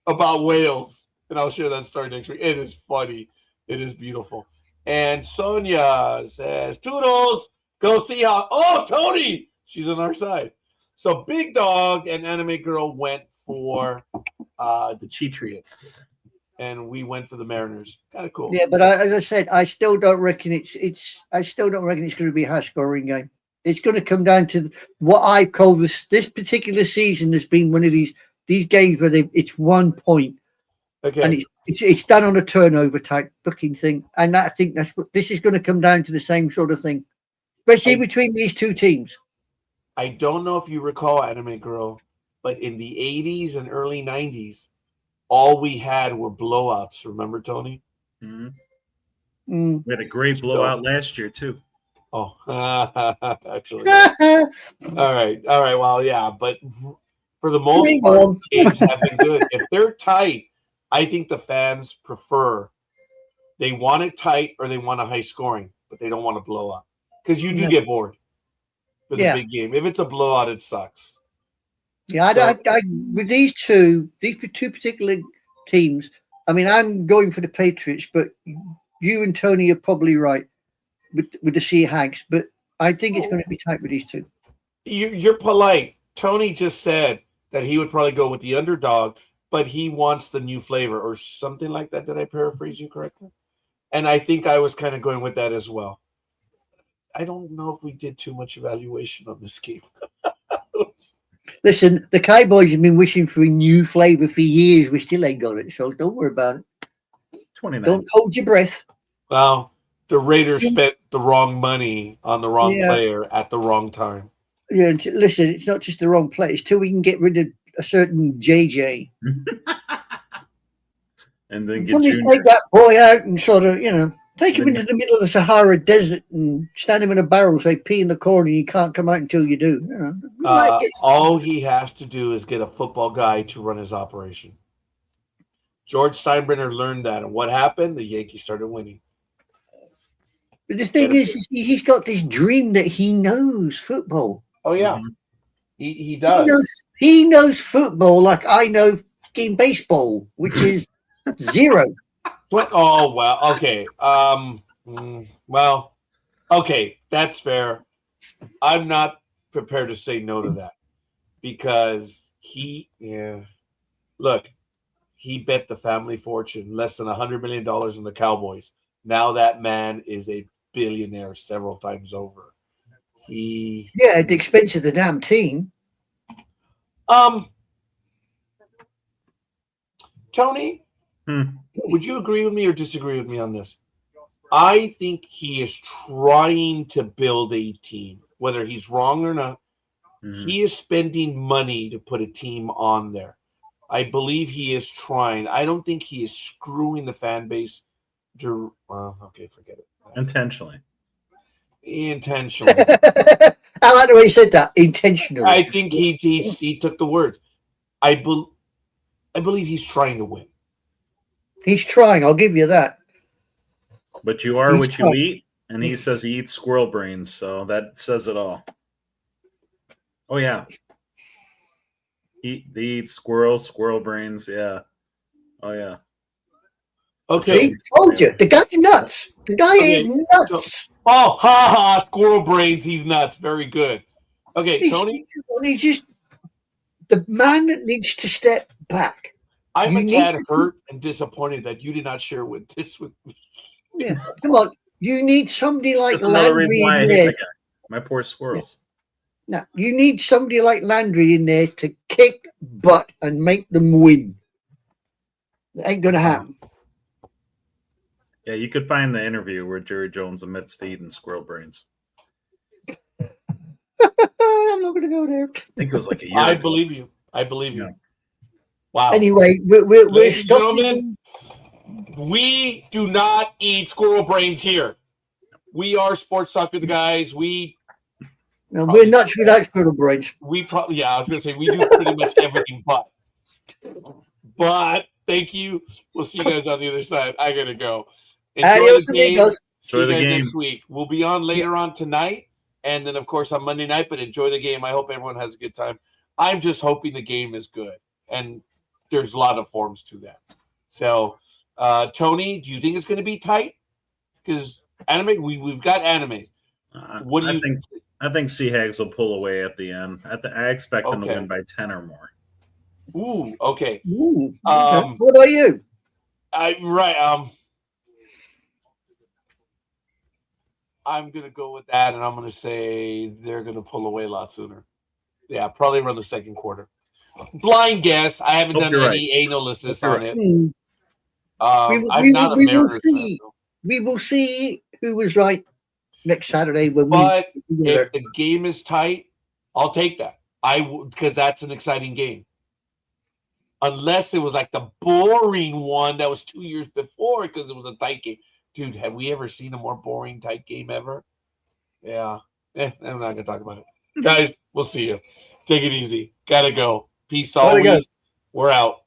about Wales. And I'll share that story next week. It is funny. It is beautiful. And Sonia says, Toodles, go see how. Oh, Tony! She's on our side. So Big Dog and Anime Girl went for the Cheatriots. And we went for the Mariners. Kind of cool. Yeah, but as I said, I still don't reckon it's going to be a high scoring game. It's going to come down to what I call this particular season has been one of these games where it's 1 point. Okay. And it's done on a turnover type looking thing. And I think that's what this is going to come down to, the same sort of thing, especially between these two teams. I don't know if you recall, Anime Girl, but in the 80s and early 90s, all we had were blowouts. Remember, Tony? Mm-hmm. We had a great blowout last year, too. Oh, actually. All right. Well, yeah, but for the most part, games have been good. If they're tight, I think the fans prefer. They want it tight or they want a high scoring, but they don't want to blow up because you do get bored for the big game. If it's a blowout, it sucks. Yeah, I with these two particular teams, I mean, I'm going for the Patriots, but you and Tony are probably right with the Sea Hags, but I think it's going to be tight with these two. You're polite. Tony just said that he would probably go with the underdog, but he wants the new flavor or something like that. Did I paraphrase you correctly? And I think I was kind of going with that as well. I don't know if we did too much evaluation on this game. Listen, the Cowboys have been wishing for a new flavor for years. We still ain't got it, so don't worry about it. 29. Don't hold your breath. Well, the Raiders spent the wrong money on the wrong player at the wrong time. Yeah, listen, it's not just the wrong player. It's till we can get rid of a certain JJ. And then somebody take that boy out and sort of, take him into the middle of the Sahara Desert and stand him in a barrel, say pee in the corner, and you can't come out until you do. All he has to do is get a football guy to run his operation. George Steinbrenner learned that, and what happened? The Yankees started winning. But the thing is, he's got this dream that he knows football. Oh yeah, he does. He knows football like I know game baseball, which is zero. Oh well, okay. Well, okay, that's fair. I'm not prepared to say no to that because look, he bet the family fortune less than $100 million in the Cowboys. Now that man is a billionaire several times over. At the expense of the damn team. Tony, would you agree with me or disagree with me on this? I think he is trying to build a team, whether he's wrong or not. He is spending money to put a team on there. I believe he is trying. I don't think he is screwing the fan base. Okay, forget it. Intentionally. Intentionally. I like the way he said that. Intentionally. I think he took the words. I believe he's trying to win. He's trying. I'll give you that. But you are what you eat, and he says he eats squirrel brains, so that says it all. Oh yeah, they eat squirrel brains. Yeah. Oh yeah. Okay. See, told you the guy's nuts. The guy is nuts. Squirrel brains. He's nuts. Very good. Okay, Tony. He's just the man that needs to step back. I'm a tad hurt and disappointed that you did not share this with me. Yeah, come on. You need somebody like That's another Landry reason why I in hate there. the guy. My poor squirrels. No, you need somebody like Landry in there to kick butt and make them win. It ain't gonna happen. Yeah, you could find the interview where Jerry Jones admits to eating squirrel brains. I'm not gonna go there. I think it was like a year I ago. believe you. I believe you. Yeah. Wow. Anyway, we're Ladies and stopping. gentlemen, we do not eat squirrel brains here. We are Sports Talk with the Guys. No, we're nuts without squirrel brains. I was going to say we do pretty much everything but thank you. We'll see you guys on the other side. I got to go. Adios, amigos. See you Enjoy the guys game. next week. We'll be on later on tonight and then, of course, on Monday night, but enjoy the game. I hope everyone has a good time. I'm just hoping the game is good, and there's a lot of forms to that. So, Tony, do you think it's going to be tight? Because we've got anime. What do you think? I think Seahags will pull away at the end. I expect them to win by 10 or more. Ooh, okay. Ooh, okay. What about you? I'm going to go with that, and I'm going to say they're going to pull away a lot sooner. Yeah, probably around the second quarter. Blind guess. I haven't done any analysis on it. We will see who was right next Saturday if the game is tight, I'll take that. Because that's an exciting game. Unless it was like the boring one that was 2 years before because it was a tight game. Dude, have we ever seen a more boring tight game ever? Yeah. I'm not going to talk about it. Guys, we'll see you. Take it easy. Gotta go. Peace always. We're out.